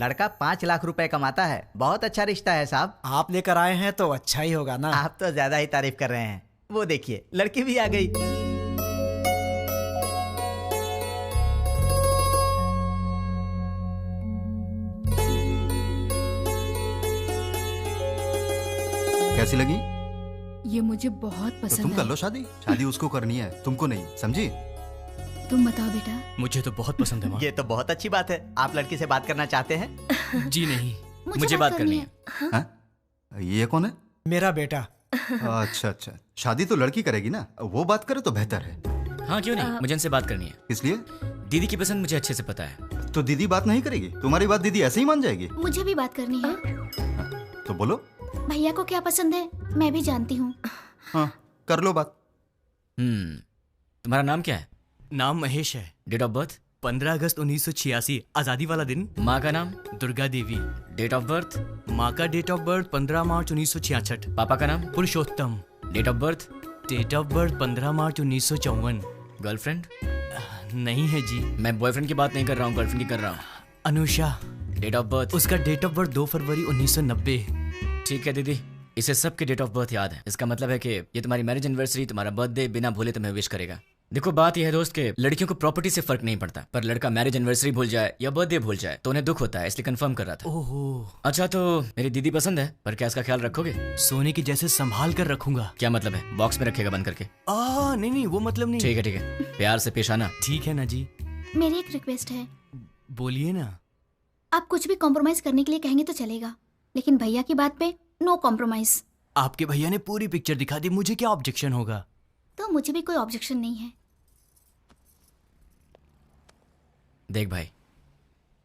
लड़का 5 लाख रुपए कमाता है। बहुत अच्छा रिश्ता है साहब। आप लेकर आए हैं तो अच्छा ही होगा ना। आप तो ज्यादा ही तारीफ कर रहे हैं। वो देखिए लड़की भी आ गई। कैसी लगी? ये मुझे बहुत तो पसंद तुम कर है। लो शादी। शादी उसको करनी है, तुमको नहीं, समझी? तुम बताओ बेटा। मुझे तो बहुत पसंद है माँ। ये तो बहुत अच्छी बात है। आप लड़की से बात करना चाहते हैं? जी नहीं, मुझे बात करनी है। हाँ? ये कौन है? मेरा बेटा। अच्छा अच्छा, शादी तो लड़की करेगी ना, वो बात करे तो बेहतर है। हाँ क्यों नहीं, मुझे इनसे बात करनी है। इसलिए दीदी की पसंद मुझे अच्छे से पता है। तो दीदी बात नहीं करेगी? तुम्हारी बात दीदी ऐसे ही मान जाएगी? मुझे भी बात करनी है। तो बोलो। भैया को क्या पसंद है मैं भी जानती हूँ। हाँ कर लो बात। तुम्हारा नाम क्या है? नाम महेश है। Date of birth? 15 अगस्त 1986, आजादी वाला दिन। माँ का नाम? Durga Devi. Date of birth? माँ का डेट ऑफ बर्थ 15 मार्च 1966। पापा का नाम? Purushottam. Date of birth? Date of birth 15 March 1954। Girlfriend? नहीं है जी। मैं बॉयफ्रेंड की बात नहीं कर रहा हूँ, गर्लफ्रेंड की कर रहा हूँ। अनुषा। Date of birth? उसका डेट ऑफ बर्थ 2 फरवरी 1990। ठीक है दीदी, इसे सबके डेट ऑफ बर्थ याद है। इसका मतलब है कि ये तुम्हारी मैरिज एनिवर्सरी, तुम्हारा बर्थडे बिना भूले तुम्हें विश करेगा। देखो बात यह है दोस्त के लड़कियों को प्रॉपर्टी से फर्क नहीं पड़ता, पर लड़का मैरिज एनिवर्सरी भूल जाए या बर्थडे भूल जाए तो उन्हें दुख होता है, इसलिए कंफर्म कर रहा था। ओहो। अच्छा तो मेरी दीदी पसंद है, पर क्या इसका ख्याल रखोगे? सोने की जैसे संभाल कर रखूंगा। क्या मतलब है? बॉक्स में रखेगा बंद करके? नहीं वो मतलब नहीं। ठीक है प्यार से पेश आना। ठीक है ना जी। मेरी एक रिक्वेस्ट है। बोलिए ना। आप कुछ भी कॉम्प्रोमाइज करने के लिए कहेंगे तो चलेगा, लेकिन भैया की बात पे नो कॉम्प्रोमाइज। आपके भैया ने पूरी पिक्चर दिखा दी, मुझे क्या ऑब्जेक्शन होगा? तो मुझे भी कोई ऑब्जेक्शन नहीं है। देख भाई,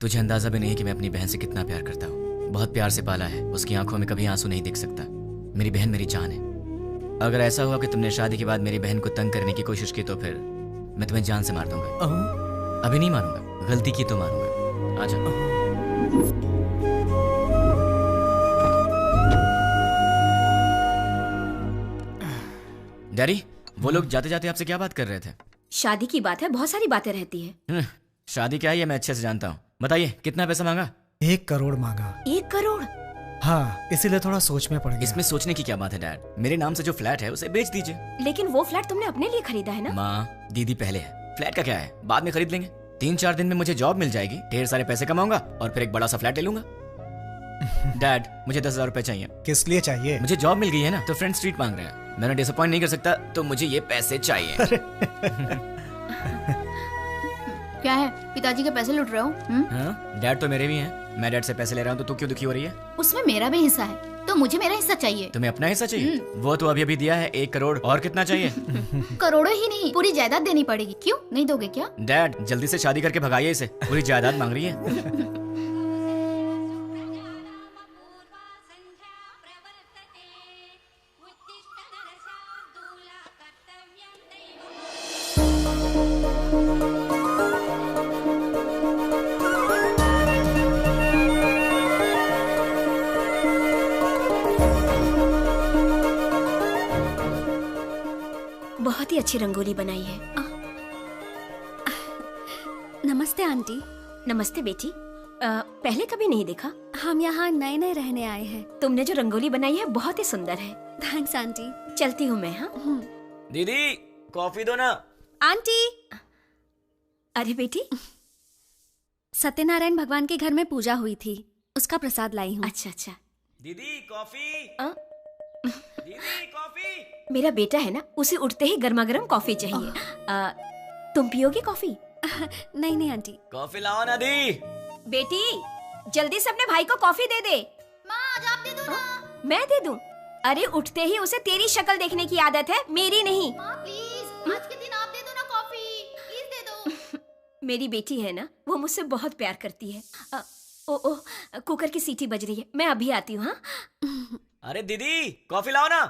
तुझे अंदाजा भी नहीं है कि मैं अपनी बहन से कितना प्यार करता हूँ। बहुत प्यार से पाला है, उसकी आंखों में कभी आंसू नहीं दिख सकता। मेरी बहन मेरी जान है। अगर ऐसा हुआ कि तुमने शादी के बाद मेरी बहन को तंग करने की कोशिश की तो फिर मैं तुम्हें जान से मार दूंगा। अभी नहीं मारूंगा, गलती की तो मारूंगा। आजा। डैडी, वो लोग जाते जाते आपसे क्या बात कर रहे थे? शादी की बात है, बहुत सारी बातें रहती है। शादी क्या है ये मैं अच्छे से जानता हूँ। बताइए कितना पैसा मांगा? 1 करोड़ मांगा। 1 करोड़? हाँ, इसीलिए थोड़ा सोच में पड़ गया। इसमें सोचने की क्या बात है डैड? मेरे नाम से जो फ्लैट है उसे बेच दीजिए। लेकिन वो फ्लैट तुमने अपने लिए खरीदा है ना? माँ दीदी पहले है, फ्लैट का क्या है, बाद में खरीद लेंगे। 3-4 दिन में मुझे जॉब मिल जाएगी, ढेर सारे पैसे कमाऊंगा और फिर एक बड़ा सा फ्लैट ले लूंगा। डैड मुझे 10,000 रुपए चाहिए। किस लिए चाहिए? मुझे जॉब मिल गई है ना, तो फ्रेंड स्ट्रीट मांग रहे हैं। मैंने डिसअपॉइंट नहीं कर सकता, तो मुझे ये पैसे चाहिए। क्या है, पिताजी के पैसे लूट रहे हो? हाँ, डैड तो मेरे भी हैं। मैं डैड से पैसे ले रहा हूँ तो तू क्यों दुखी हो रही है? उसमें मेरा भी हिस्सा है, तो मुझे मेरा हिस्सा चाहिए। तुम्हें अपना हिस्सा चाहिए? वो तो अभी अभी दिया है 1 करोड़, और कितना चाहिए? करोड़ों ही नहीं, पूरी जायदाद देनी पड़ेगी। क्यों नहीं दोगे क्या? डैड जल्दी से शादी करके भगाइए इसे, पूरी जायदाद मांग रही है। बहुत ही अच्छी रंगोली बनाई है। नमस्ते आंटी। नमस्ते बेटी। पहले कभी नहीं देखा। हम यहाँ नए नए रहने आए हैं। तुमने जो रंगोली बनाई है बहुत ही सुंदर है। Thanks aunty. चलती हूँ मैं। हाँ दीदी कॉफी दो ना। आंटी। अरे बेटी, सत्यनारायण भगवान के घर में पूजा हुई थी, उसका प्रसाद लाई हूँ। अच्छा अच्छा। दीदी कॉफी। दीदी कॉफी। मेरा बेटा है ना, उसे उठते ही गर्मा गर्म कॉफी चाहिए। तुम पियोगी कॉफी? नहीं नहीं आंटी। कॉफी लाओ ना दी। बेटी जल्दी से अपने भाई को कॉफी दे दे। माँ आज आप दे दो ना। मैं दे दूं? अरे उठते ही उसे तेरी शक्ल देखने की आदत है, मेरी नहीं। माँ प्लीज आज के दिन आप दे दो ना कॉफी, प्लीज दे दो। मेरी बेटी है ना, वो मुझसे बहुत प्यार करती है। ओ कुकर की सीटी बज रही है, मैं अभी आती हूँ। हाँ अरे दीदी कॉफी लाओ ना।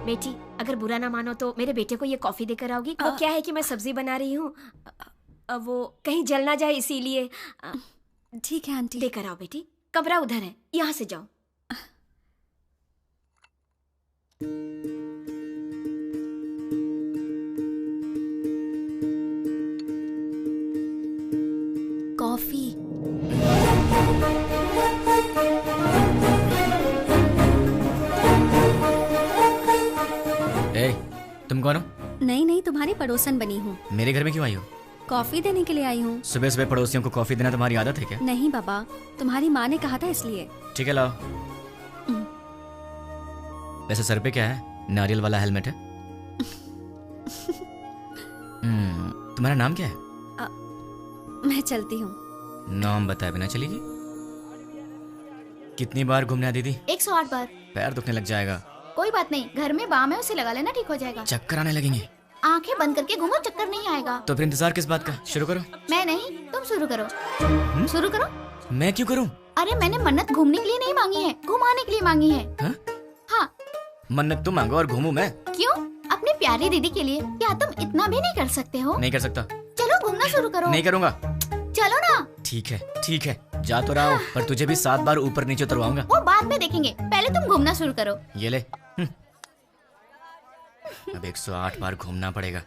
बेटी अगर बुरा ना मानो तो मेरे बेटे को ये कॉफी देकर आओगी? वो क्या है कि मैं सब्जी बना रही हूँ, वो कहीं जल ना जाए इसीलिए। ठीक है आंटी। देकर आओ बेटी। कमरा उधर है, यहाँ से जाओ। बनूं? नहीं नहीं, तुम्हारी पड़ोसन बनी हूँ। मेरे घर में क्यों आई हो? कॉफी देने के लिए आई हूँ। सुबह सुबह पड़ोसियों को कॉफी देना तुम्हारी आदत है क्या? नहीं बाबा, तुम्हारी माँ ने कहा था इसलिए। ठीक है, लाओ। वैसे सर पे क्या है? नारियल वाला हेलमेट है? तुम्हारा नाम क्या है? मैं चलती हूँ। नाम बताए बिना चलेगी? कितनी बार घूमना है दीदी? 108 बार। पैर दुखने लग जाएगा। कोई बात नहीं, घर में बाम है, उसे लगा लेना, ठीक हो जाएगा। चक्कर आने लगेंगे। आंखें बंद करके घूमो, चक्कर नहीं आएगा। तो फिर इंतजार किस बात का? शुरू करो। मैं नहीं, तुम शुरू करो। शुरू करो। मैं क्यों करूं? अरे मैंने मन्नत घूमने के लिए नहीं मांगी है, घुमाने के लिए मांगी है। हाँ? हाँ। मन्नत तुम मांगो और घूमूं मैं? क्यों? अपनी प्यारी दीदी के लिए क्या तुम इतना भी नहीं कर सकते हो? नहीं कर सकता। चलो घूमना शुरू करो। नहीं करूंगा। चलो ना। ठीक है ठीक है, जा तो रहा हूं, पर तुझे भी 7 बार ऊपर नीचे उतरवाऊंगा। वो बाद में देखेंगे, पहले तुम घूमना शुरू करो। ये ले। अब 108 बार घूमना पड़ेगा।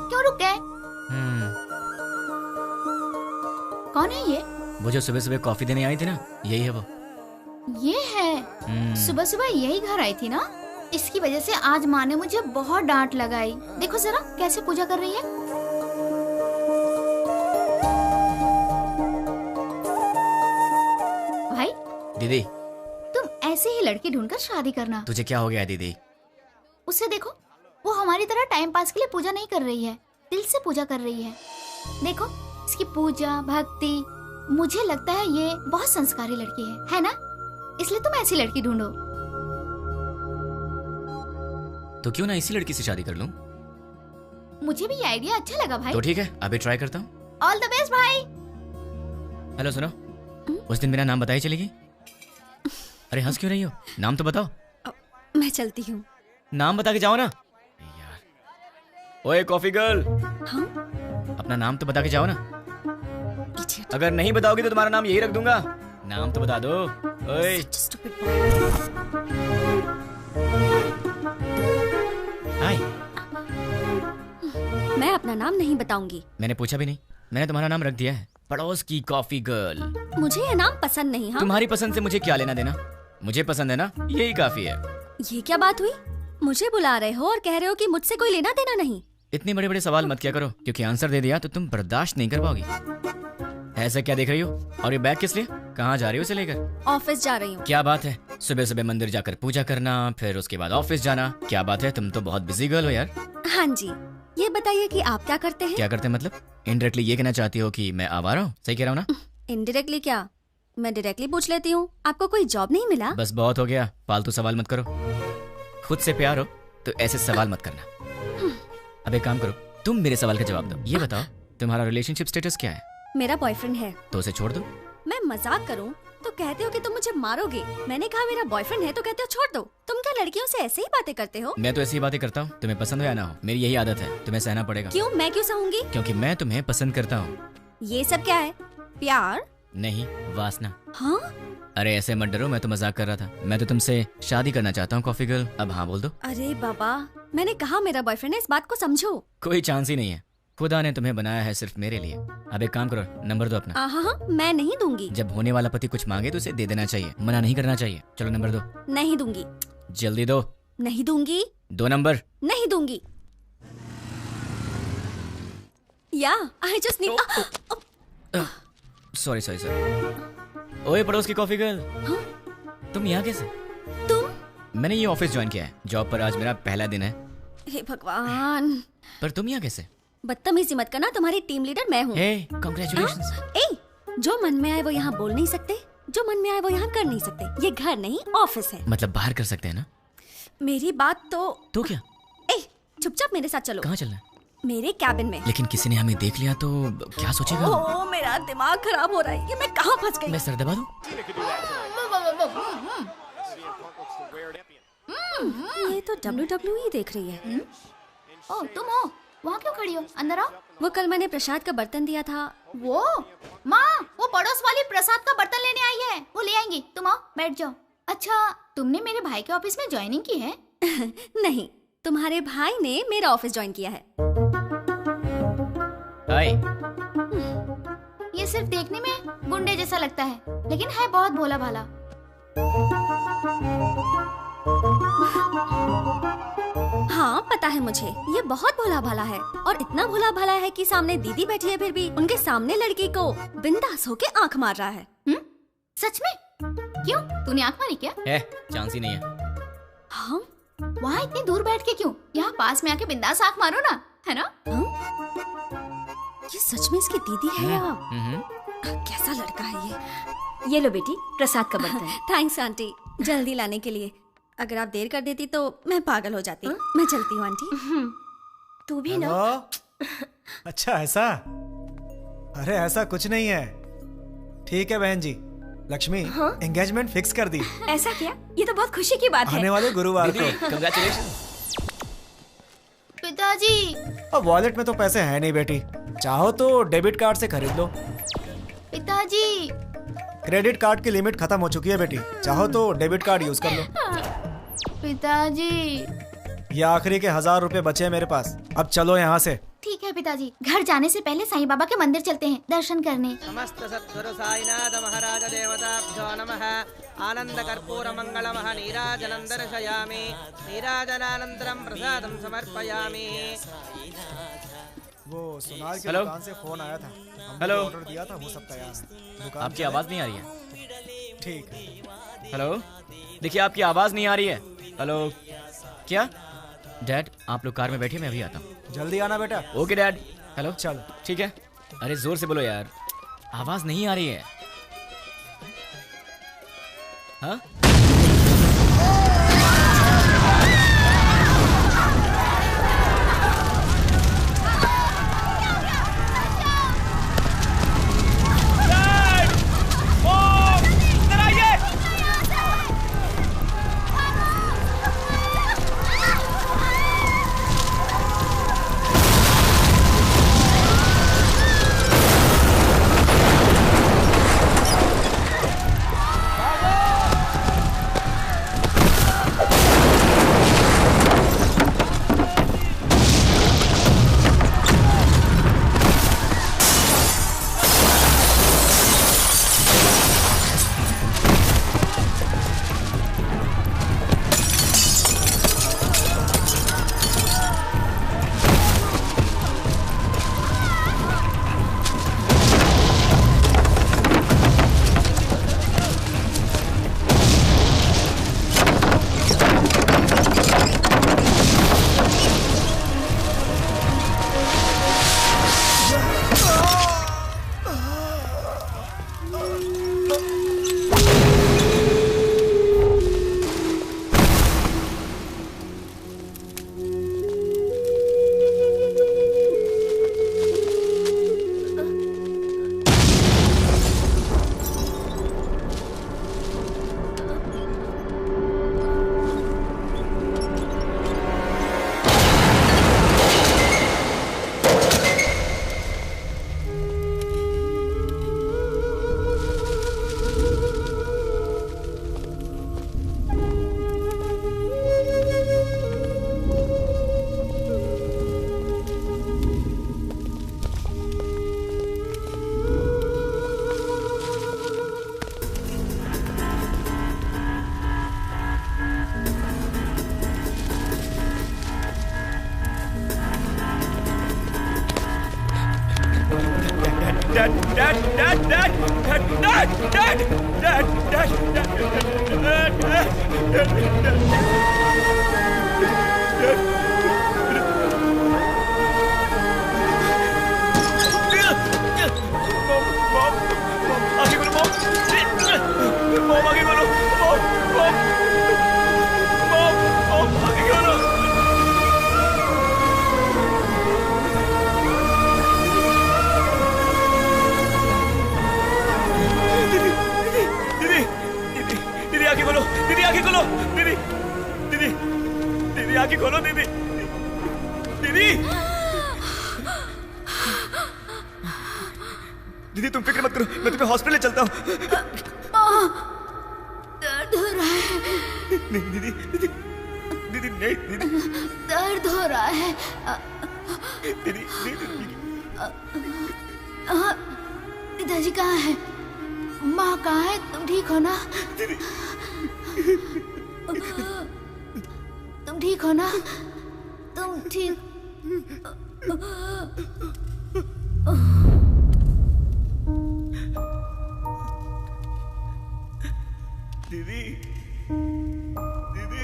क्यों रुक गए? कौन है ये? वो जो सुबह सुबह कॉफी देने आई थी ना, यही है वो। ये है? सुबह सुबह यही घर आई थी ना? इसकी वजह से आज माँ ने मुझे बहुत डांट लगाई। देखो जरा कैसे पूजा कर रही है। भाई दीदी, तुम ऐसे ही लड़की ढूंढकर शादी करना। तुझे क्या हो गया दीदी? उसे देखो, वो हमारी तरह टाइम पास के लिए पूजा नहीं कर रही है, दिल से पूजा कर रही है। देखो इसकी पूजा भक्ति, मुझे लगता है ये बहुत संस्कारी लड़की है ना? इसलिए तुम ऐसी लड़की ढूंढो। तो क्यों ना इसी लड़की से शादी कर लूं? मुझे भी ये आइडिया अच्छा लगा भाई। तो ठीक है, अभी ट्राई करता हूँ। ऑल द बेस्ट भाई। हेलो सुनो, उस दिन मेरा नाम बताई चलेगी? अरे हंस क्यों रही हो? नाम तो बताओ। मैं चलती हूँ। नाम बता के जाओ ना यार। ओए कॉफी गर्ल। हाँ? अपना नाम तो बता के जाओ ना। अगर नहीं बताओगी तो तुम्हारा नाम यही रख दूंगा। नाम तो बता दो। ओए हाय। मैं अपना नाम नहीं बताऊंगी। मैंने पूछा भी नहीं, मैंने तुम्हारा नाम रख दिया है, पड़ोस की कॉफी गर्ल। मुझे ये नाम पसंद नहीं। हाँ? तुम्हारी पसंद से मुझे क्या लेना देना? मुझे पसंद है ना, यही काफी है। ये क्या बात हुई? मुझे बुला रहे हो और कह रहे हो कि मुझसे कोई लेना देना नहीं। इतने बड़े बड़े सवाल मत किया करो, क्योंकि आंसर दे दिया तो तुम बर्दाश्त नहीं कर पाओगी। ऐसे क्या देख रही हो? और ये बैग किस लिए? कहाँ जा रही हो इसे लेकर? ऑफिस जा रही हूँ। क्या बात है, सुबह सुबह मंदिर जाकर पूजा करना, फिर उसके बाद ऑफिस जाना। क्या बात है, तुम तो बहुत बिजी गर्ल हो यार। हाँ जी, ये बताइए कि आप क्या करते हैं? क्या करते हैं मतलब? इनडायरेक्टली ये कहना चाहती हो कि मैं आवारा हूँ? सही कह रहा हूँ ना? इनडायरेक्टली क्या, मैं डायरेक्टली पूछ लेती हूँ। आपको कोई जॉब नहीं मिला? बस बहुत हो गया, फालतू सवाल मत करो। खुद से प्यार हो तो ऐसे सवाल मत करना। अब एक काम करो, तुम मेरे सवाल का जवाब दो। ये बताओ, तुम्हारा रिलेशनशिप स्टेटस क्या है? मेरा बॉयफ्रेंड है। तो उसे छोड़ दो। मैं मजाक करूं तो कहते हो कि तुम मुझे मारोगे। मैंने कहा मेरा बॉयफ्रेंड है तो कहते हो छोड़ दो। तुम क्या लड़कियों से ऐसे ही बातें करते हो? मैं तो ऐसी ही बातें करता हूँ, तुम्हें पसंद हो या ना हो, मेरी यही आदत है, तुम्हें सहना पड़ेगा। क्यों? मैं क्यों सहूंगी? क्योंकि मैं तुम्हें पसंद करता हूँ। ये सब क्या है? प्यार नहीं, वासना। हाँ? अरे ऐसे मत डरो, मैं तो मजाक कर रहा था। मैं तो तुमसे शादी करना चाहता हूँ कॉफी गर्ल, अब हाँ बोल दो। अरे बाबा, मैंने कहा मेरा बॉयफ्रेंड है, इस बात को समझो। कोई चांस ही नहीं है, खुदा ने तुम्हें बनाया है सिर्फ मेरे लिए। अब एक काम करो, नंबर दो अपना। हाँ, मैं नहीं दूंगी। जब होने वाला पति कुछ मांगे तो उसे दे देना चाहिए, मना नहीं करना चाहिए। चलो नंबर दो। नहीं दूंगी। जल्दी दो। नहीं दूंगी। 2 नंबर। नहीं दूंगी। या I just need. Sorry sorry sorry. ओए पड़ोस की कॉफी गर्ल। हाँ? तुम यहाँ कैसे? तुम? मैंने ये ऑफिस ज्वाइन किया है, जॉब पर आज मेरा पहला दिन है। हे भगवान। पर तुम यहाँ कैसे? बदतमीजी मत करना, तुम्हारी टीम लीडर मैं हूँ। हे, कांग्रेचुलेशंस। जो मन में आए वो यहाँ बोल नहीं सकते, जो मन में आए वो यहाँ कर नहीं सकते। ये घर नहीं ऑफिस है। मतलब बाहर कर सकते हैं ना? मेरी बात तो क्या? चुपचाप मेरे साथ चलो। कहाँ चलना है? मेरे कैबिन में। लेकिन किसी ने हमें देख लिया तो क्या सोचेगा? ओह, मेरा दिमाग खराब हो रहा है। ये मैं कहाँ फंस गई? मैं सर दबा दूं? ये तो WWE देख रही है। ओह तुम हो? वहाँ क्यों खड़ी हो? अंदर आओ। वो कल मैंने प्रसाद का बर्तन दिया था। वो माँ, वो पड़ोस वाली प्रसाद का बर्तन लेने आई है, वो ले आएंगी। तुम आओ, बैठ जाओ। अच्छा, तुमने मेरे भाई के ऑफिस में ज्वाइनिंग की है? नहीं, तुम्हारे भाई ने मेरा ऑफिस ज्वाइन किया है। हाय। ये सिर्फ देखने में गुंडे जैसा लगता है, लेकिन है बहुत भोला भाला। हाँ पता है मुझे, ये बहुत भोला भाला है और इतना भोला भाला है कि सामने दीदी बैठी है फिर भी उनके सामने लड़की को बिंदास होके आंख मार रहा है। सच में? क्यों, तूने आंख मारी क्या? चांस ही नहीं है। हाँ? वहाँ इतनी दूर बैठ के क्यों? यहाँ पास में आके बिंदास आंख मारो ना, है ना? ये सच में इसकी दीदी है या कैसा लड़का है ये लो बेटी, प्रसाद का बर्तन। थैंक्स आंटी, जल्दी लाने के लिए। अगर आप देर कर देती तो मैं पागल हो जाती। मैं चलती हूँ आंटी। तू भी ना। अच्छा ऐसा? अरे ऐसा कुछ नहीं है। ठीक है बहन जी, लक्ष्मी एंगेजमेंट फिक्स कर दी। ऐसा क्या? ये तो बहुत खुशी की बात है। आने वाले गुरुवार को। कांग्रेचुलेशंस। पिताजी। अब वॉलेट में तो पैसे हैं नहीं बेटी, चाहो तो डेबिट कार्ड से खरीद लो। पिताजी। क्रेडिट कार्ड की लिमिट खत्म हो चुकी है बेटी, चाहो तो डेबिट कार्ड यूज कर लो। पिताजी। ये आखिरी के 1000 रुपए बचे हैं मेरे पास, अब चलो यहाँ से। ठीक है पिताजी, घर जाने से पहले साईं बाबा के मंदिर चलते हैं दर्शन करने। समस्त सद्गुरु साईनाथ महाराज देवताभ्यो नमः। आनंद कर्पूर मंगलमः नीराजनं दर्शयामि। नीराजनानन्तरं प्रसादं समर्पयामि। वो सोनार की हेलो? दुकान से फोन आया था, हेलो? ऑर्डर दिया था, वो सब तैयार है। दुकान आपकी आवाज नहीं आ रही है। ठीक है। हेलो, देखिए आपकी आवाज नहीं आ रही है। हेलो, क्या डैड? आप लोग कार में बैठिए, मैं अभी आता हूँ। जल्दी आना बेटा। Okay dad. हेलो, चलो ठीक है। अरे जोर से बोलो यार, आवाज नहीं आ रही है। हाँ? दीदी तुम फिक्र मत करो, मैं तुम्हें हॉस्पिटल ले चलता हूँ। दर्द हो रहा है। नहीं दीदी, दीदी, दीदी नहीं दीदी। दर्द हो रहा है। दीदी, दीदी। पिताजी कहाँ है? माँ कहाँ है? तुम ठीक हो ना? दीदी, तुम ठीक हो ना? तुम ठीक? दीदी, दीदी,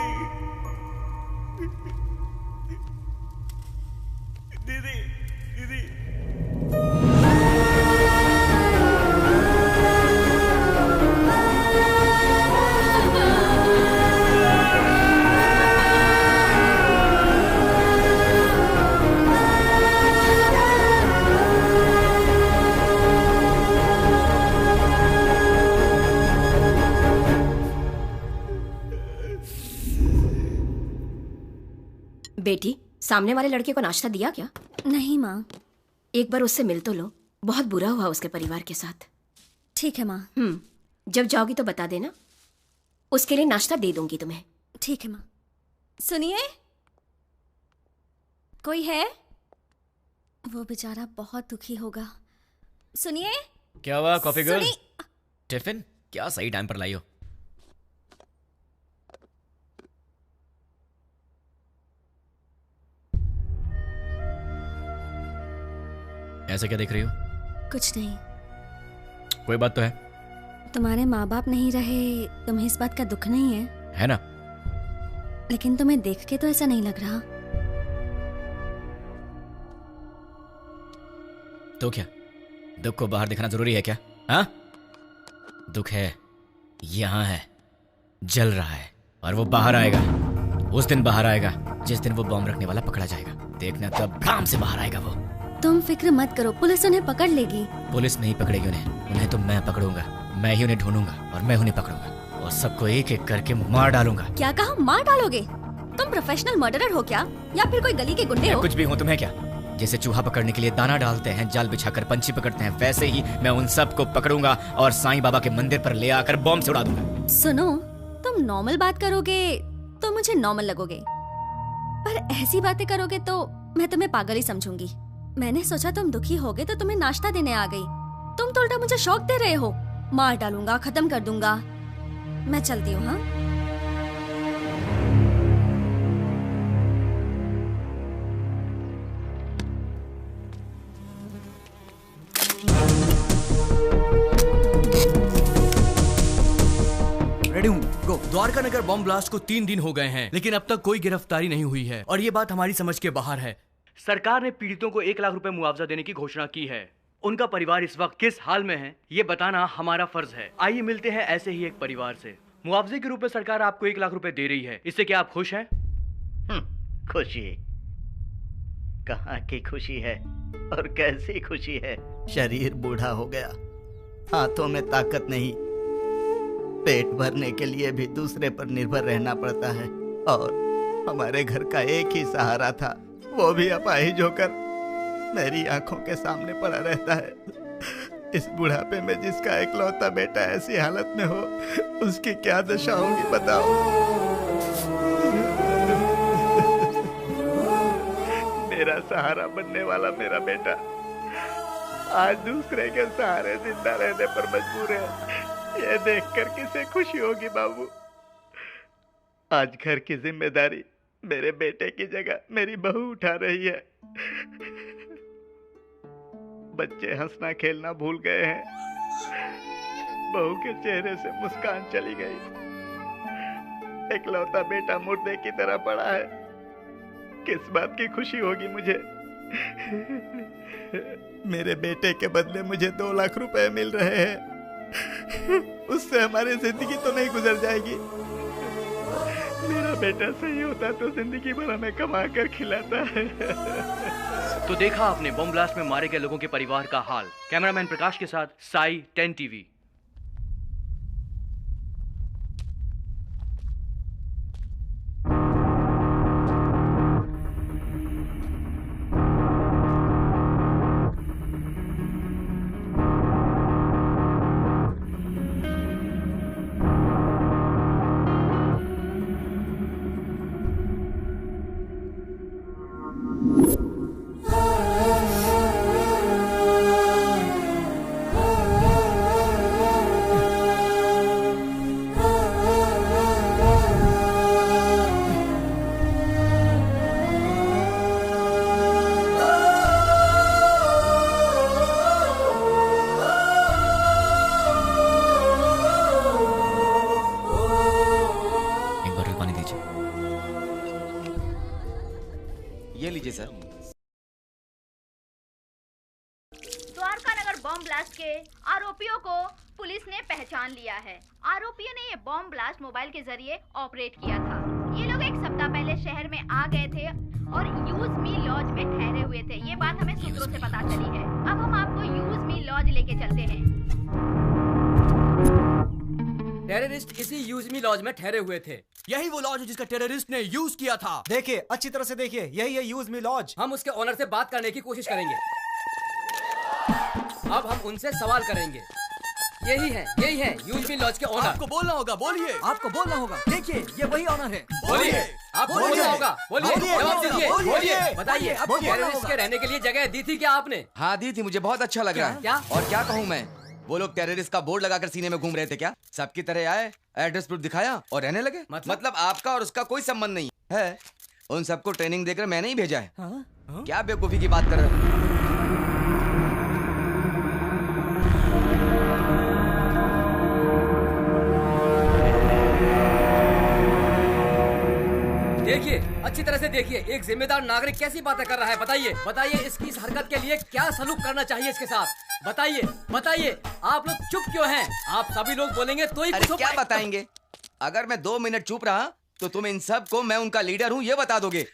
दीदी, दीदी। बेटी, सामने वाले लड़के को नाश्ता दिया क्या? नहीं माँ। एक बार उससे मिल तो लो, बहुत बुरा हुआ उसके परिवार के साथ। ठीक है माँ। जब जाओगी तो बता देना, उसके लिए नाश्ता दे दूंगी तुम्हें। ठीक है माँ। सुनिए, कोई है? वो बेचारा बहुत दुखी होगा। सुनिए। क्या हुआ कॉफी गर्ल? टिफिन क्या सही टाइम पर लाई हो? ऐसे क्या देख रही हो? कुछ नहीं। कोई बात तो है? तुम्हारे माँ बाप नहीं रहे, तुम्हें इस बात का दुख नहीं है? है ना। लेकिन तुम्हें देख के तो ऐसा नहीं लग रहा। तो क्या दुख को बाहर दिखाना जरूरी है क्या? हाँ, दुख है, यहाँ है, जल रहा है, और वो बाहर आएगा। उस दिन बाहर आएगा जिस दिन वो बॉम्ब रखने वाला पकड़ा जाएगा। देखना तब काम से बाहर आएगा वो। तुम फिक्र मत करो, पुलिस उन्हें पकड़ लेगी। पुलिस नहीं पकड़ेगी उन्हें तो मैं पकड़ूंगा। मैं ही उन्हें ढूंढूंगा और मैं उन्हें पकड़ूंगा और सबको एक एक करके मार डालूंगा। क्या कहा? मार डालोगे? तुम प्रोफेशनल मर्डरर हो क्या, या फिर कोई गली के गुंडे हो? कुछ भी हूँ, तुम्हें क्या? जैसे चूहा पकड़ने के लिए दाना डालते हैं, जाल बिछाकर पंछी पकड़ते हैं, वैसे ही मैं उन सबको पकड़ूंगा और साईं बाबा के मंदिर पर ले आकर बॉम्ब से उड़ा दूंगा। सुनो, तुम नॉर्मल बात करोगे तो मुझे नॉर्मल लगोगे, पर ऐसी बातें करोगे तो मैं तुम्हें पागल ही समझूंगी। मैंने सोचा तुम दुखी होगे तो तुम्हें नाश्ता देने आ गई, तुम तो उल्टा मुझे शौक दे रहे हो। मार डालूंगा, खत्म कर दूंगा। मैं चलती हूँ। हाँ, रेडी हूँ, गो। द्वारका नगर बॉम्ब ब्लास्ट को 3 दिन हो गए हैं, लेकिन अब तक कोई गिरफ्तारी नहीं हुई है और ये बात हमारी समझ के बाहर है। सरकार ने पीड़ितों को 1 लाख रुपए मुआवजा देने की घोषणा की है। उनका परिवार इस वक्त किस हाल में है, ये बताना हमारा फर्ज है। आइए मिलते हैं ऐसे ही एक परिवार से। मुआवजे के रूप में सरकार आपको 1 लाख रुपए दे रही है, इससे क्या आप खुश हैं? खुशी कहाँ की खुशी है और कैसी खुशी है? शरीर बूढ़ा हो गया, हाथों में ताकत नहीं, पेट भरने के लिए भी दूसरे पर निर्भर रहना पड़ता है और हमारे घर का एक ही सहारा था, वो भी अपाहिज होकर मेरी आंखों के सामने पड़ा रहता है। इस बुढ़ापे में जिसका इकलौता बेटा ऐसी हालत में हो, उसकी क्या दशा होगी बताओ। मेरा सहारा बनने वाला मेरा बेटा आज दूसरे के सहारे जिंदा रहने पर मजबूर है। ये देखकर किसे खुशी होगी बाबू। आज घर की जिम्मेदारी मेरे बेटे की जगह मेरी बहू उठा रही है। बच्चे हंसना खेलना भूल गए हैं, बहू के चेहरे से मुस्कान चली गई। इकलौता बेटा मुर्दे की तरह पड़ा है, किस बात की खुशी होगी मुझे। मेरे बेटे के बदले मुझे 2 लाख रुपए मिल रहे हैं, उससे हमारी जिंदगी तो नहीं गुजर जाएगी। मेरा बेटा सही होता तो जिंदगी भर हमें कमा कर खिलाता है। तो देखा आपने बॉम्ब ब्लास्ट में मारे गए लोगों के परिवार का हाल। कैमरामैन प्रकाश के साथ साई, 10 टीवी। के आरोपियों को पुलिस ने पहचान लिया है। आरोपियों ने ये बॉम्ब ब्लास्ट मोबाइल के जरिए ऑपरेट किया था। ये लोग एक सप्ताह पहले शहर में आ गए थे और यूज मी लॉज में ठहरे हुए थे। ये बात हमें सूत्रों से पता चली है। अब हम आपको यूज मी लॉज लेके चलते हैं। टेररिस्ट इसी यूज मी लॉज में ठहरे हुए थे। यही वो लॉज है जिसका टेररिस्ट ने यूज किया था। देखिए, अच्छी तरह से देखिए, यही है यूज मी लॉज। हम उसके ओनर से बात करने की कोशिश करेंगे। अब हम उनसे सवाल करेंगे। यही है यूज मी लॉज के ओनर। आपको बोलना होगा, बोलिए। आपको बोलना होगा। देखिए, ये वही ओनर है। बोलिए। आपको बोलना होगा, बोलिए। जवाब दीजिए, बोलिए। बताइए, टेररिस्ट के रहने के लिए जगह दी थी क्या आपने? हाँ दी थी, मुझे बहुत अच्छा लग रहा है। क्या? और क्या कहूँ मैं, वो लोग टेररिस्ट का बोर्ड लगाकर सीने में घूम रहे थे क्या? सबकी तरह आए, एड्रेस प्रूफ दिखाया और रहने लगे। मतलब आपका और उसका कोई संबंध नहीं है। उन सबको ट्रेनिंग देकर मैंने ही भेजा है। क्या बेवकूफी की बात कर रहे हो? देखिए, अच्छी तरह से देखिए, एक जिम्मेदार नागरिक कैसी बातें कर रहा है। बताइए इसकी इस हरकत के लिए क्या सलूक करना चाहिए इसके साथ। बताइए, आप लोग चुप क्यों हैं? आप सभी लोग बोलेंगे तो ही कुछ हो क्या बताएंगे? अगर मैं 2 मिनट चुप रहा तो तुम इन सब को मैं उनका लीडर हूँ ये बता दोगे।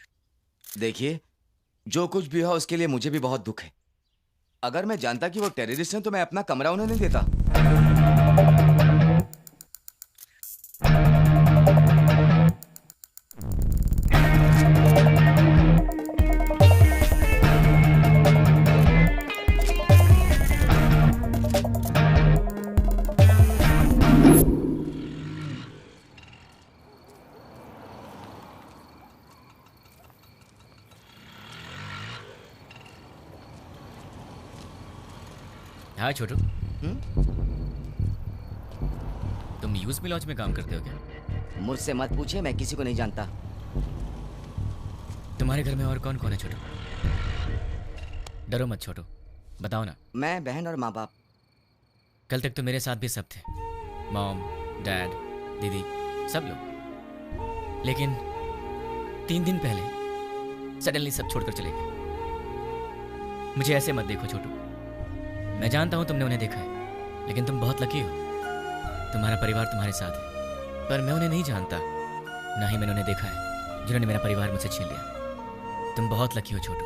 देखिए, जो कुछ भी हुआ उसके लिए मुझे भी बहुत दुख है। अगर मैं जानता कि वो टेररिस्ट हैं तो मैं अपना कमरा उन्हें नहीं देता। हाँ छोटू, तुम यूज मी लॉज में काम करते हो क्या? मुझसे मत पूछिए, मैं किसी को नहीं जानता। तुम्हारे घर में और कौन कौन है छोटू? डरो मत छोटू, बताओ ना। मैं, बहन और माँ बाप। कल तक तो मेरे साथ भी सब थे, मॉम, डैड, दीदी, सब लोग। लेकिन 3 दिन पहले सडनली सब छोड़कर चले गए। मुझे ऐसे मत देखो छोटू, मैं जानता हूं तुमने उन्हें देखा है, लेकिन तुम बहुत लकी हो। तुम्हारा परिवार तुम्हारे साथ है, पर मैं उन्हें नहीं जानता, ना ही मैंने उन्हें देखा है जिन्होंने मेरा परिवार मुझसे छीन लिया। तुम बहुत लकी हो छोटू,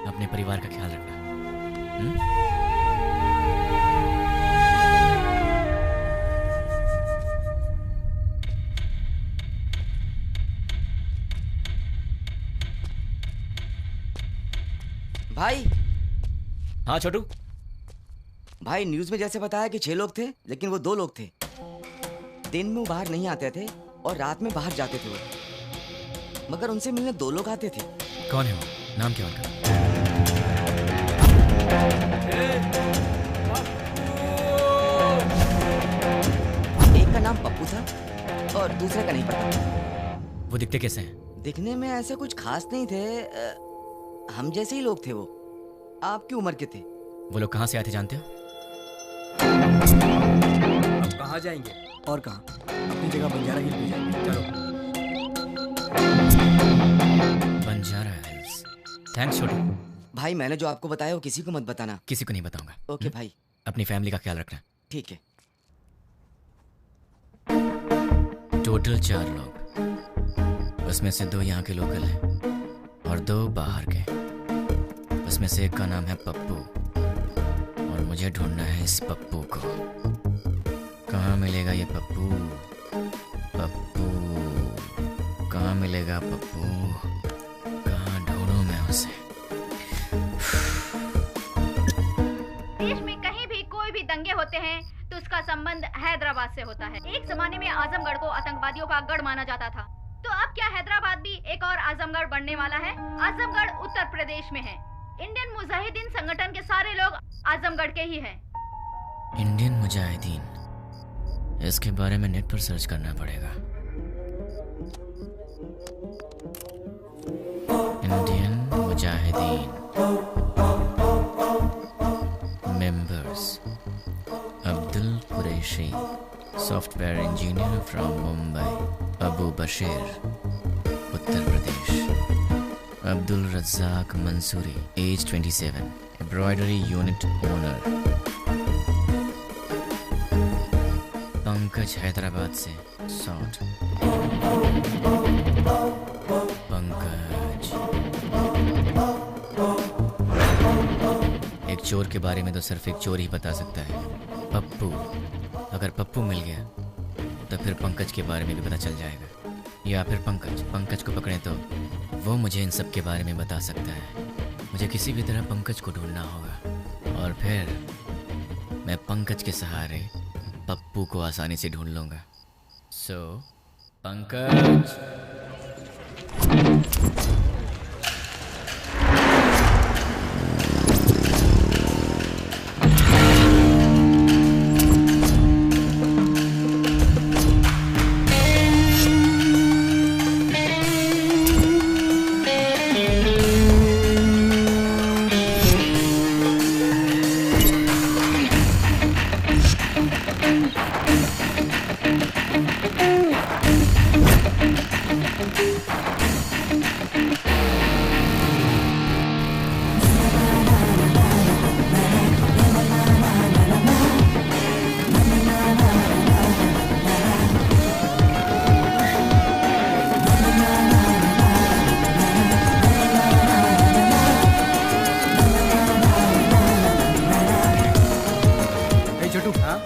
अपने परिवार का ख्याल रखना। भाई। हाँ छोटू। भाई, न्यूज में जैसे बताया कि 6 लोग थे, लेकिन वो 2 लोग थे। दिन में वो बाहर नहीं आते थे और रात में बाहर जाते थे वो, मगर उनसे मिलने 2 लोग आते थे। कौन है वो? नाम क्या उनका? एक का नाम पप्पू था और दूसरे का नहीं पता। वो दिखते कैसे हैं? दिखने में ऐसे कुछ खास नहीं थे, हम जैसे ही लोग थे। वो आपकी उम्र के थे। वो लोग कहाँ से आते जानते हो? अब कहाँ जाएंगे? और कहाँ? अपनी जगह बंजारा हिल पे जाएंगे। चलो। बंजारा हिल्स। थैंक्स छोटू। भाई, मैंने जो आपको बताया वो किसी को मत बताना। किसी को नहीं बताऊंगा। ओके भाई। अपनी फैमिली का ख्याल रखना। ठीक है। टोटल 4 लोग, उसमें से 2 यहाँ के लोकल हैं और 2 बाहर के। उसमें से एक का नाम है पप्पू और मुझे ढूंढना है इस पप्पू को। कहाँ मिलेगा ये पप्पू? कहाँ मिलेगा पप्पू? कहाँ ढूंढूं मैं उसे? देश में कहीं भी कोई भी दंगे होते हैं तो उसका संबंध हैदराबाद से होता है। एक जमाने में आजमगढ़ को आतंकवादियों का गढ़ माना जाता था, तो अब क्या हैदराबाद भी एक और आजमगढ़ बनने वाला है? आजमगढ़ उत्तर प्रदेश में है। इंडियन मुजाहिदीन संगठन के सारे लोग आजमगढ़ के ही हैं। इंडियन मुजाहिदीन, इसके बारे में नेट पर सर्च करना पड़ेगा। Indian Mujahideen members: Abdul Qureshi, software engineer from Mumbai, Abu Bashir, Uttar Pradesh, Abdul Razzaq Mansoori, age 27, embroidery unit owner Pankaj, Hyderabad से 60। पंकज। एक चोर के बारे में तो सिर्फ एक चोर ही बता सकता है, पप्पू। अगर पप्पू मिल गया तो फिर पंकज के बारे में भी पता चल जाएगा, या फिर पंकज को पकड़े तो वो मुझे इन सब के बारे में बता सकता है। मुझे किसी भी तरह पंकज को ढूंढना होगा और फिर मैं पंकज के सहारे पप्पू को आसानी से ढूंढ लूंगा। सो पंकज।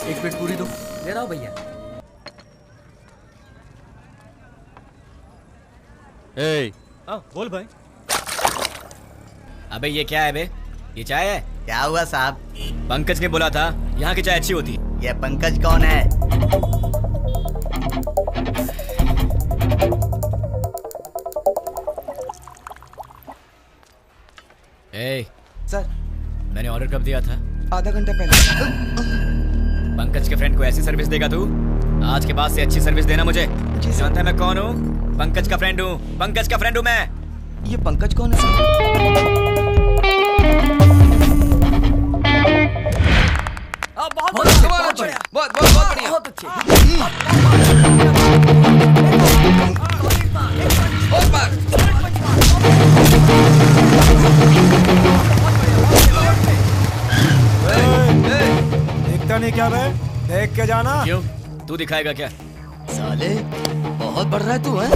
एक प्लेट पूरी दो। ले रहा हूँ भैया। बोल भाई। अबे ये क्या है बे? ये चाय है? क्या हुआ साहब? पंकज ने बोला था यहाँ की चाय अच्छी होती। ये पंकज कौन है? सर, मैंने ऑर्डर कब दिया था? आधा घंटा पहले। पंकज के फ्रेंड को ऐसी सर्विस देगा तू? आज के बाद से अच्छी सर्विस देना मुझे। जानता है मैं कौन हूँ? पंकज का फ्रेंड हूँ। पंकज का फ्रेंड हूँ मैं। ये पंकज कौन है? बहुत बढ़िया। बहुत अच्छे। दिखता नहीं क्या बे? देख के जाना। क्यों? तू दिखाएगा क्या? साले बहुत बढ़ रहा है तू, है?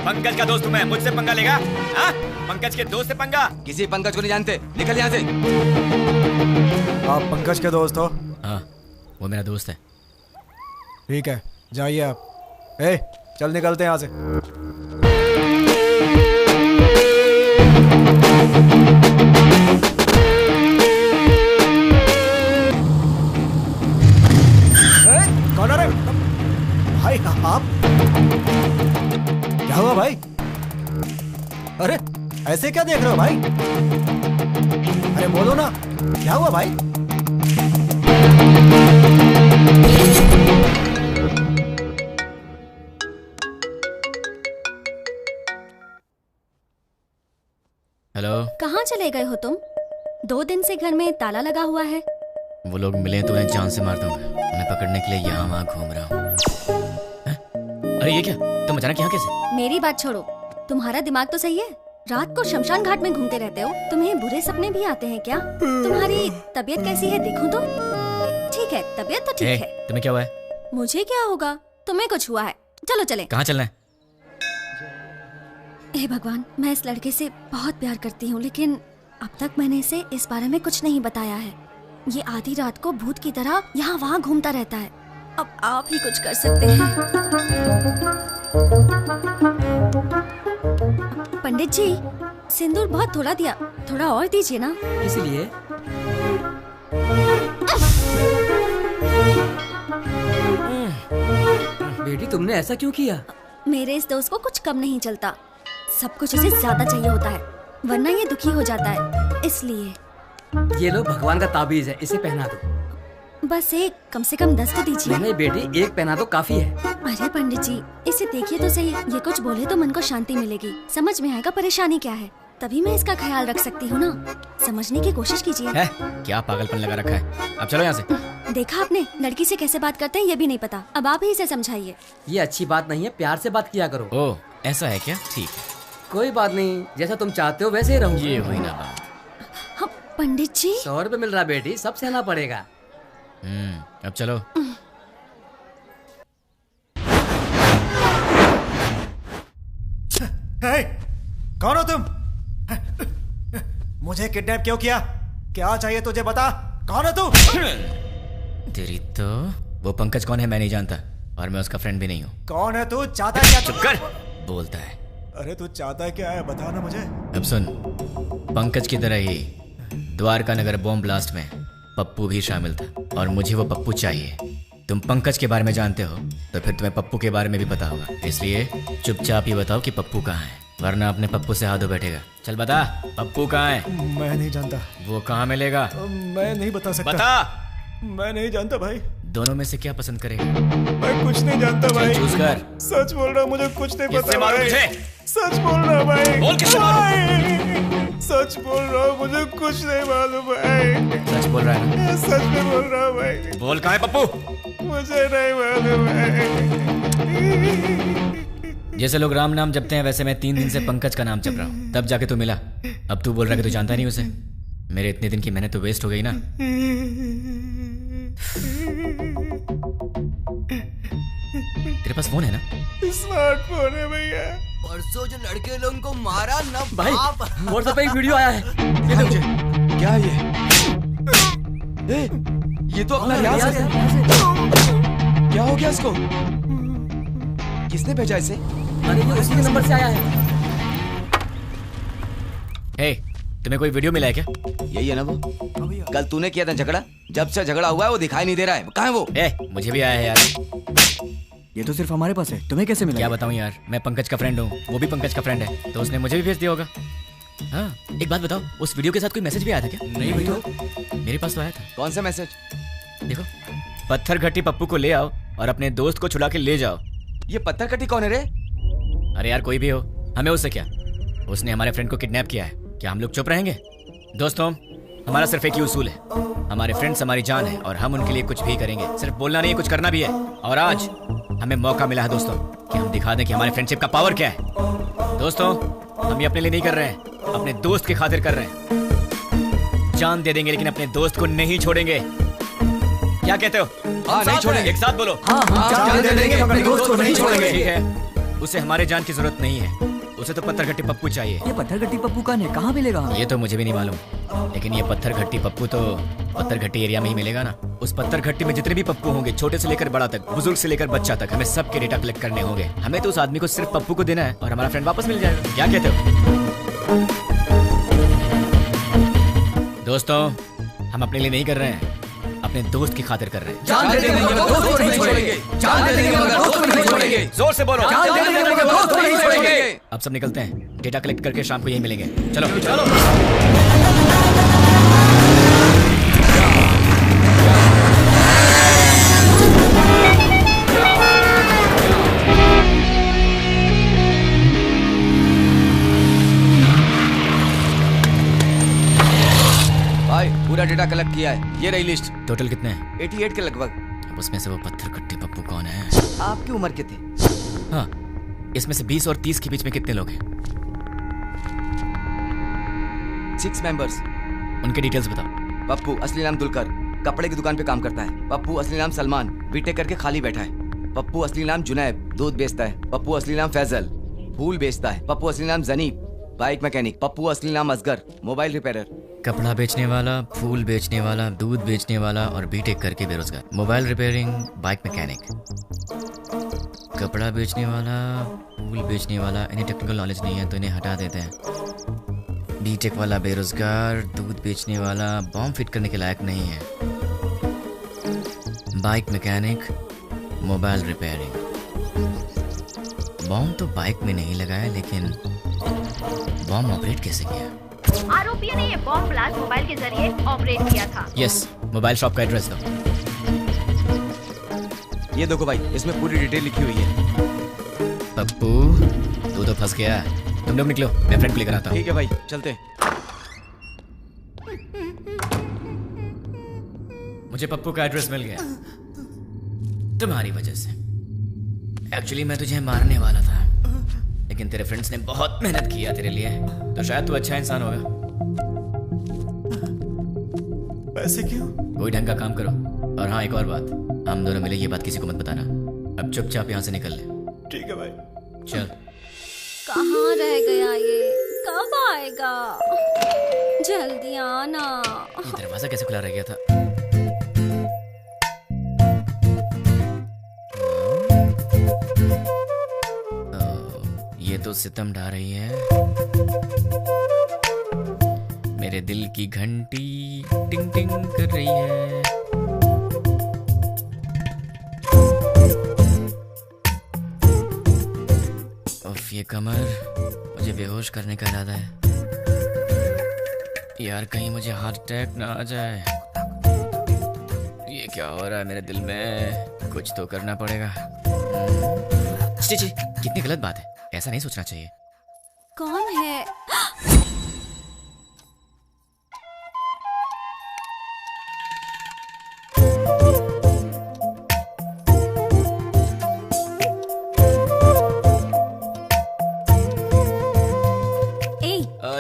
पंकज का दोस्त हूँ मैं, मुझसे पंगा लेगा? हाँ? पंकज के दोस्त से पंगा? किसी पंकज को नहीं जानते, निकल यहाँ से। आप पंकज के दोस्त हो? हाँ, वो मेरा दोस्त है। ठीक है, जाइए आप। चल निकलते हैं यहाँ से। कौन है रे? भाई आप? क्या हुआ भाई? अरे ऐसे क्या देख रहे हो भाई? अरे बोलो ना, क्या हुआ भाई? हेलो। कहाँ चले गए हो तुम? 2 दिन से घर में ताला लगा हुआ है। वो लोग मिले तो उन्हें जान से मार दूंगा। उन्हें पकड़ने के लिए यहाँ वहाँ घूम रहा हूँ। अरे ये क्या? तुम अचानक यहाँ कैसे? मेरी बात छोड़ो, तुम्हारा दिमाग तो सही है? रात को शमशान घाट में घूमते रहते हो। तुम्हें बुरे सपने भी आते हैं क्या? तुम्हारी तबीयत कैसी है देखूं तो? ठीक है, तबीयत तो ठीक है। तुम्हें क्या हुआ है? मुझे क्या होगा? तुम्हें कुछ हुआ है। चलो चले। कहाँ चलना है? हे भगवान, मैं इस लड़के से बहुत प्यार करती हूँ, लेकिन अब तक मैंने इसे इस बारे में कुछ नहीं बताया है। ये आधी रात को भूत की तरह यहाँ वहाँ घूमता रहता है। अब आप ही कुछ कर सकते हैं। पंडित जी, सिंदूर बहुत थोड़ा दिया, थोड़ा और दीजिए ना। इसलिए बेटी तुमने ऐसा क्यों किया? मेरे इस दोस्त को कुछ कम नहीं चलता, सब कुछ इसे ज्यादा चाहिए होता है, वरना ये दुखी हो जाता है, इसलिए। ये लो भगवान का ताबीज है, इसे पहना दो। बस एक, कम से कम 10 तो दीजिए। नहीं बेटी, एक पहना दो काफी है। अरे पंडित जी, इसे देखिए तो सही, ये कुछ बोले तो मन को शांति मिलेगी, समझ में आएगा परेशानी क्या है, तभी मैं इसका ख्याल रख सकती हूँ ना। समझने की कोशिश कीजिए। क्या पागलपन लगा रखा है? अब चलो यहाँ से। देखा आपने, लड़की से कैसे बात करते हैं ये भी नहीं पता। अब आप ही इसे समझाइए। ये अच्छी बात नहीं है, प्यार से बात किया करो। ओह, ऐसा है क्या? ठीक है। कोई बात नहीं, जैसा तुम चाहते हो वैसे ही रहूंगा। ये हुई ना बात। हाँ, पंडित जी 100 रुपए मिल रहा बेटी, सब सहना पड़ेगा। अब चलो। हे, कौन हो तुम? मुझे किडनैप क्यों किया? क्या चाहिए तुझे, बता। कौन है तू? तेरी तो वो पंकज कौन है मैं नहीं जानता, और मैं उसका फ्रेंड भी नहीं हूँ। कौन है तू? चाहता है क्या? चुप कर, बोलता है। अरे तू चाहता है क्या है, बता ना मुझे। अब सुन, पंकज की तरह ही द्वारका नगर बॉम्ब ब्लास्ट में पप्पू भी शामिल था, और मुझे वो पप्पू चाहिए। तुम पंकज के बारे में जानते हो तो फिर तुम्हें पप्पू के बारे में भी पता होगा, इसलिए चुपचाप ही बताओ कि पप्पू कहाँ है, वरना अपने पप्पू से हाथ धो बैठेगा। चल बता, पप्पू कहाँ है? मैं नहीं जानता। वो कहाँ मिलेगा? मैं नहीं बता सकता। बता। मैं नहीं जानता भाई। दोनों में से क्या पसंद करेगा? मैं कुछ नहीं जानता भाई। चूज कर। सच बोल रहा हूँ, मुझे कुछ नहीं पता मालूम भाई। तुझे? सच बोल रहा हूँ भाई। बोल किससे मालूम? सच बोल रहा हूँ, मुझे कुछ नहीं मालूम भाई। सच बोल रहा है ना? सच में बोल रहा हूँ भाई। बोल कहाँ है पप्पू? मुझे नहीं मालूम भाई। जैसे लोग राम नाम जपते हैं, वैसे मैं 3 दिन से पंकज का नाम जप रहा हूँ, तब जाके तू मिला। अब तू बोल रहा है कि तू जानता नहीं उसे। मेरे इतने दिन की मेहनत तो वेस्ट हो गई ना। तेरे पास फोन है ना? स्मार्टफोन है भैया। परसों जो लड़के लोगों को मारा ना भाई, व्हाट्सएप पे एक वीडियो आया है, ये देखो। क्या ये? ये तो अपना रियाज है। क्या हो गया इसको? किसने भेजा इसे? अरे ये उसी के नंबर से आया है। हे, तुम्हें कोई वीडियो मिला है क्या? यही है ना वो? कल तूने किया था झगड़ा, जब से झगड़ा हुआ है वो दिखाई नहीं दे रहा है। कहाँ है वो? मुझे भी आया है यार। ये तो सिर्फ हमारे पास है, तुम्हें कैसे मिला? क्या बताऊं यार, मैं पंकज का फ्रेंड हूँ, वो भी पंकज का फ्रेंड है, तो उसने मुझे भी भेज दिया होगा। हाँ, एक बात बताओ, उस वीडियो के साथ कोई मैसेज भी आया था क्या? नहीं भाई। तो मेरे पास तो आया था। कौन सा मैसेज? देखो, पत्थर घट्टी पप्पू को ले आओ और अपने दोस्त को छुड़ा के ले जाओ। ये पत्थर घट्टी कौन है रे? अरे यार कोई भी हो, हमें उससे क्या? उसने हमारे फ्रेंड को किडनैप किया है, क्या हम लोग चुप रहेंगे? दोस्तों, हमारा सिर्फ एक ही उसूल है, हमारे फ्रेंड्स हमारी जान है और हम उनके लिए कुछ भी करेंगे। सिर्फ बोलना नहीं, कुछ करना भी है। और आज हमें मौका मिला है दोस्तों कि हम दिखा दें कि हमारे फ्रेंडशिप का पावर क्या है। दोस्तों, हम ये अपने लिए नहीं कर रहे हैं, अपने दोस्त की खातिर कर रहे हैं। जान दे देंगे लेकिन अपने दोस्त को नहीं छोड़ेंगे। क्या कहते हो? हाँ, नहीं छोड़ेंगे। एक साथ बोलो। हाँ, जान दे देंगे, अपने दोस्त को नहीं छोड़ेंगे। ठीक है, उसे हमारे जान की जरूरत नहीं है, उसे तो पत्थर घट्टी पप्पू चाहिए। ये पत्थर घट्टी पप्पू कहाँ मिलेगा? ये तो मुझे भी नहीं मालूम, लेकिन ये पत्थर घट्टी पप्पू तो पत्थर घट्टी एरिया में ही मिलेगा ना। उस पत्थर घट्टी में जितने भी पप्पू होंगे, छोटे से लेकर बड़ा तक, बुजुर्ग से लेकर बच्चा तक, हमें सबके डेटा कलेक्ट करने होंगे। हमें तो उस आदमी को सिर्फ पप्पू को देना है और हमारा फ्रेंड वापस मिल जाएगा। क्या कहते हो दोस्तों? हम अपने लिए नहीं कर रहे हैं, अपने दोस्त की खातिर कर रहे हैं। जान दे देंगे मगर दोस्त को नहीं छोड़ेंगे। जान दे देंगे मगर दोस्त को नहीं छोड़ेंगे। जोर से बोलो। जान दे देंगे मगर दोस्त को नहीं छोड़ेंगे। अब सब निकलते हैं, डेटा कलेक्ट करके शाम को यही मिलेंगे। चलो चलो। भाई पूरा डेटा कलेक्ट किया है, ये रही लिस्ट। टोटल कितने हैं? 88 के लगभग। अब उसमें से वो पत्थर घट्टी पप्पू कौन है? आपकी उम्र के थे? हाँ, इसमें से 20 और 30 के बीच में कितने लोग हैं? 6 मेंबर्स। उनके डिटेल्स बताओ। पप्पू असली नाम दुलकर, कपड़े की दुकान पे काम करता है। पप्पू असली नाम सलमान, बीटेक करके खाली बैठा है। पप्पू असली नाम जुनैब, दूध बेचता है। पप्पू असली नाम फैजल, फूल बेचता है। पप्पू असली नाम जनीब, बाइक मैकेनिक। पप्पू असली नाम असगर, मोबाइल रिपेयरर। कपड़ा बेचने वाला, फूल बेचने वाला, दूध बेचने वाला और बीटेक करके बेरोजगार। Mobile repairing, bike mechanic. कपड़ा बेचने वाला, फूल बेचने वाला, इन्हें टेक्निकल नॉलेज नहीं है तो इन्हें हटा देते हैं। बीटेक वाला बेरोजगार, दूध बेचने वाला बॉम्ब फिट करने के लायक नहीं है। Bike mechanic, mobile repairing. Bomb तो बाइक में नहीं लगाया, लेकिन बॉम्ब ऑपरेट कैसे किया? आरोपियों ने ये बॉम्ब ब्लास्ट मोबाइल के जरिए ऑपरेट किया था। यस, मोबाइल शॉप का एड्रेस दो। ये देखो भाई, इसमें पूरी डिटेल लिखी हुई है। पप्पू, तू तो फंस गया। तुम लोग निकलो, मैं फ्रेंड को लेकर आता हूँ। ठीक है भाई, चलते हैं। मुझे पप्पू का एड्रेस मिल गया तुम्हारी वजह से। एक्चुअली मैं तुझे मारने वाला था, लेकिन तेरे फ्रेंड्स ने बहुत मेहनत किया तेरे लिए, तो शायद तू अच्छा इंसान होगा। पैसे क्यों? कोई ढंग का काम करो। और हाँ, एक और बात, हम दोनों मिले ये बात किसी को मत बताना। अब चुपचाप यहाँ से निकल ले। ठीक है भाई। चल। कहाँ रह गया ये? कब आएगा? जल्दी आना। ये दरवाजा कैसे खुला रह गया था? ये तो सितम ढा रही है। मेरे दिल की घंटी टिंग टिंग कर रही है। उफ, ये कमर, मुझे बेहोश करने का इरादा है। यार कहीं मुझे हार्ट अटैक ना आ जाए। ये क्या हो रहा है मेरे दिल में? कुछ तो करना पड़ेगा। छी, कितनी गलत बात है, ऐसा नहीं सोचना चाहिए। कौन है?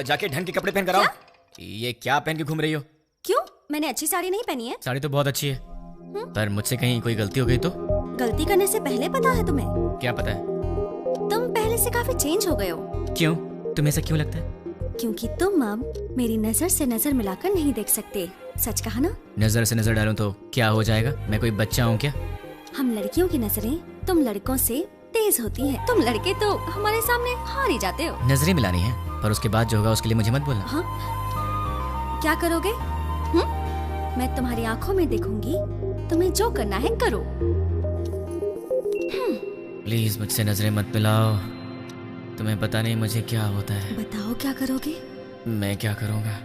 जाके ढंग के कपड़े पहन कर आओ। ये क्या पहन के घूम रही हो? क्यों? मैंने अच्छी साड़ी नहीं पहनी है। साड़ी तो बहुत अच्छी है, पर मुझसे कहीं कोई गलती हो गई तो? गलती करने से पहले पता है तुम्हें? क्या पता है? तुम पहले से काफी चेंज हो गए हो। क्यों? तुम्हें ऐसा क्यों लगता है? क्योंकि तुम अब मेरी नजर से नजर मिलाकर नहीं देख सकते। सच कहा ना? नजर से नजर डालूं तो क्या हो जाएगा? मैं कोई बच्चा हूँ क्या? हम लड़कियों की नजरें तुम लड़कों से तेज होती हैं। तुम लड़के तो हमारे सामने हार ही जाते हो। नजरें मिलानी है, पर उसके बाद जो होगा उसके लिए मुझे मत बोलना। हाँ? क्या करोगे? मैं तुम्हारी आंखों में देखूंगी, तुम्हें जो करना है करो। प्लीज मुझसे नजरें मत मिलाओ। तुम्हें पता नहीं मुझे क्या होता है। बताओ क्या करोगे? मैं क्या करूँगा?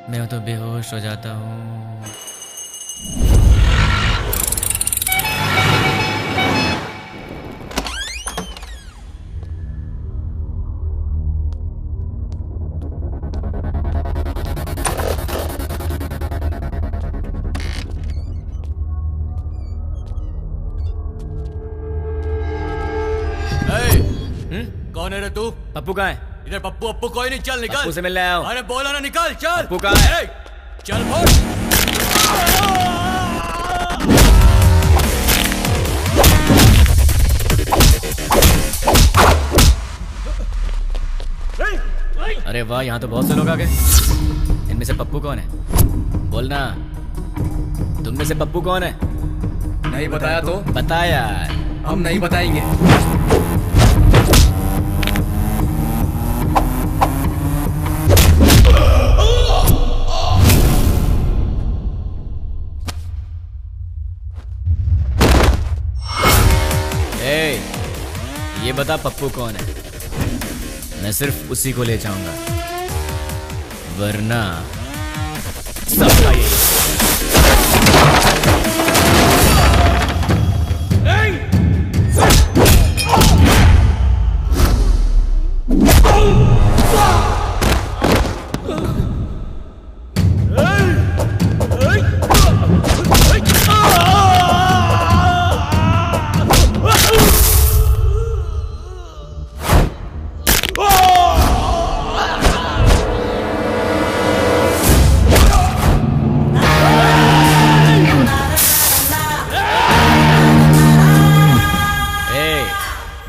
मैं तो बेहोश हो जाता हूँ। कौन है रे तू? पप्पू कहाँ है? इधर पप्पू अप्पू कोई नहीं, चल निकल। पप्पू से मिलने आया हूँ। अरे बोला ना निकल, चल। पप्पू कहाँ है? चल बोल। अरे वाह, यहाँ तो बहुत से लोग आ गए। इनमें से पप्पू कौन है? बोलना। तुम में से पप्पू कौन है? नहीं बताया तो? बता यार। हम नहीं बताएंगे। ये बता पप्पू कौन है? मैं सिर्फ उसी को ले जाऊंगा, वरना सबका ये।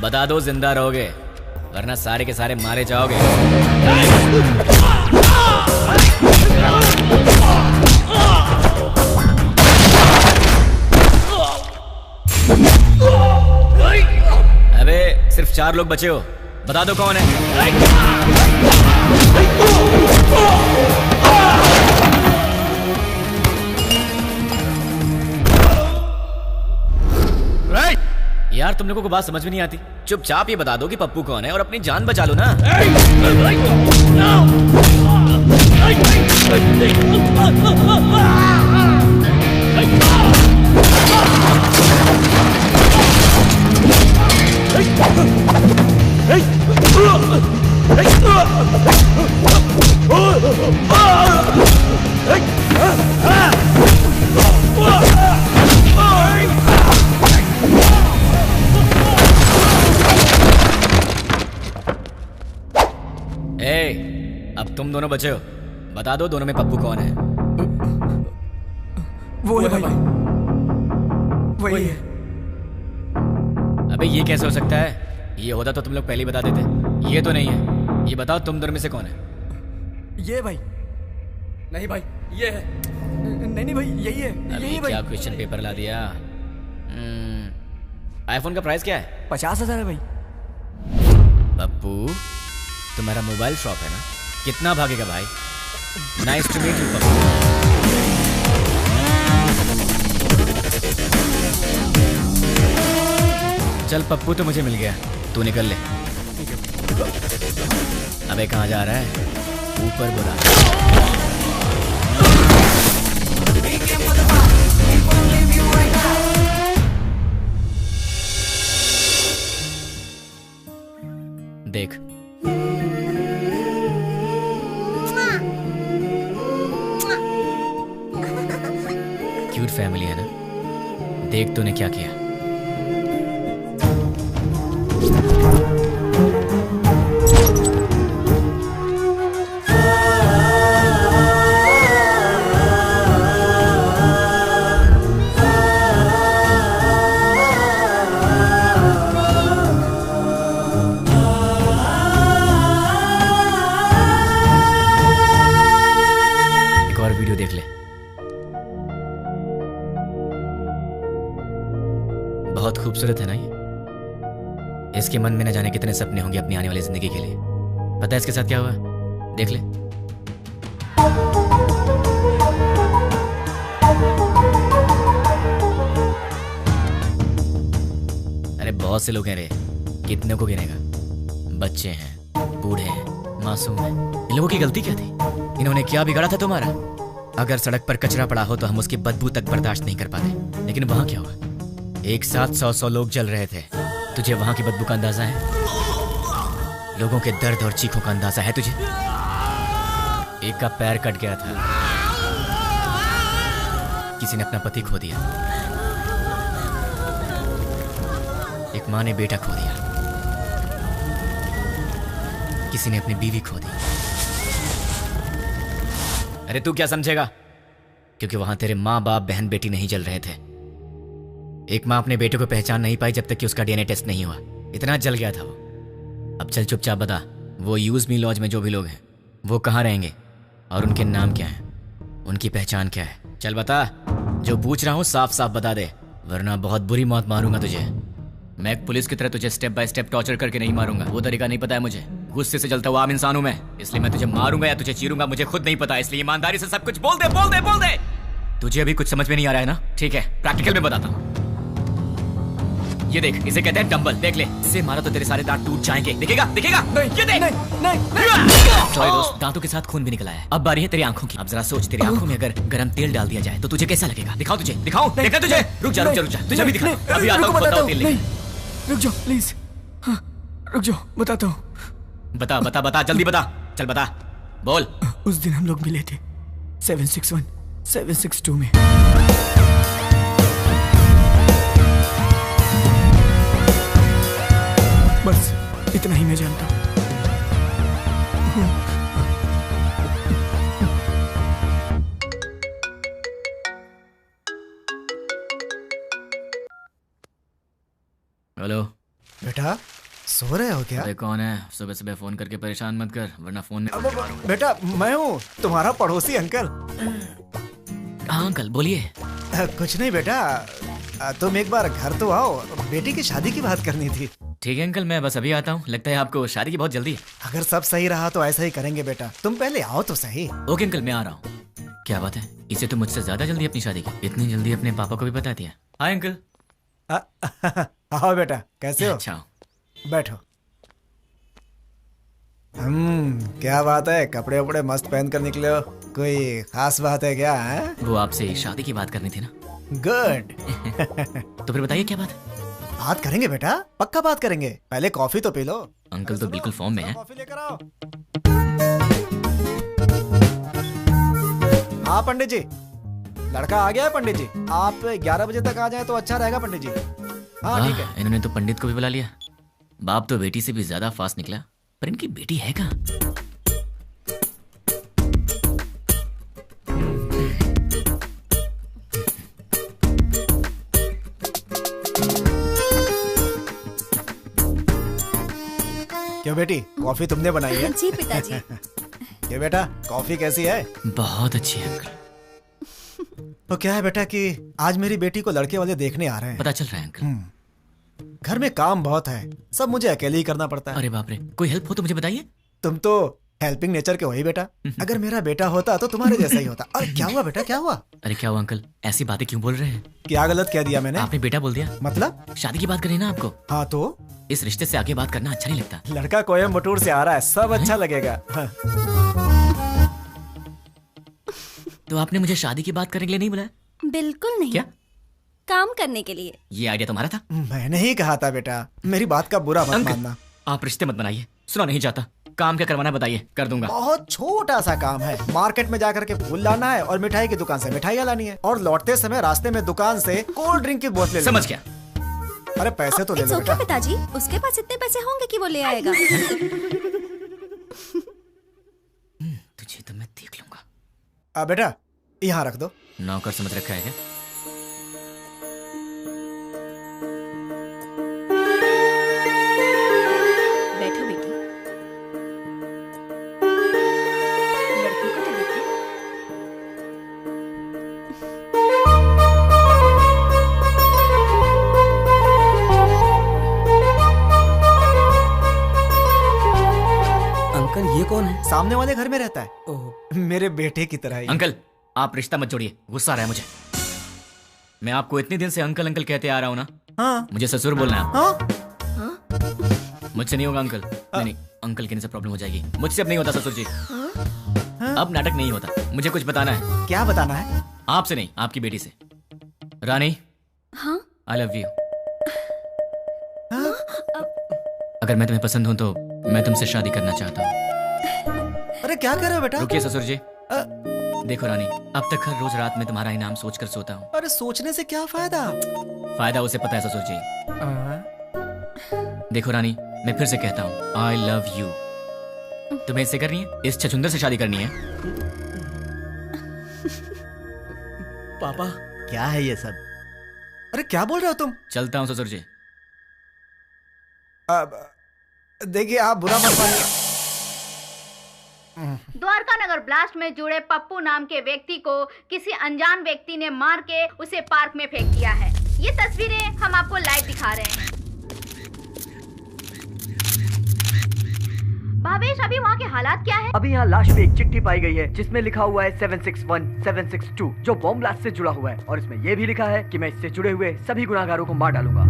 बता दो जिंदा रहोगे, वरना सारे के सारे मारे जाओगे। अबे सिर्फ 4 लोग बचे हो, बता दो कौन है? यार तुम लोगों को बात समझ में नहीं आती। चुपचाप ये बता दो कि पप्पू कौन है और अपनी जान बचा लो ना। तुम दोनों बचे हो, बता दो दोनों में पप्पू कौन है? वो है भाई, वही है। अबे ये कैसे हो सकता है? ये होता तो तुम लोग पहले ही बता देते। ये तो नहीं है। ये बताओ तुम दोनों में से कौन है? ये भाई। नहीं भाई, ये है। नहीं भाई, यही है। अभी क्या क्वेश्चन पेपर ला दिया? आईफोन का प्राइस क्या है? 50,000 है भाई। पप्पू, तुम्हारा मोबाइल शॉप है ना? कितना भागेगा भाई? Nice to meet you Pappu. चल पप्पू तो मुझे मिल गया, तू निकल ले। अबे कहाँ जा रहा है? ऊपर बुला। देख क्यूट फैमिली है ना? देख तूने क्या किया। देख ले, बहुत खूबसूरत है ना ये। इसके मन में न जाने कितने सपने होंगे अपनी आने वाली जिंदगी के लिए। पता है इसके साथ क्या हुआ? देख ले। अरे बहुत से लोग हैं रे, कितने को गिनेगा? बच्चे हैं, बूढ़े हैं, मासूम हैं। इन लोगों की गलती क्या थी? इन्होंने क्या बिगाड़ा था तुम्हारा? अगर सड़क पर कचरा पड़ा हो तो हम उसकी बदबू तक बर्दाश्त नहीं कर पाते, लेकिन वहां क्या हुआ? एक साथ 100 लोग जल रहे थे। तुझे वहां की बदबू का अंदाजा है? लोगों के दर्द और चीखों का अंदाजा है तुझे? एक का पैर कट गया था, किसी ने अपना पति खो दिया, एक माँ ने बेटा खो दिया, किसी ने अपनी बीवी खो दी। अरे तू क्या समझेगा? क्योंकि वहां तेरे माँ बाप बहन बेटी नहीं जल रहे थे। एक माँ अपने बेटे को पहचान नहीं पाई जब तक कि उसका डीएनए टेस्ट नहीं हुआ। इतना जल गया था वो। अब चल चुपचाप बता, वो यूज मी लॉज में जो भी लोग हैं वो कहाँ रहेंगे और उनके नाम क्या हैं, उनकी पहचान क्या है? चल बता, जो पूछ रहा हूँ साफ साफ बता दे, वरना बहुत बुरी मौत मारूंगा तुझे। मैं एक पुलिस की तरह तुझे स्टेप बाय स्टेप टॉर्चर करके नहीं मारूंगा, वो तरीका नहीं पता है मुझे। गुस्से से जलता हुआ आम इंसान हूं मैं, इसलिए मैं तुझे मारूंगा या तुझे चीरूंगा मुझे खुद नहीं पता। इसलिए ईमानदारी से सब कुछ बोल दे, बोल दे, बोल दे। तुझे अभी कुछ समझ में नहीं आ रहा है ना? ठीक है, प्रैक्टिकल में बताता हूँ। ये देख, इसे कहते हैं डंबल। देख ले, इससे मारा तो तेरे सारे दांत टूट जाएंगे। दिखेगा? दिखेगा? नहीं, ये देख। सॉरी दोस्त, दांतों के साथ खून भी निकला है। अब बारी है तेरी आंखों की। अब जरा सोच, तेरी आंखों में अगर गरम तेल डाल दिया जाए तो तुझे कैसा लगेगा? दिखाओ तुझे, दिखाओ, देखना तुझे। रुक जा, रुक जा, रुक जा, तुझे अभी दिखा। अभी आता हूँ, बताओ तेल लेके। रुक जाओ प्लीज, हाँ, रुक जाओ, बताता हूँ। बता बता बता, जल्दी बता, चल बता, बोल। उस दिन हम लोग मिले थे 761 762 में। बस इतना ही मैं जानता हूँ। हेलो बेटा, सो रहे हो क्या? अरे कौन है? सुबह सुबह फोन करके परेशान मत कर, वरना फोन में। बेटा मैं हूँ, तुम्हारा पड़ोसी अंकल। हाँ अंकल, बोलिए। कुछ नहीं बेटा, तुम एक बार घर तो आओ, बेटी की शादी की बात करनी थी। ठीक है अंकल, मैं बस अभी आता हूँ। लगता है आपको शादी की बहुत जल्दी है। अगर सब सही रहा तो ऐसा ही करेंगे बेटा, तुम पहले आओ तो सही। ओके अंकल, मैं आ रहा हूँ। क्या बात है, इसे तो मुझसे ज्यादा जल्दी अपनी शादी की। इतनी जल्दी अपने पापा को भी बता दिया। Hi uncle. आओ बेटा, कैसे हो? अच्छा, बैठो। क्या बात है, कपड़े वपड़े मस्त पहन कर निकले हो, कोई खास बात है क्या? है? वो आपसे शादी की बात करनी थी ना। गुड। तो फिर बताइए क्या बात है? बात करेंगे बेटा, पक्का बात करेंगे, पहले कॉफी तो पी लो। अंकल तो बिल्कुल फॉर्म में है। कॉफी लेकर आओ। हाँ पंडित जी, लड़का आ गया है पंडित जी, आप 11 बजे तक आ जाए तो अच्छा रहेगा पंडित जी। हाँ ठीक है। इन्होंने तो पंडित को भी बुला लिया। बाप तो बेटी से भी ज्यादा फास्ट निकला, पर इनकी बेटी है कहाँ? क्यों बेटी, कॉफी तुमने बनाई है? जी पिताजी। ये बेटा, कॉफी कैसी है? बहुत अच्छी है अंकल। तो क्या है बेटा कि आज मेरी बेटी को लड़के वाले देखने आ रहे हैं। पता चल रहा है अंकल। घर में काम बहुत है, सब मुझे अकेले ही करना पड़ता है। अरे बाप रे, कोई हेल्प हो तो मुझे बताइए। तुम तो हेल्पिंग नेचर के हो ही बेटा। अगर मेरा बेटा होता तो तुम्हारे जैसा ही होता। अरे क्या हुआ बेटा, क्या हुआ? अरे क्या हुआ अंकल, ऐसी बातें क्यों बोल रहे हैं? क्या गलत कह दिया मैंने? आपने बेटा बोल दिया। मतलब? शादी की बात करी ना आपको। हाँ तो इस रिश्ते से आगे बात करना अच्छा नहीं लगता। लड़का कोयम्बटूर से आ रहा है, सब अच्छा लगेगा। हाँ। तो आपने मुझे शादी की बात करने के लिए नहीं बुलाया? बिल्कुल नहीं। क्या? काम करने के लिए। ये आइडिया तुम्हारा था? मैंने ही कहा था बेटा, मेरी बात का बुरा मत मानना। आप रिश्ते मत बनाइए, सुना नहीं चाहता। काम क्या करवाना बताइए, कर दूंगा। बहुत छोटा सा काम है, मार्केट में जाकर के फूल लाना है और मिठाई की दुकान से मिठाइयाँ लानी है, और लौटते समय रास्ते में दुकान से कोल्ड ड्रिंक की बोतलें। समझ गया। अरे पैसे तो ले लो बेटा। पिताजी, उसके पास इतने पैसे होंगे कि वो ले आएगा। तुझे तो मैं देख लूंगा। बेटा यहाँ रख दो। नौकर समझ रखा है क्या? बैठो बेटी। लड़की को तो देखो। अंकल ये कौन है? सामने वाले घर में रहता है। मेरे बेटे की तरह ही। अंकल आप रिश्ता मत जोड़िए, गुस्सा आ रहा है मुझे। मैं आपको इतने दिन से अंकल अंकल कहते आ रहा हूँ ना। हाँ। मुझे ससुर बोलना है। हाँ? मुझसे नहीं होगा अंकल। नहीं, अंकल कहने से प्रॉब्लम हो जाएगी। मुझसे अब नहीं होता ससुर जी। अब नाटक नहीं होता। मुझे कुछ बताना है। क्या बताना है? आपसे नहीं, आपकी बेटी से। रानी। हाँ? I love you. अगर मैं तुम्हें पसंद हूँ तो मैं तुमसे शादी करना चाहता हूँ। अरे क्या कर रहे हो बेटा? रुकिए ससुर जी। देखो रानी, अब तक हर रोज रात में तुम्हारा इनाम सोचकर सोता हूँ। अरे सोचने से क्या फायदा? फायदा उसे पता है ससुर जी। देखो रानी, मैं फिर से कहता हूँ, आई लव यू। तुम्हें इससे करनी है? इस छछुंदर से शादी करनी है? पापा क्या है ये सब? अरे क्या बोल रहे हो तुम? चलता हूँ ससुर जी। देखिए आप बुरा मत मानिए। द्वारका नगर ब्लास्ट में जुड़े पप्पू नाम के व्यक्ति को किसी अनजान व्यक्ति ने मार के उसे पार्क में फेंक दिया है। ये तस्वीरें हम आपको लाइव दिखा रहे हैं। भावेश, अभी वहाँ के हालात क्या है? अभी यहाँ लाश पे एक चिट्ठी पाई गई है जिसमें लिखा हुआ है 761-762 जो बॉम्ब ब्लास्ट से जुड़ा हुआ है, और इसमें यह भी लिखा है कि मैं इससे जुड़े हुए सभी गुनाहगारों को मार डालूंगा।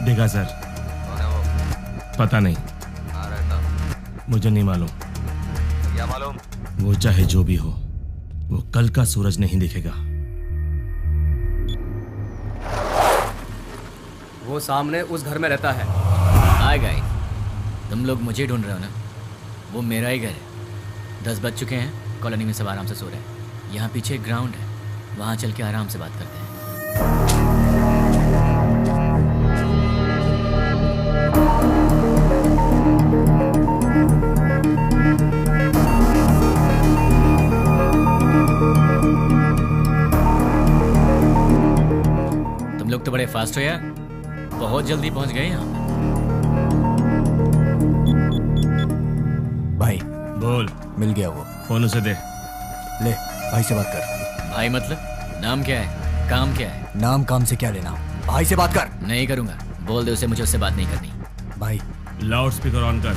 देखा सर। कौन है वो? पता नहीं, कहाँ रहता? मुझे नहीं मालूम। क्या मालूम? वो चाहे जो भी हो, वो कल का सूरज नहीं दिखेगा। वो सामने उस घर में रहता है। हाय गाइस, तुम लोग मुझे ढूंढ रहे हो ना? वो मेरा ही घर है। 10 बज चुके हैं, कॉलोनी में सब आराम से सो रहे हैं। यहाँ पीछे एक ग्राउंड है, वहाँ चल के आराम से बात करते हैं। तुम लोग तो बड़े फास्ट हो यार, बहुत जल्दी पहुंच गए यहाँ। भाई बोल। मिल गया वो। फोन उसे दे। ले भाई से बात कर। भाई मतलब? नाम क्या है, काम क्या है? नाम काम से क्या लेना, भाई से बात कर। नहीं करूंगा, बोल दे उसे मुझे उससे बात नहीं करनी। भाई लाउड स्पीकर ऑन कर।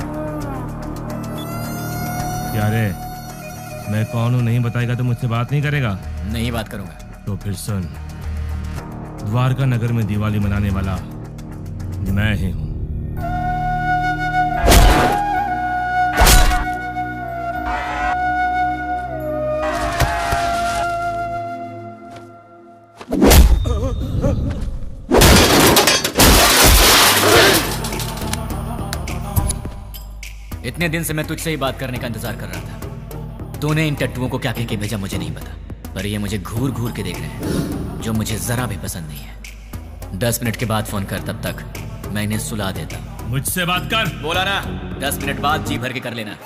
क्या रे, मैं कौन हूँ नहीं बताएगा तो मुझसे बात नहीं करेगा? नहीं बात करूंगा। तो फिर सुन, द्वारका नगर में दिवाली मनाने वाला मैं ही हूँ। इतने दिन से मैं तुझसे ही बात करने का इंतजार कर रहा था। तूने इन टट्टुओं को क्या कह के भेजा मुझे नहीं पता, पर ये मुझे घूर घूर के देख रहे हैं, जो मुझे जरा भी पसंद नहीं है। 10 मिनट के बाद फोन कर, तब तक मैं इन्हें सुला देता। मुझसे बात कर। बोला ना, 10 मिनट बाद जी भर के कर लेना।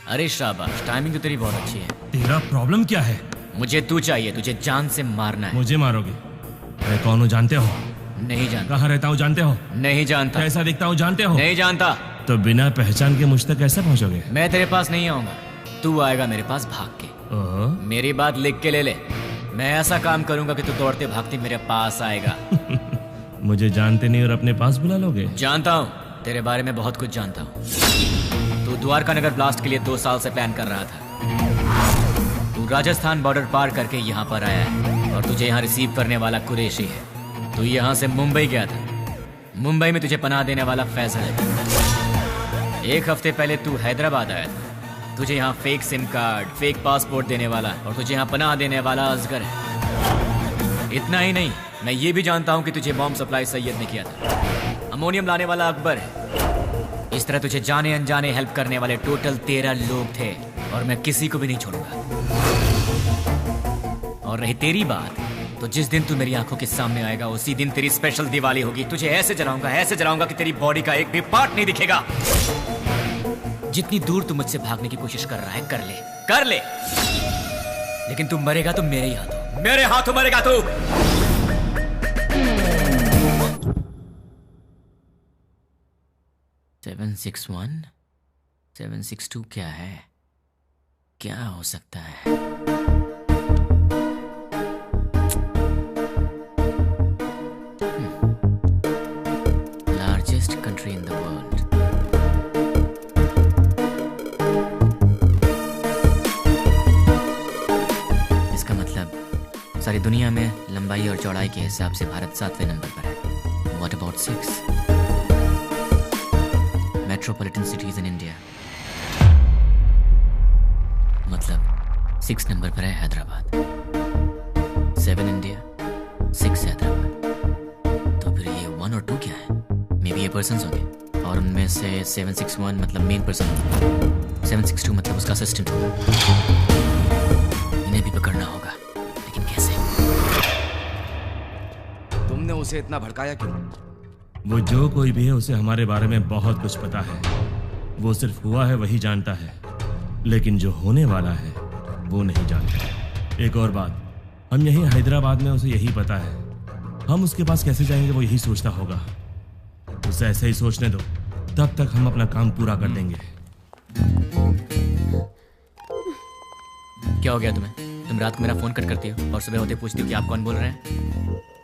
अरे शाबाश, टाइमिंग तो तेरी बहुत अच्छी है। तेरा प्रॉब्लम क्या है? मुझे तू चाहिए, तुझे जान से मारना है। मुझे मारोगे? मैं कौन हूँ जानते हो? नहीं जानता। कहाँ रहता हूँ जानते हो? नहीं जानता। कैसा दिखता हूँ जानते हो? नहीं जानता। तो बिना पहचान के मुझ तक कैसे पहुँचोगे? मैं तेरे पास नहीं आऊंगा, तू आएगा मेरे पास भाग के। मेरी बात लिख के ले ले, मैं ऐसा काम करूंगा कि तू दौड़ते भागते मेरे पास आएगा। मुझे जानते नहीं और अपने पास बुला लोगे? जानता हूँ, तेरे बारे में बहुत कुछ जानता हूँ। तू द्वारका नगर ब्लास्ट के लिए 2 साल से प्लान कर रहा था। तू राजस्थान बॉर्डर पार करके यहाँ पर आया है और तुझे यहाँ रिसीव करने वाला कुरैशी है। तू यहाँ से मुंबई गया था, मुंबई में तुझे पनाह देने वाला फैसल है। 1 हफ्ते पहले तू हैदराबाद आया था, तुझे यहाँ fake SIM card, fake passport देने वाला और तुझे यहाँ पनाह देने वाला असगर है। इतना ही नहीं, मैं ये भी जानता हूँ कि तुझे बॉम्ब सप्लाई सैयद ने किया था। अमोनियम लाने वाला अकबर है। इस तरह तुझे जाने अनजाने हेल्प करने वाले टोटल 13 लोग थे और मैं किसी को भी नहीं छोड़ूंगा। और रही तेरी बात, तो जिस दिन तू मेरी आंखों के सामने आएगा उसी दिन तेरी स्पेशल दिवाली होगी। तुझे ऐसे जलाऊंगा कि तेरी बॉडी का एक भी पार्ट नहीं दिखेगा। जितनी दूर तू मुझसे भागने की कोशिश कर रहा है कर ले, लेकिन तू मरेगा तो मेरे हाथों मरेगा तू। सेवन 6-1 762 क्या है? क्या हो सकता है? Largest country in the world. इसका मतलब सारी दुनिया में लंबाई और चौड़ाई के हिसाब से भारत 7वें नंबर पर है। What about 6? Metropolitan cities in India, मतलब 6 नंबर पर है हैदराबाद। 7 इंडिया, 6 हैदराबाद। तो फिर ये 1 और 2 क्या है? मे बी ये पर्सन्स होंगे और उनमें से 761 मतलब मेन पर्सन होगा, 762 मतलब उसका असिस्टेंट होगा। इन्हें भी पकड़ना होगा, लेकिन कैसे? तुमने उसे इतना भड़काया क्यों? वो जो कोई भी है उसे हमारे बारे में बहुत कुछ पता है। वो सिर्फ हुआ है वही जानता है, लेकिन जो होने वाला है वो नहीं जानता। एक और बात, हम यहीं हैदराबाद में उसे यही पता है। हम उसके पास कैसे जाएंगे वो यही सोचता होगा। उसे ऐसे ही सोचने दो, तब तक हम अपना काम पूरा कर देंगे। क्या हो गया तुम्हें? तुम रात को मेरा फोन कट करती हो और सुबह होते पूछती हो कि आप कौन बोल रहे हैं।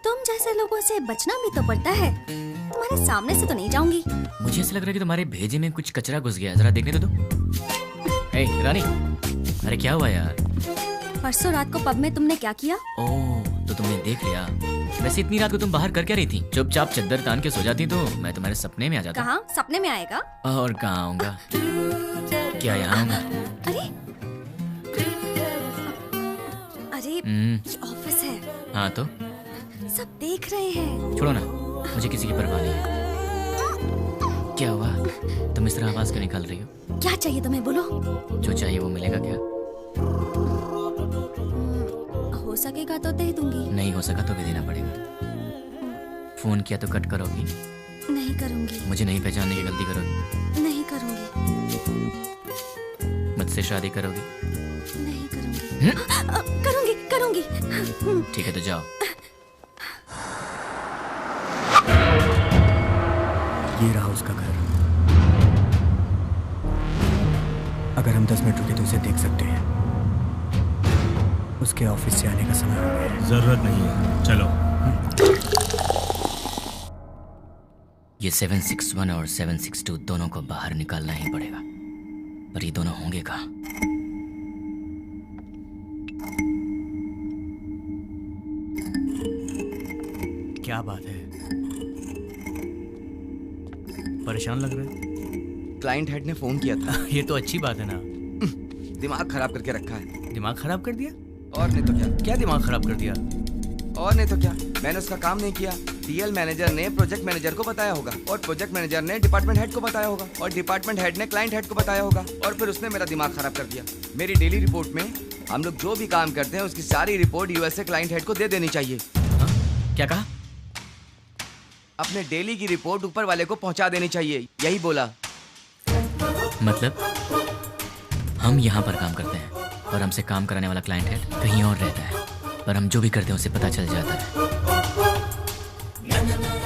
तुम जैसे लोगों से बचना भी तो पड़ता है। तुम्हारे सामने से तो नहीं जाऊंगी। मुझे ऐसा लग रहा है कि तुम्हारे भेजे में कुछ कचरा घुस गया। जरा देखने दो ए रानी, अरे क्या हुआ यार? परसों रात को पब में तुमने क्या किया? ओह, तो तुमने देख लिया। वैसे इतनी रात को तुम बाहर कर क्या रही थी? चुपचाप चद्दर तान के सो जाती तो मैं तुम्हारे सपने में आ जाता। कहाँ सपने में आएगा? और कहाँ आऊंगा? क्या यहाँ होगा? अरे ये ऑफिस है। हाँ तो सब देख रहे हैं। छोड़ो ना, मुझे किसी की परवाह नहीं है। क्या हुआ, तुम इस तरह आवाज क्यों निकाल रही हो? क्या चाहिए तुम्हें, बोलो। जो चाहिए वो मिलेगा क्या? हो सकेगा तो दे दूंगी। नहीं हो सका तो भी देना पड़ेगा। फोन किया तो कट करोगी? नहीं करूंगी। मुझे नहीं पहचानने की गलती करोगी? नहीं करूंगी। मुझसे शादी करोगी? नहीं करूंगी। करूंगी करूंगी। ठीक है तो जाओ। ये रहा उसका घर। अगर हम 10 मिनट रुके तो उसे देख सकते हैं। उसके ऑफिस से आने का समय हो गया है। जरूरत नहीं है, चलो। ये 761 और 762 दोनों को बाहर निकालना ही पड़ेगा, पर ये दोनों होंगे कहाँ? क्या बात है, परेशान लग रहे हैं? क्लाइंट हेड ने फोन किया था। ये तो अच्छी बात है ना। दिमाग खराब करके रखा है। दिमाग खराब कर दिया? और नहीं तो क्या। क्या दिमाग खराब कर दिया? और नहीं तो क्या, मैंने उसका काम नहीं किया। डीएल मैनेजर ने प्रोजेक्ट मैनेजर को बताया होगा, और प्रोजेक्ट मैनेजर ने डिपार्टमेंट हेड को बताया होगा, और डिपार्टमेंट हेड ने क्लाइंट हेड को बताया होगा, और फिर उसने मेरा दिमाग खराब कर दिया। मेरी डेली रिपोर्ट में हम लोग जो भी काम करते हैं उसकी सारी रिपोर्ट यूएसए क्लाइंट हेड को दे देनी चाहिए। क्या कहा? अपने डेली की रिपोर्ट ऊपर वाले को पहुंचा देनी चाहिए, यही बोला। मतलब हम यहाँ पर काम करते हैं और हमसे काम कराने वाला क्लाइंट हेड कहीं और रहता है, पर हम जो भी करते हैं उसे पता चल जाता है।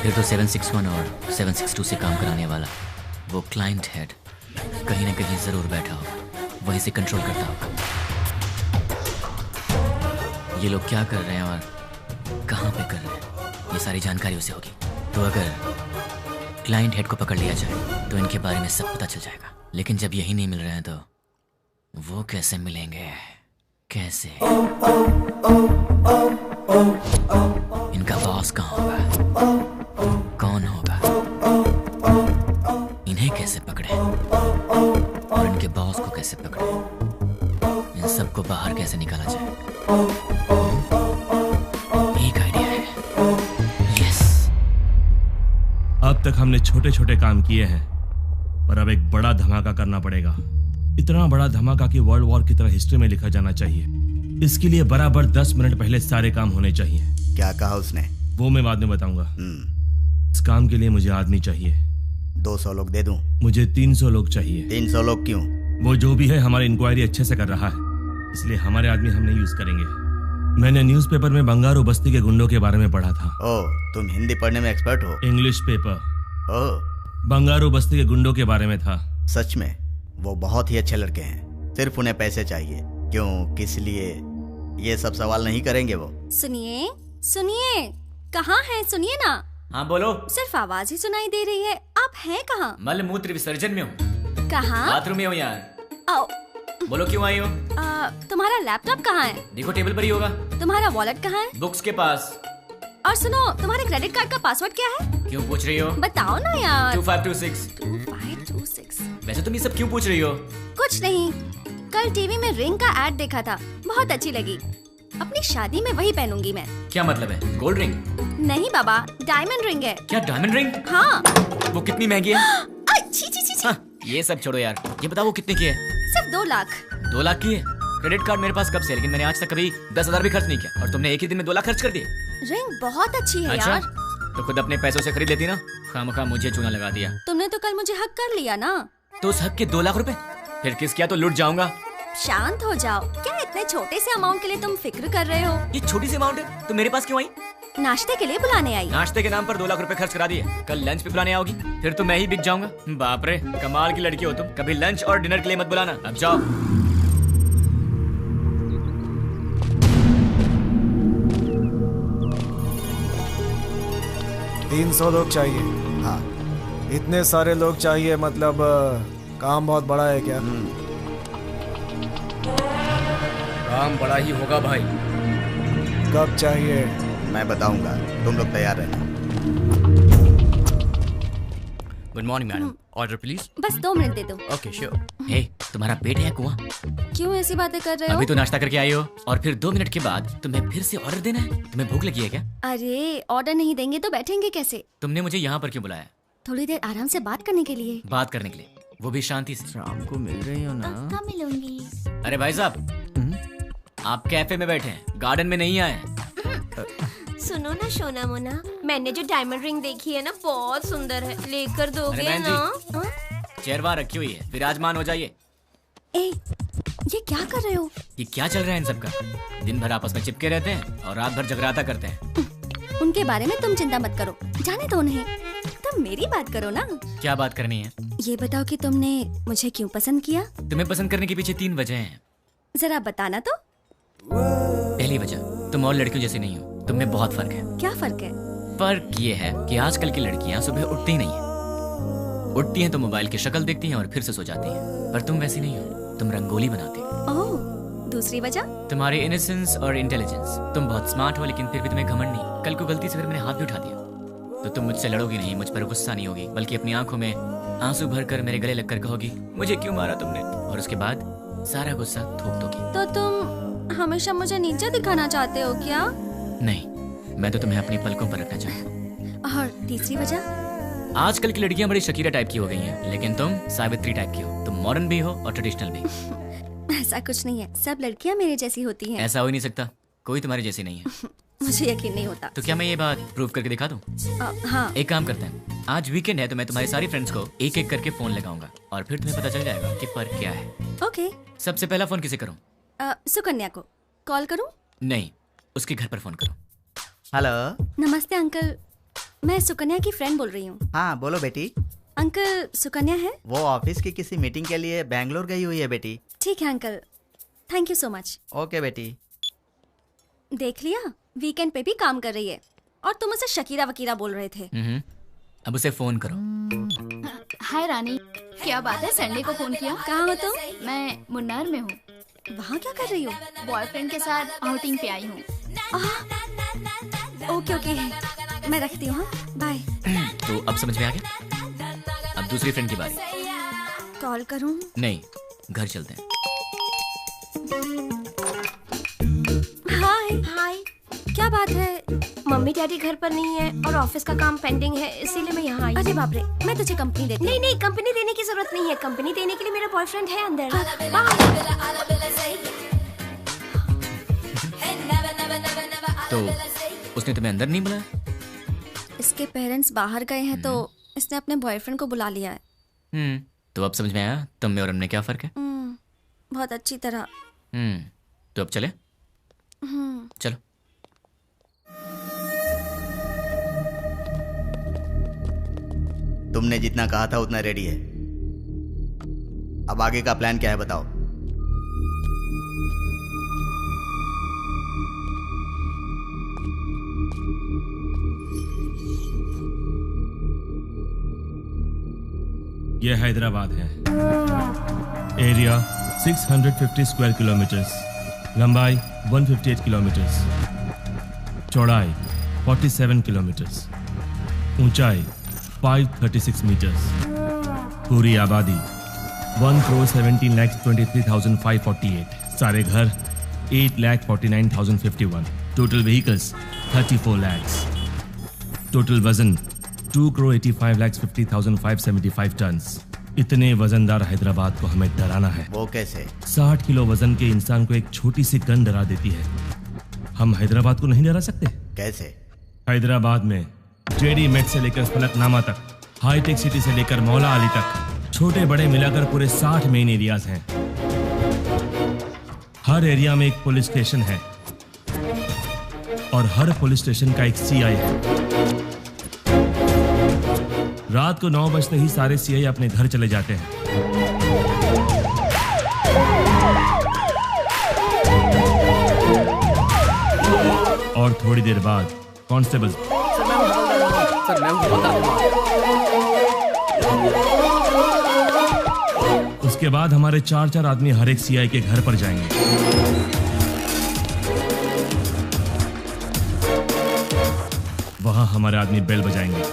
फिर तो 761 और 762 से काम कराने वाला वो क्लाइंट हेड कहीं ना कहीं जरूर बैठा होगा, वहीं से कंट्रोल करता होगा। ये लोग क्या कर रहे हैं और कहाँ पे कर रहे हैं, ये सारी जानकारी उसे होगी। तो अगर क्लाइंट हेड को पकड़ लिया जाए तो इनके बारे में सब पता चल जाएगा। लेकिन जब यही नहीं मिल रहे हैं तो वो कैसे मिलेंगे? कैसे? इनका बॉस कहाँ होगा? कौन होगा? इन्हें कैसे पकड़े और इनके बॉस को कैसे पकड़े? इन सबको बाहर कैसे निकाला जाए? एक आइडिया है। यस। अब तक हमने छोटे छोटे काम किए हैं, पर अब एक बड़ा धमाका करना पड़ेगा। इतना बड़ा धमाका कि वर्ल्ड वॉर की तरह हिस्ट्री में लिखा जाना चाहिए। इसके लिए बराबर 10 मिनट पहले सारे काम होने चाहिए। क्या कहा उसने? वो मैं बाद में बताऊंगा। इस काम के लिए मुझे आदमी चाहिए। 200 लोग दे दूं? मुझे 300 लोग चाहिए। 300 लोग क्यों? वो जो भी है हमारी इंक्वायरी अच्छे से कर रहा है, इसलिए हमारे आदमी हम नहीं यूज करेंगे। मैंने न्यूज़पेपर में बंगारू बस्ती के गुंडों के बारे में पढ़ा था। ओह, तुम हिंदी पढ़ने में एक्सपर्ट हो? English paper. ओह, बंगारू बस्ती के गुंडों के बारे में था। सच में? वो बहुत ही अच्छे लड़के हैं, सिर्फ उन्हें पैसे चाहिए। क्यों, किस लिए, ये सब सवाल नहीं करेंगे वो। सुनिए सुनिए, कहाँ हैं? सुनिए ना। हाँ बोलो। सिर्फ आवाज ही सुनाई दे रही है, आप हैं कहाँ? मल मूत्र विसर्जन में हूँ। कहाँ? बाथरूम में हूँ यार। आओ। बोलो क्यों आई हो? तुम्हारा लैपटॉप कहाँ है? देखो टेबल पर ही होगा। तुम्हारा वॉलेट कहाँ है? बुक्स के पास। और सुनो, तुम्हारे क्रेडिट कार्ड का पासवर्ड क्या है? क्यों पूछ रही हो? बताओ ना यार। 2526। 2526। वैसे तुम ये सब क्यों पूछ रही हो? कुछ नहीं, कल टीवी में रिंग का एड देखा था, बहुत अच्छी लगी। अपनी शादी में वही पहनूंगी मैं। क्या मतलब है? Gold ring? नहीं बाबा, डायमंड रिंग है। क्या डायमंड रिंग? हाँ। वो कितनी महंगी है? छी छी छी। हाँ, ये सब छोड़ो यार, ये बताओ वो कितने की है? सिर्फ 2 लाख। 2 लाख की है? क्रेडिट कार्ड मेरे पास कब से, लेकिन मैंने आज तक कभी 10,000 भी खर्च नहीं किया, और तुमने एक ही दिन में 2 लाख खर्च कर दिए। रिंग बहुत अच्छी है अच्छा? यार। तो खुद अपने पैसों से खरीद लेती ना, खामखा मुझे चूना लगा दिया। तुमने तो कल मुझे हक कर लिया ना। तो उस हक के 2 लाख रुपए फिर किस किया तो लुट जाऊंगा। शांत हो जाओ, क्या इतने छोटे से अमाउंट के लिए तुम फिक्र कर रहे हो? ये छोटी सी अमाउंट है, तो मेरे पास क्यों आई? नाश्ते के लिए बुलाने आई। नाश्ते के नाम पर 2 लाख रुपए खर्च करा दिए, कल लंच पे बुलाने आओगी, फिर तो मैं ही बिक जाऊंगा। बाप रे, कमाल की लड़की हो तुम। कभी लंच और डिनर के लिए मत बुलाना, अब जाओ। 300 लोग चाहिए। हाँ। इतने सारे लोग चाहिए, मतलब काम बहुत बड़ा है क्या? काम बड़ा ही होगा भाई। कब चाहिए? मैं बताऊंगा, तुम लोग तैयार रहना। Good morning madam, order please. बस 2 मिनट दे दो। Okay sure. हे, तुम्हारा पेट है कुआं? क्यों ऐसी बातें कर रहे हो? अभी तो नाश्ता करके आई हो और फिर 2 मिनट के बाद तुम्हें फिर से ऑर्डर देना है? तुम्हें भूख लगी है क्या? अरे ऑर्डर नहीं देंगे तो बैठेंगे कैसे? तुमने मुझे यहाँ पर क्यों बुलाया? थोड़ी देर आराम से बात करने के लिए। बात करने के लिए, वो भी शांति से। शाम को मिल रही हो ना? कब मिलूंगी? अरे भाई साहब, आप कैफे में बैठे हैं, गार्डन में नहीं आए हैं। सुनो ना सोना मोना, मैंने जो डायमंड रिंग देखी है ना बहुत सुंदर है, लेकर दोगे अरे ना? चेयर वहाँ रखी हुई है, विराजमान हो जाइए। ए, ये क्या कर रहे हो? ये क्या चल रहा है इन सबका? दिन भर आपस में चिपके रहते हैं और रात भर जगराता करते हैं। उनके बारे में तुम चिंता मत करो, जाने दो उन्हें। तुम मेरी बात करो ना। क्या बात करनी है? ये बताओ कि तुमने मुझे क्यों पसंद किया? तुम्हें पसंद करने के पीछे 3 वजह हैं। जरा बताना तो। पहली वजह, तुम और लड़कियों जैसी नहीं हो, तुम में बहुत फर्क है। क्या फर्क है? फर्क ये है कि आजकल की लड़कियां सुबह उठती ही नहीं है। उठती हैं तो मोबाइल की शक्ल देखती हैं और फिर से सो जाती हैं। पर तुम वैसी नहीं हो, तुम रंगोली बनाती हो। ओह, दूसरी वजह? तुम्हारी इनोसेंस और इंटेलिजेंस। तुम बहुत स्मार्ट हो लेकिन फिर भी तुम्हें घमंड नहीं। कल को गलती से फिर मैंने हाथ भी उठा दिया तो तुम मुझसे लड़ोगी नहीं, मुझ पर गुस्सा नहीं होगी, बल्कि अपनी आंखों में आंसू भरकर मेरे गले लगकर कहोगी मुझे क्यों मारा तुमने, और उसके बाद सारा गुस्सा थूक दोगी। तो तुम हमेशा मुझे नीचे दिखाना चाहते हो क्या? नहीं, मैं तो तुम्हें अपनी पलकों पर रखना चाहता हूँ। और तीसरी वजह? आजकल की लड़कियां बड़ी शकीरा टाइप की हो गई हैं, लेकिन तुम सावित्री टाइप की हो। तुम मॉडर्न भी हो और ट्रेडिशनल भी। ऐसा कुछ नहीं है, सब लड़कियां मेरे जैसी होती हैं। ऐसा हो ही नहीं सकता, कोई तुम्हारी जैसी नहीं है। मुझे यकीन नहीं होता। तो क्या मैं ये बात प्रूव करके दिखा दूं? हाँ। एक काम करते हैं, आज वीकेंड है तो मैं तुम्हारी सारी फ्रेंड्स को एक एक करके फोन लगाऊंगा और फिर तुम्हें पता चल जाएगा कि फर्क क्या है। ओके। सबसे पहला फोन किसे करूं? सुकन्या को कॉल करूं? नहीं, उसके घर पर फोन करो। हेलो। नमस्ते अंकल, मैं सुकन्या की फ्रेंड बोल रही हूँ। हाँ बोलो बेटी। अंकल, सुकन्या है? वो ऑफिस की किसी मीटिंग के लिए बैंगलोर गई हुई है बेटी। ठीक है uncle, thank you so much. Okay बेटी। देख लिया, वीकेंड पे भी काम कर रही है और तुम उसे शकीरा वकीरा बोल रहे थे। अब उसे फोन करो। हाय रानी, क्या बात है, संडे को फोन किया? कहाँ हो तुम? मैं मुन्नार में हूँ। वहाँ क्या कर रही हो? बॉयफ्रेंड के साथ आउटिंग पे आई हूँ। ओके ओके, मैं रखती हूँ, बाय। तो अब समझ में आ गया? अब दूसरी फ्रेंड की बारी। कॉल करूँ? नहीं, घर चलते हैं। हाय हाय, क्या बात है? मम्मी डैडी घर पर नहीं है और ऑफिस का काम पेंडिंग है, इसीलिए मैं यहाँ आई। अरे बाप रे, मैं तुझे कंपनी देती हूँ। नहीं, कंपनी देने की जरूरत नहीं है। कंपनी देने के लिए मेरा बॉयफ्रेंड है अंदर। तो उसने तुम्हें अंदर नहीं बुलाया? इसके पेरेंट्स बाहर गए हैं तो इसने अपने बॉयफ्रेंड को बुला लिया है। तो अब समझ में आया तुम में और हमने क्या फर्क है? बहुत अच्छी तरह। तो अब चले? चलो। तुमने जितना कहा था उतना रेडी है। अब आगे का प्लान क्या है बताओ? यह हैदराबाद है। एरिया 650 स्क्वायर किलोमीटर्स, लंबाई 158 किलोमीटर्स, चौड़ाई 47 किलोमीटर्स, ऊंचाई 536 मीटर्स, पूरी आबादी 1,17,23,548, सारे घर 8,49,051, टोटल व्हीकल्स 34 lakhs, टोटल वजन 2,85,50,575 टन्स। इतने वजनदार हैदराबाद को हमें डराना है। वो कैसे? 60 किलो वजन के इंसान को एक छोटी सी गन डरा देती है। हम हैदराबाद को नहीं डरा सकते? कैसे? हैदराबाद में जेडी मेट से लेकर फलकनामा तक, हाईटेक सिटी से लेकर मौला अली तक, छोटे बड़े मिलाकर पूरे 60 मेन एरियाज हैं। हर एरिया में एक पुलिस स्टेशन है और हर पुलिस स्टेशन का एक सीआई है। रात को 9 बजते ही सारे सीआई अपने घर चले जाते हैं। और थोड़ी देर बाद कांस्टेबल उसके बाद हमारे 4 आदमी हर एक सीआई के घर पर जाएंगे। वहां हमारे आदमी बेल बजाएंगे।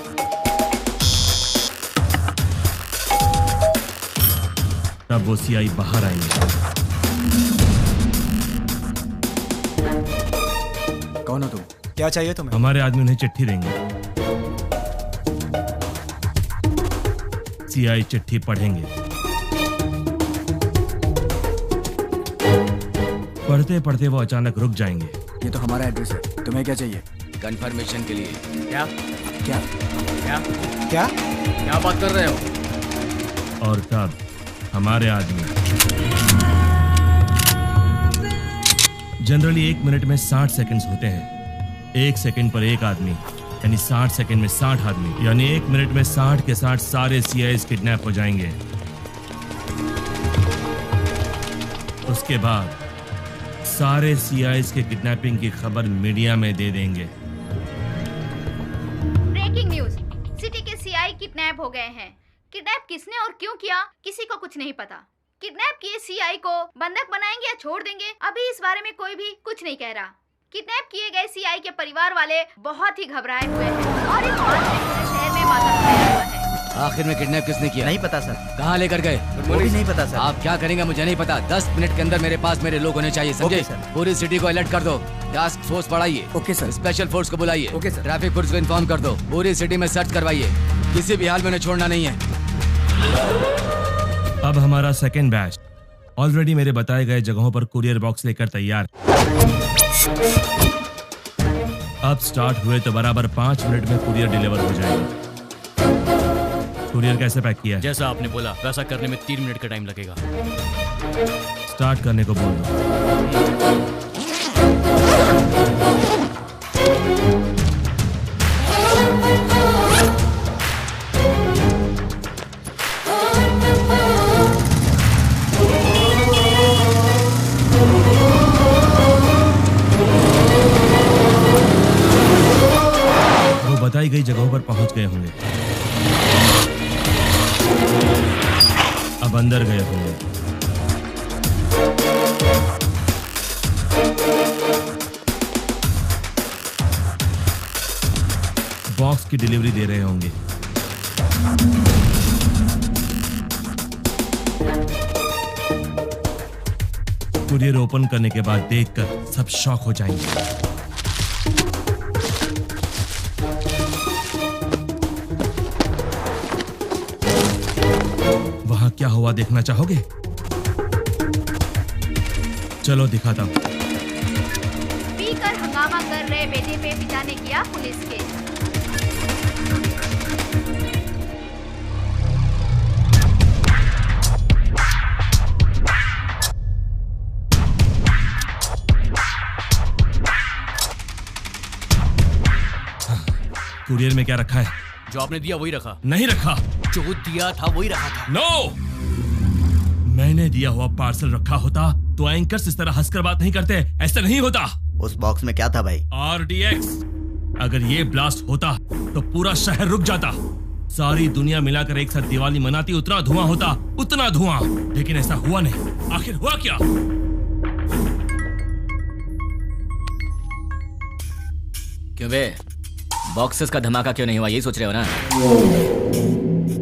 तब वो सीआई बाहर आएंगे। कौन हो तुम? क्या चाहिए तुम्हें? हमारे आदमी उन्हें चिट्ठी देंगे। सीआई चिट्ठी पढ़ेंगे। पढ़ते पढ़ते वो अचानक रुक जाएंगे। ये तो हमारा एड्रेस है, तुम्हें क्या चाहिए? कंफर्मेशन के लिए। क्या क्या क्या क्या क्या बात कर रहे हो? और तब हमारे आदमी जनरली 1 मिनट में 60 सेकंड्स होते हैं। 1 सेकंड पर एक आदमी यानी 60 सेकंड में 60 आदमी, यानी 1 मिनट में 60 के 60 सारे सीआईएस किडनैप हो जाएंगे। उसके बाद सारे सीआईएस के किडनैपिंग की खबर मीडिया में दे देंगे। ब्रेकिंग न्यूज, सिटी के सीआई किडनैप हो गए हैं। किडनैप किसने और क्यों किया किसी को कुछ नहीं पता। किडनैप किए सीआई को बंधक बनाएंगे या छोड़ देंगे, अभी इस बारे में कोई भी कुछ नहीं कह रहा। किडनैप किए गए सीआई के परिवार वाले बहुत ही घबराए हुए हैं और इस बात से पूरे शहर में मातम छाया हुआ है। आखिर में किडनैप किसने किया? नहीं पता सर। कहाँ लेकर गए? वो भी नहीं पता सर। आप क्या करेंगे मुझे नहीं पता। 10 मिनट के अंदर मेरे पास मेरे लोग होने चाहिए, समझे? पूरी सिटी को अलर्ट कर दो। टास्क फोर्स बढ़ाइए। Okay sir. स्पेशल फोर्स को बुलाइए। Okay sir. ट्रैफिक पुलिस को इन्फॉर्म कर दो। पूरी सिटी में सर्च करवाइए, किसी भी हाल में उन्हें छोड़ना नहीं है। अब हमारा सेकेंड बैच ऑलरेडी मेरे बताए गए जगहों पर कुरियर बॉक्स लेकर तैयार। अब स्टार्ट हुए तो बराबर 5 मिनट में कुरियर डिलीवर हो जाएगा। कुरियर कैसे पैक किया है? जैसा आपने बोला वैसा करने में 3 मिनट का टाइम लगेगा। स्टार्ट करने को बोल दो। वो बताई गई जगहों पर पहुंच गए होंगे। अब अंदर गए होंगे। बॉक्स की डिलीवरी दे रहे होंगे। कुरियर ओपन करने के बाद देखकर सब शॉक हो जाएंगे। वहां क्या हुआ देखना चाहोगे? चलो दिखाता हूं। पीकर हंगामा कर रहे बेटे पे पिता ने किया पुलिस केस। कुरियर में क्या रखा है? जो आपने दिया वही रखा। नहीं रखा। जो दिया था वही रखा था। नो! मैंने दिया हुआ पार्सल रखा होता तो एंकर्स इस तरह हंसकर बात नहीं करते, ऐसा नहीं होता। उस बॉक्स में क्या था भाई? RDX। अगर ये ब्लास्ट होता तो पूरा शहर रुक जाता। सारी दुनिया मिलाकर एक साथ दिवाली मनाती, उतना धुआं होता, उतना धुआं। लेकिन ऐसा हुआ नहीं। आखिर हुआ क्या? क्यों बे, बॉक्सेस का धमाका क्यों नहीं हुआ, यही सोच रहे हो ना?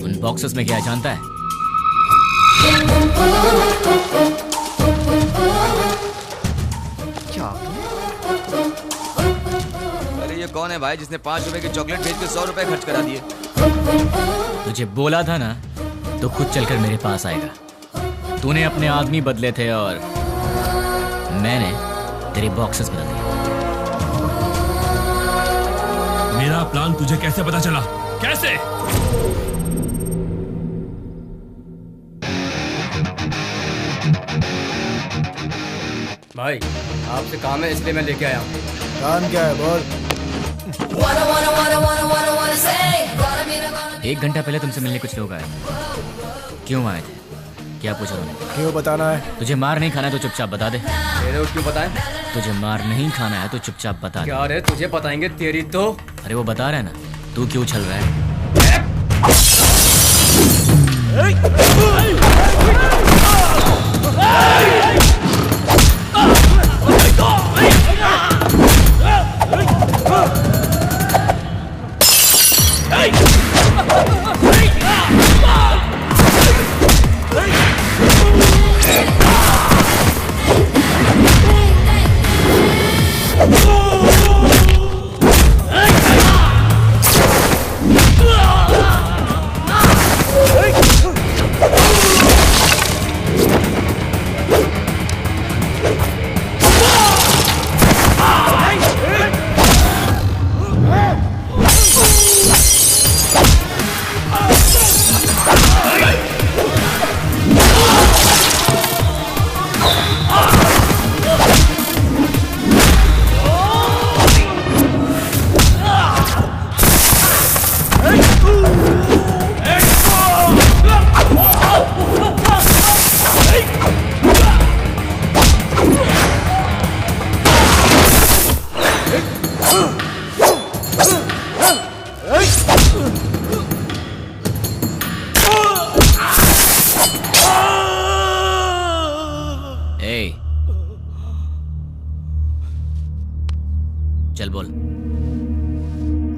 उन बॉक्सेस में क्या है जानता है? क्या? अरे ये कौन है भाई जिसने 5 रुपए की चॉकलेट भेज के 100 रुपए खर्च करा दिए? तुझे बोला था ना, तो खुद चलकर मेरे पास आएगा। तूने अपने आदमी बदले थे और मैंने तेरे बॉक्सेस बदल दिए। मेरा प्लान तुझे कैसे पता चला? कैसे? भाई आपसे काम है इसलिए मैं लेके आया हूँ। काम क्या है बोल? 1 घंटा पहले तुमसे मिलने कुछ लोग आए। क्यों आए थे? क्या पूछा उन्होंने? क्यों बताना है? तुझे मार नहीं खाना है तो चुपचाप बता दे। तेरे को क्यों बताएं? तुझे मार नहीं खाना है तो चुपचाप बता दे। क्या रे, तुझे बताएंगे तेरी तो। अरे वो बता रहा है ना, तू क्यों उछल रहा है?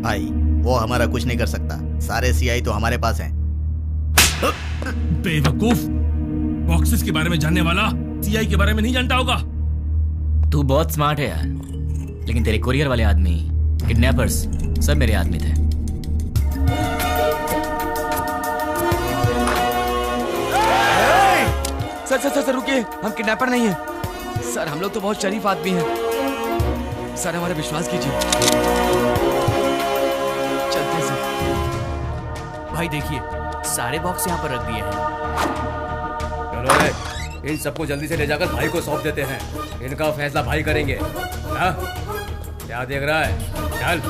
भाई वो हमारा कुछ नहीं कर सकता, सारे सीआई तो हमारे पास हैं। बेवकूफ, बॉक्सेस के बारे में जानने वाला सीआई के बारे में नहीं जानता होगा। तू बहुत स्मार्ट है यार, लेकिन तेरे कोरियर वाले आदमी, किडनैपर्स सब मेरे आदमी थे। सर सर सर रुकिए, हम किडनैपर नहीं हैं। सर हम लोग तो बहुत शरीफ आदमी हैं। सर हमारा विश्वास कीजिए। चलते सर। भाई देखिए, सारे बॉक्स यहाँ पर रख दिए हैं। चलो इन सबको जल्दी से ले जाकर भाई को सौंप देते हैं। इनका फैसला भाई करेंगे। हाँ? क्या देख रहा है? चल।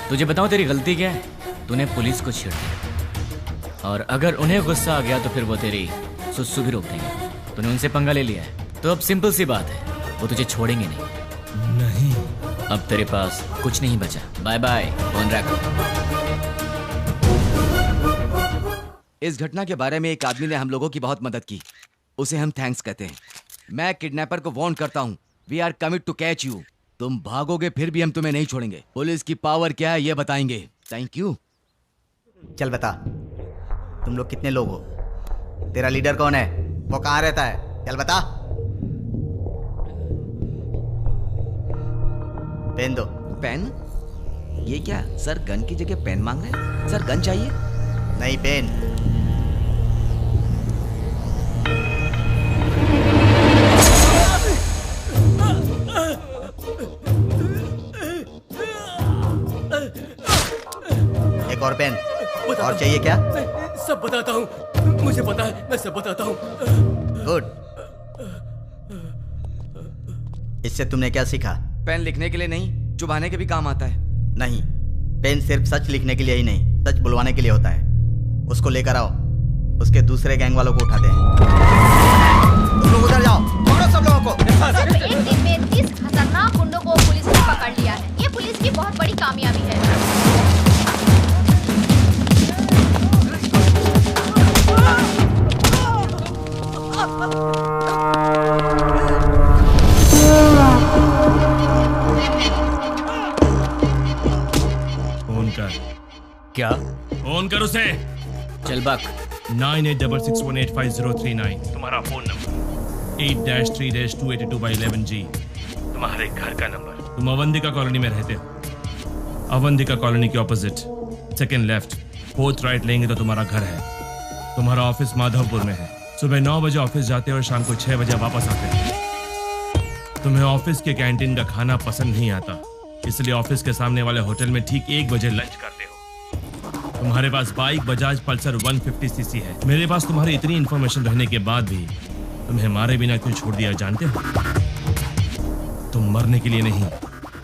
तुझे बताऊं तेरी गलती क्या है? तूने पुलिस को छेड़ दिया, और अगर उन्हें गुस्सा आ गया तो फिर वो तेरी सुसु भी रोक देंगे। तूने उनसे पंगा ले लिया है, तो अब सिंपल सी बात है, वो तुझे छोड़ेंगे नहीं। अब तेरे पास कुछ नहीं बचा। बाय बाय, फोन रख। इस घटना के बारे में एक आदमी ने हम लोगों की बहुत मदद की, उसे हम थैंक्स कहते हैं। मैं किडनैपर को वार्न करता हूँ, we are commit to catch you. तुम भागोगे फिर भी हम तुम्हें नहीं छोड़ेंगे। पुलिस की पावर क्या है ये बताएंगे। Thank you. चल बता, तुम लोग कितने लोग हो? तेरा लीडर कौन है? वो कहाँ रहता है? चल बता। पेन दो। पेन? ये क्या सर, गन की जगह पेन मांग रहे हैं? सर गन चाहिए? नहीं, पेन। एक और पेन। और चाहिए क्या? सब बताता हूँ, मुझे पता है, मैं सब बताता हूँ। गुड। इससे तुमने क्या सीखा? पेन लिखने के लिए नहीं, चुभाने के भी काम आता है। नहीं, पेन सिर्फ सच लिखने के लिए ही नहीं, सच बुलवाने के लिए होता है। उसको लेकर आओ, उसके दूसरे गैंग वालों को उठाते हैं। तुम लोग उधर जाओ, पकड़ो सब लोगों को। सिर्फ एक दिन में 30 खतरनाक गुंडों को पुलिस ने पकड़ लिया है। ये पुलिस की बहुत बड़ी कामयाबी है। फोन कर। क्या? फोन कर उसे। चल बक। 9866185039 तुम्हारा फोन नंबर। 8-3-282/11G तुम्हारे घर का नंबर। तुम अवंतिका कॉलोनी में रहते हो। अवंतिका कॉलोनी के opposite, second left, fourth right लेंगे तो तुम्हारा घर है। तुम्हारा ऑफिस माधवपुर में है। सुबह 9 बजे ऑफिस जाते हो और शाम को 6 बजे वापस आते हो। तुम्हें ऑफिस के कैंटीन का खाना पसंद नहीं आता, इसलिए ऑफिस के सामने वाले होटल में ठीक 1 बजे लंच करते हो। तुम्हारे पास बाइक बजाज पल्सर 150cc है। मेरे पास तुम्हारी इतनी इंफॉर्मेशन रहने के बाद भी तुम्हें मारे बिना क्यों छोड़ दिया जानते हो? तुम मरने के लिए नहीं,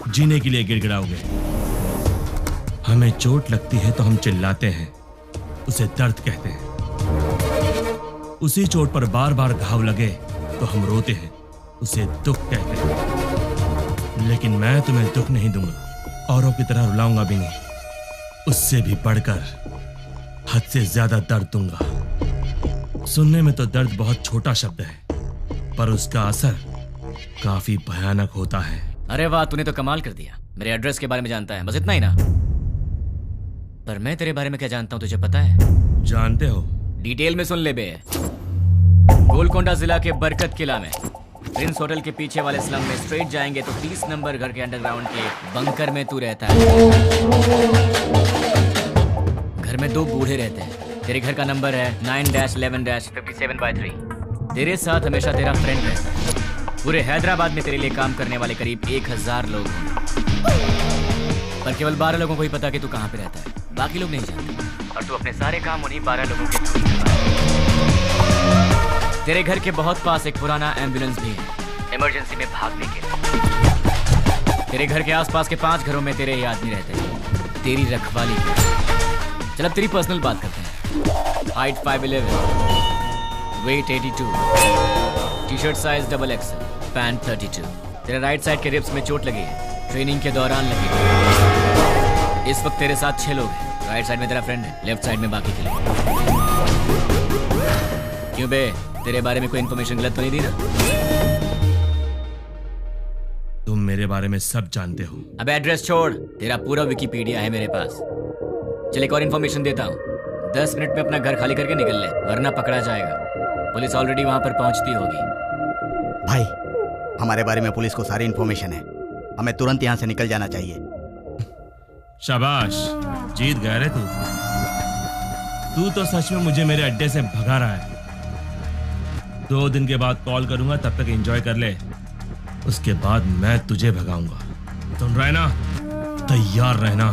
जीने के लिए गिड़गिड़ाओगे। हमें चोट लगती है तो हम चिल्लाते हैं, उसे दर्द कहते हैं। उसी चोट पर बार बार घाव लगे तो हम रोते हैं, उसे दुख कहते हैं। लेकिन मैं तुम्हें दुख नहीं दूंगा, औरों की तरह रुलाऊंगा भी नहीं। उससे भी बढ़कर हद से ज्यादा दर्द दूंगा। सुनने में तो दर्द बहुत छोटा शब्द है, पर उसका असर काफी भयानक होता है। अरे वाह, तूने तो कमाल कर दिया। मेरे एड्रेस के बारे में जानता है, बस इतना ही ना? पर मैं तेरे बारे में क्या जानता हूं तुझे पता है? जानते हो? डिटेल में सुन ले बे। गोलकोंडा जिला के बरकत किला में प्रिंस होटल के पीछे वाले स्लम में स्ट्रेट जाएंगे तो 30 नंबर घर के अंडरग्राउंड के बंकर में तू रहता है। घर में 2 बूढ़े रहते हैं। तेरे घर का नंबर है 9-11-57/3। तेरे साथ हमेशा तेरा फ्रेंड रहता है। पूरे हैदराबाद में तेरे लिए काम करने वाले करीब 1000 लोग होंगे, पर केवल 12 लोगों को ही पता कि तू कहाँ पे रहता है। बाकी लोग नहीं जानते, और तू अपने सारे काम उन्हीं 12 लोगों के थ्रू करता है। तेरे घर के बहुत पास एक पुराना एम्बुलेंस भी है, इमरजेंसी में भागने के लिए। तेरे घर के आसपास के 5 घरों में तेरे ही आदमी रहते हैं, तेरी रखवाली के। चल अब तेरी पर्सनल बात करते हैं। Height 5'11", weight 82, T-shirt size XXL, pant 32। तेरे राइट साइड के रिब्स में चोट लगी है, ट्रेनिंग के दौरान लगी। इस वक्त तेरे साथ 6 लोग हैं। राइट साइड में तेरा फ्रेंड है, लेफ्ट साइड में बाकी के लोग। क्यों बे, तेरे बारे में कोई इन्फॉर्मेशन गलत तो नहीं दी ना? तुम मेरे बारे में सब जानते हो। अब एड्रेस छोड़, तेरा पूरा विकिपीडिया है मेरे पास। चल एक और इन्फॉर्मेशन देता हूँ, 10 मिनट में अपना घर खाली करके निकल ले, वरना पकड़ा जाएगा। पुलिस ऑलरेडी वहां पर पहुंचती होगी। भाई, हमारे बारे में पुलिस को सारी इन्फॉर्मेशन है, हमें तुरंत यहाँ से निकल जाना चाहिए। शाबाश, जीत गया रे तू तो सच में मुझे मेरे अड्डे से भगा रहा है। 2 दिन के बाद कॉल करूंगा, तब तक एंजॉय कर ले, उसके बाद मैं तुझे भगाऊंगा। सुन रहा है ना? तैयार रहना।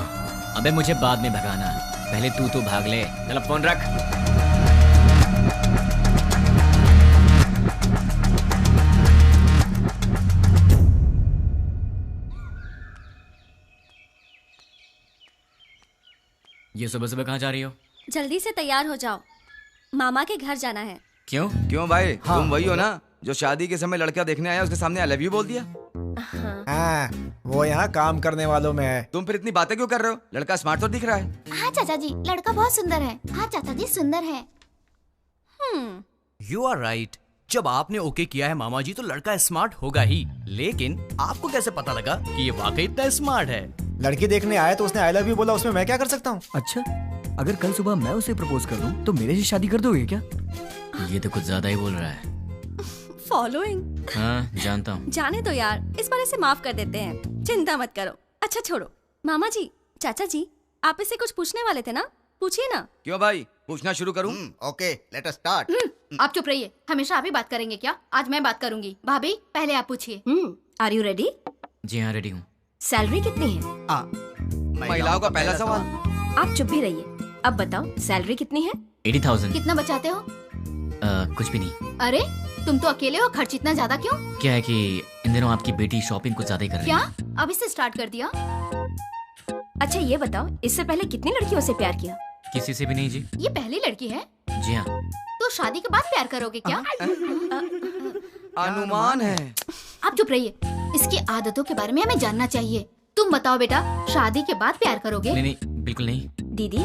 अबे मुझे बाद में भगाना, पहले तू तो भाग ले। चल अब फोन रख। ये सुबह सुबह कहाँ जा रही हो? जल्दी से तैयार हो जाओ, मामा के घर जाना है। क्यों? क्यों भाई? हाँ। तुम वही हो ना जो शादी के समय लड़का देखने आया, उसके सामने आई लव यू बोल दिया? हाँ, वो यहाँ काम करने वालों में है। तुम फिर इतनी बातें क्यों कर रहे हो? लड़का स्मार्ट तो दिख रहा है। हाँ चाचा जी, लड़का बहुत सुंदर है। हाँ चाचा जी, सुंदर है। You are right. जब आपने ओके किया है मामा जी, तो लड़का स्मार्ट होगा ही। लेकिन आपको कैसे पता लगा कि ये वाकई इतना स्मार्ट है? लड़की देखने आया तो उसने आई लव यू बोला, उसमें मैं क्या कर सकता हूँ? अच्छा, अगर कल सुबह मैं उसे प्रपोज कर दूं, तो मेरे से शादी कर दोगे क्या? ये तो कुछ ज्यादा ही बोल रहा है। फॉलोइंग? हाँ, जानता हूँ। जाने दो यार, इस बार इसे माफ कर देते हैं, चिंता मत करो। अच्छा छोड़ो, मामा जी, चाचा जी, आप इससे कुछ पूछने वाले थे ना, पूछिए ना। क्यों भाई, पूछना शुरू करूं? Okay, let us start. आप चुप रहिए, हमेशा आप ही बात करेंगे क्या? आज मैं बात करूंगी। भाभी, पहले आप पूछिए। Are you ready? जी हाँ, रेडी हूँ। सैलरी कितनी है? महिलाओं का पहला सवाल। आप चुप भी रहिए। अब बताओ, सैलरी कितनी है? 80,000। कितना बचाते हो? कुछ भी नहीं। अरे तुम तो अकेले हो, खर्च इतना ज्यादा क्यों? क्या है कि इन दिनों आपकी बेटी शॉपिंग कुछ ज्यादा ही कर रही है। क्या? अभी से स्टार्ट कर दिया? अच्छा ये बताओ, इससे पहले कितनी लड़कियों से प्यार किया? किसी से भी नहीं जी। ये पहली लड़की है? जी हाँ। तो शादी के बाद प्यार करोगे क्या? अनुमान है। आप चुप रहिए, इसकी आदतों के बारे में हमें जानना चाहिए। तुम बताओ बेटा, शादी के बाद प्यार करोगे? नहीं, बिल्कुल नहीं। दीदी,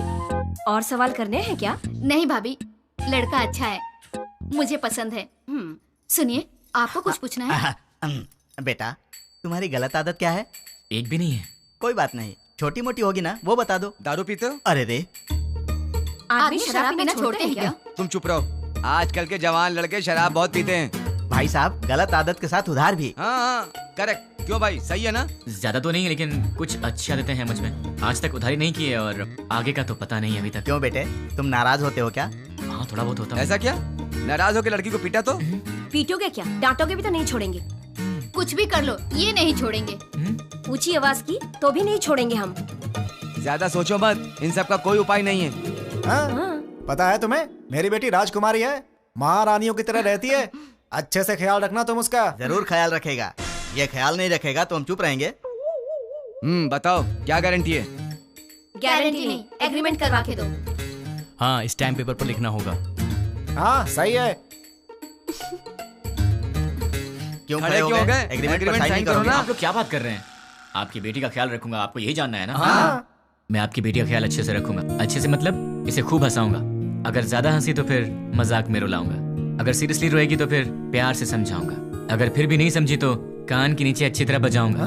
और सवाल करने हैं क्या? नहीं भाभी, लड़का अच्छा है, मुझे पसंद है। सुनिए, आपको कुछ पूछना है? बेटा, तुम्हारी गलत आदत क्या है? एक भी नहीं है। कोई बात नहीं, छोटी मोटी होगी ना, वो बता दो। दारू पीते हो? अरे रे, आदमी शराब पीना छोड़ते हैं क्या? तुम चुप रहो, आजकल के जवान लड़के शराब बहुत पीते हैं। भाई साहब, गलत आदत के साथ उधार भी। हाँ, करेक्ट। क्यों भाई, सही है ना? ज्यादा तो नहीं, लेकिन कुछ अच्छी आदतें हैं मुझ में। आज तक उधारी नहीं की है और आगे का तो पता नहीं अभी तक। क्यों बेटे, तुम नाराज होते हो क्या? हाँ, थोड़ा बहुत होता है। ऐसा क्या? नाराज होकर लड़की को पीटा तो? पीटोगे क्या? डांटोगे भी तो नहीं छोड़ेंगे। कुछ भी कर लो, ये नहीं छोड़ेंगे। ऊंची आवाज की तो भी नहीं छोड़ेंगे हम। ज्यादा सोचो मत, इन सब का कोई उपाय नहीं है। हाँ? पता है तुम्हें, मेरी बेटी राजकुमारी है, महारानियों की तरह रहती है। अच्छे से ख्याल रखना तुम उसका। जरूर ख्याल रखेगा, ये ख्याल नहीं रखेगा तो हम चुप रहेंगे। बताओ क्या गारंटी है? गारंटी नहीं, एग्रीमेंट करवा के दो। हाँ, स्टैम्प पेपर पर लिखना होगा। हाँ सही है। क्यों खड़े हो गए? एग्रीमेंट पर साइन करो ना। आप लोग क्या बात कर रहे हैं? आपकी बेटी का ख्याल रखूंगा, आपको यही जानना है ना? हाँ। मैं आपकी बेटी का ख्याल अच्छे से रखूंगा। अच्छे से मतलब इसे खूब हंसाऊंगा। अगर ज्यादा हंसी तो फिर मजाक में रुलाऊंगा। अगर सीरियसली रोएगी तो फिर प्यार से समझाऊंगा। अगर फिर भी नहीं समझी तो कान के नीचे अच्छी तरह बजाऊंगा।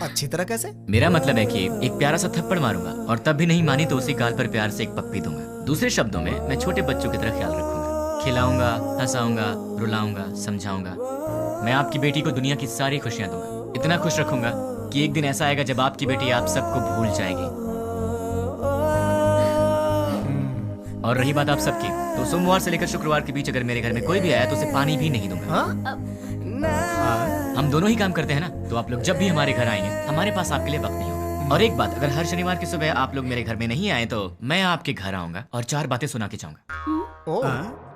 अच्छी तरह कैसे? मेरा मतलब है कि एक प्यारा सा थप्पड़ मारूंगा और तब भी नहीं मानी तो उसी गाल पर प्यार से एक पप्पी दूंगा। दूसरे शब्दों में मैं छोटे बच्चों की तरह ख्याल रखूंगा, खिलाऊंगा, हंसाऊंगा, रुलाऊंगा, समझाऊंगा। मैं आपकी बेटी को दुनिया की सारी खुशियां दूंगा। इतना खुश रखूंगा कि एक दिन ऐसा आएगा जब आपकी बेटी आप सबको भूल जाएगी। और रही बात आप सबकी, तो सोमवार से लेकर शुक्रवार के बीच अगर मेरे घर में कोई भी आया तो उसे पानी भी नहीं दूंगा। हम दोनों ही काम करते हैं ना, तो आप लोग जब भी हमारे घर आएंगे हमारे पास आपके लिए वक्त नहीं होगा। और एक बात, अगर हर शनिवार की सुबह आप लोग मेरे घर में नहीं आए तो मैं आपके घर आऊंगा और 4 बातें सुना के जाऊंगा।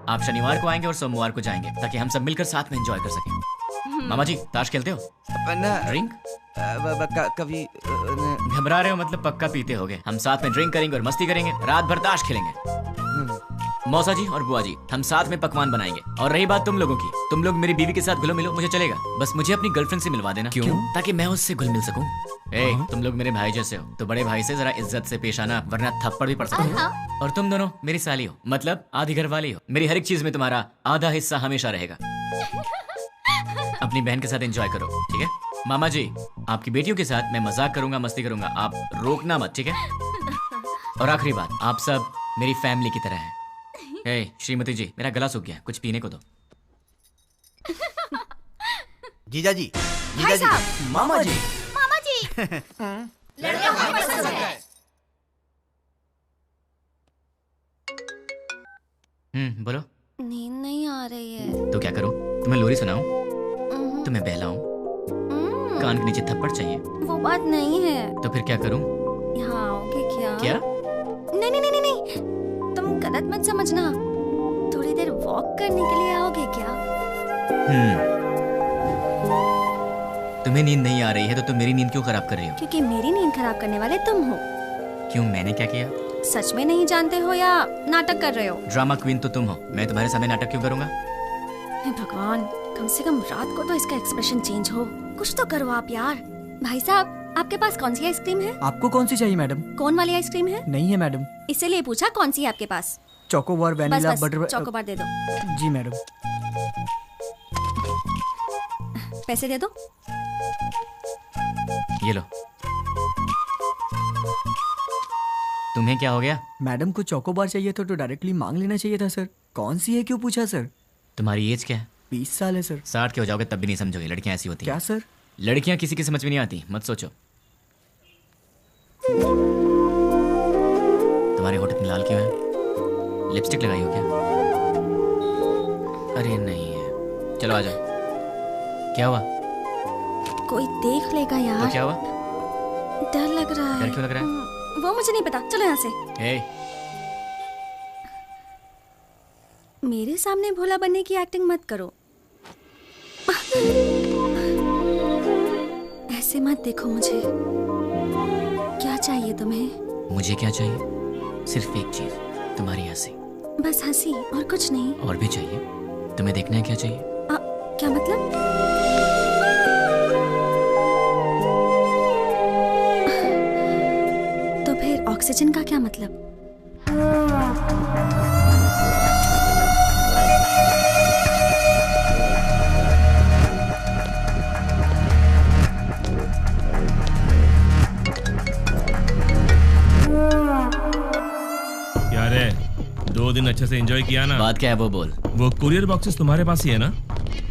आप शनिवार को आएंगे और सोमवार को जाएंगे ताकि हम सब मिलकर साथ में एंजॉय कर सकें। मामा जी, ताश खेलते हो? ड्रिंक? कभी घबरा रहे हो मतलब पक्का पीते होगे। हम साथ में ड्रिंक करेंगे और मस्ती करेंगे, रात भर ताश खेलेंगे। मौसा जी और बुआ जी, हम साथ में पकवान बनाएंगे। और रही बात तुम लोगों की, तुम लोग मेरी बीवी के साथ घुलो मिलो, मुझे चलेगा। बस मुझे अपनी गर्लफ्रेंड से मिलवा देना। क्यों? ताकि मैं उससे घुल मिल सकूं। तुम लोग मेरे भाई जैसे हो तो बड़े भाई से जरा इज्जत से पेश आना, वरना थप्पड़ भी पड़ सकता है। और तुम दोनों मेरी साली हो, मतलब आधी घर वाली हो। मेरी हर एक चीज में तुम्हारा आधा हिस्सा हमेशा रहेगा। अपनी बहन के साथ एंजॉय करो, ठीक है? मामा जी, आपकी बेटियों के साथ मैं मजाक करूंगा, मस्ती करूंगा, आप रोकना मत, ठीक है? और आखिरी बात, आप सब मेरी फैमिली की तरह हैं। हे श्रीमती जी, मेरा गला सूख गया, कुछ पीने को दो। जीजा जी, जीजा जी, मामा जी, मामा जी, लड़के हमें पसंद है। बोलो। नींद नहीं आ रही है। तो क्या करूं? तुम्हें लोरी सुनाऊं? तुम्हें बहलाऊं? कान के नीचे थप्पड़ चाहिए? वो बात नहीं है। तो फिर क्या करूं? यहाँ आओगे क्या? क्या? नहीं नहीं नहीं नहीं, तुम गलत मत समझना। थोड़ी देर वॉक करने के लिए आओगे क्या? तुम्हें नींद नहीं आ रही है तो तुम मेरी नींद क्यों खराब कर रही हो? क्योंकि मेरी नींद खराब करने वाले तुम हो। क्यों, मैंने क्या किया? सच में नहीं जानते हो या नाटक कर रहे हो? ड्रामा क्वीन तो तुम हो, मैं तुम्हारे सामने नाटक क्यों करूंगा? हे भगवान, कम से कम रात को तो इसका एक्सप्रेशन चेंज हो। कुछ तो करो आप यार। भाई साहब, आपके पास कौन सी आइसक्रीम है? आपको कौन सी चाहिए मैडम? कोन वाली आइसक्रीम है? नहीं है मैडम। इसीलिए पूछा कौन सी है आपके पास? चोकोबार, वैनिला, बस बटर। चोकोबार दे दो। जी मैडम। पैसे दे दो। ये लो। तुम्हें क्या हो गया? मैडम को चोकोबार चाहिए था तो डायरेक्टली मांग लेना चाहिए था सर। कौन सी है क्यों पूछा सर? तुम्हारी एज क्या है? 20 साल है सर। 60 के हो जाओगे तब भी नहीं समझोगे, लड़कियां ऐसी होती हैं। क्या सर? लड़कियां किसी की समझ में नहीं आती, मत सोचो। तुम्हारे होठ इतने लाल क्यों है? लिपस्टिक लगाई हो क्या? अरे नहीं है। चलो आ जाओ। क्या हुआ? कोई देख लेगा यार। तो क्या हुआ? डर लग रहा है। डर क्यों लग रहा है? वो मुझे नहीं पता, चलो यहाँ से। मेरे सामने भोला बनने की एक्टिंग मत करो। ऐसे मत देखो मुझे। क्या चाहिए तुम्हें? मुझे क्या चाहिए? सिर्फ एक चीज, तुम्हारी हंसी। बस हंसी और कुछ नहीं? और भी चाहिए। तुम्हें देखना है क्या चाहिए? क्या मतलब? तो फिर ऑक्सीजन का क्या मतलब? क्या रे, 2 दिन अच्छे से एंजॉय किया ना? बात क्या है वो बोल। वो कुरियर बॉक्सेस तुम्हारे पास ही है ना?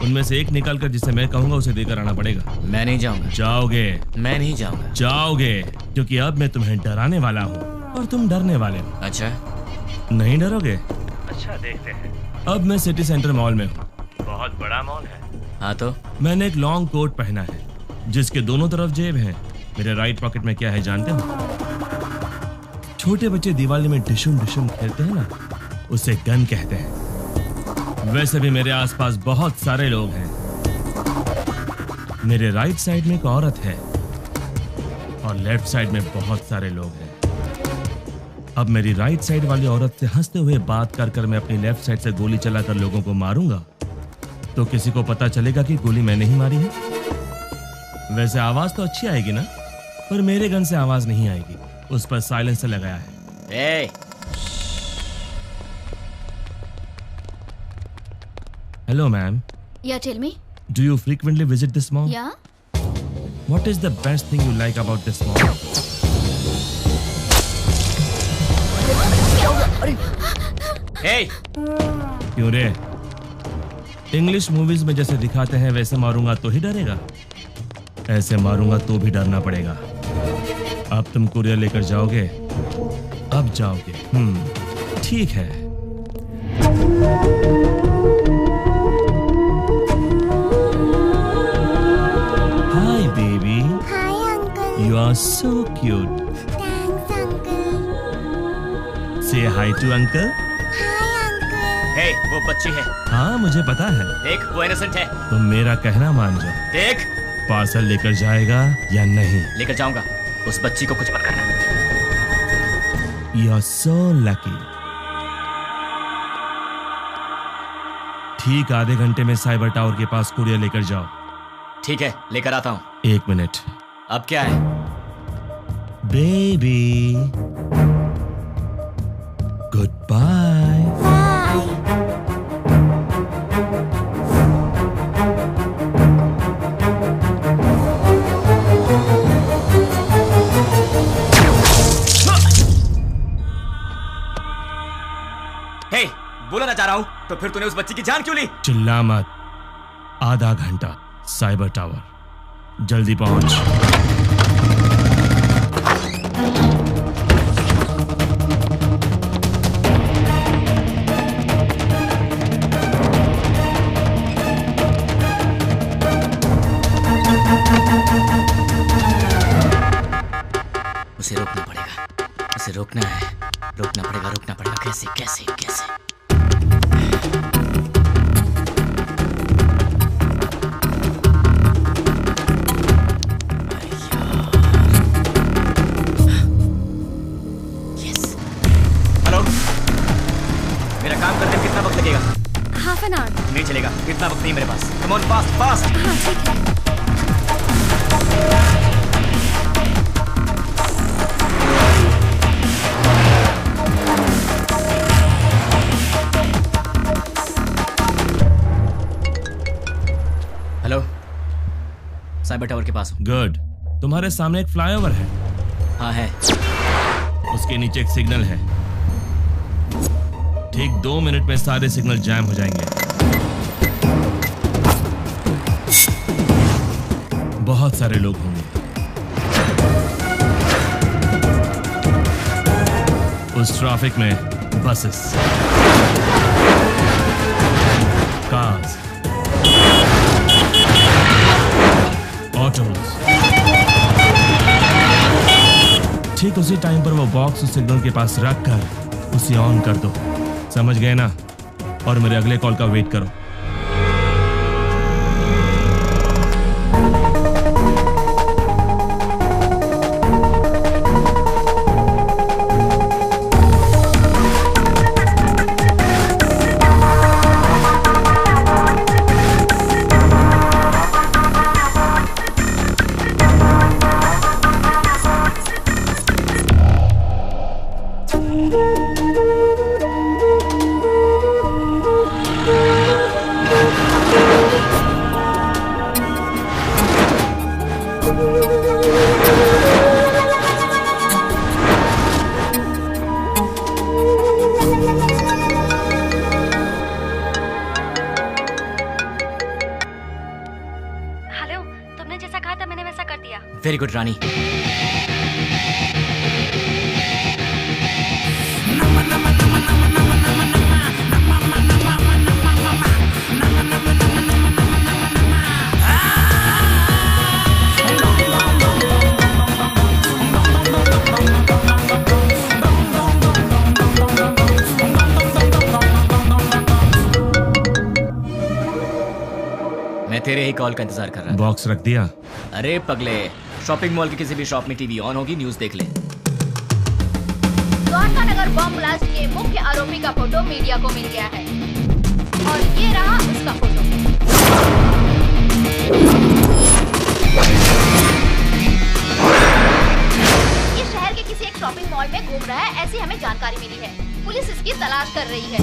उनमें से एक निकाल कर जिसे मैं कहूंगा उसे देकर आना पड़ेगा। मैं नहीं जाऊंगा। जाओगे? मैं नहीं जाऊंगा। जाओगे, क्योंकि अब मैं तुम्हें डराने वाला हूँ और तुम डरने वाले हो। अच्छा, नहीं डरोगे? अच्छा, देखते हैं। अब मैं सिटी सेंटर मॉल में हूँ। बहुत बड़ा मॉल है। हाँ तो? मैंने एक लॉन्ग कोट पहना है जिसके दोनों तरफ जेब है। मेरे राइट पॉकेट में क्या है जानते हो? छोटे बच्चे दिवाली में डिशुम डिशुम खेलते हैं ना, उसे गन कहते हैं। वैसे भी मेरे आसपास बहुत सारे लोग हैं। मेरे राइट साइड में एक औरत है और लेफ्ट साइड में बहुत सारे लोग हैं। अब मेरी राइट साइड वाली औरत से हंसते हुए बात कर कर मैं अपनी लेफ्ट साइड से गोली चलाकर लोगों को मारूंगा तो किसी को पता चलेगा कि गोली मैंने ही मारी है। वैसे आवाज तो अच्छी आएगी ना, पर मेरे गन से आवाज नहीं आएगी, उस पर साइलेंसर लगाया है। Hello, ma'am. Yeah, tell me. Do you frequently visit this mall? Yeah. What is the best thing you like about this mall? Hey! क्यों रे? इंग्लिश मूवीज में जैसे दिखाते हैं वैसे मारूंगा तो ही डरेगा, ऐसे मारूंगा तो भी डरना पड़ेगा। अब तुम कुरियर लेकर जाओगे? अब जाओगे? ठीक है। Hi, baby. Hi, uncle. You are so cute. Thanks, uncle. Say hi to uncle. Hi, uncle. Hey, वो बच्ची है। हाँ, मुझे पता है। देख, वो इनोसेंट है। तुम मेरा कहना मान जाओ। देख, पार्सल लेकर जाएगा या नहीं? लेकर जाऊंगा। उस बच्ची को कुछ मत करना। You are so lucky. ठीक आधे घंटे में साइबर टावर के पास कुरियर लेकर जाओ। ठीक है, लेकर आता हूँ। 1 मिनट। अब क्या है? Baby, goodbye. तो फिर तूने उस बच्ची की जान क्यों ली? चिल्ला मत। आधा घंटा साइबर टावर, जल्दी पहुंच। उसे रोकना पड़ेगा, उसे रोकना है, रोकना पड़ेगा। कैसे कैसे कैसे? हेलो, मेरा काम करने में कितना वक्त लगेगा? Half an hour. नहीं चलेगा, इतना वक्त नहीं मेरे पास। Come on, fast fast. हाँ ठीक है। हेलो, साइबर टावर के पास हूँ। गुड। तुम्हारे सामने एक फ्लाईओवर है। हाँ है। उसके नीचे एक सिग्नल है। ठीक 2 मिनट में सारे सिग्नल जैम हो जाएंगे। बहुत सारे लोग होंगे। उस ट्रैफिक में बसेस, कार्स, ऑटोज। ठीक उसी टाइम पर वो बॉक्स उस सिग्नल के पास रख कर उसे ऑन कर दो। समझ गए ना? और मेरे अगले कॉल का वेट करो। वेरी गुड रानी। मैं तेरे ही कॉल का इंतजार कर रहा हूं। बॉक्स रख दिया? अरे पगले, शॉपिंग मॉल की किसी भी शॉप में टीवी ऑन होगी, न्यूज़ देख ले। द्वारका नगर बॉम्ब ब्लास्ट के मुख्य आरोपी का फोटो मीडिया को मिल गया है और ये रहा उसका फोटो। ये शहर के किसी एक शॉपिंग मॉल में घूम रहा है, ऐसी हमें जानकारी मिली है। पुलिस इसकी तलाश कर रही है।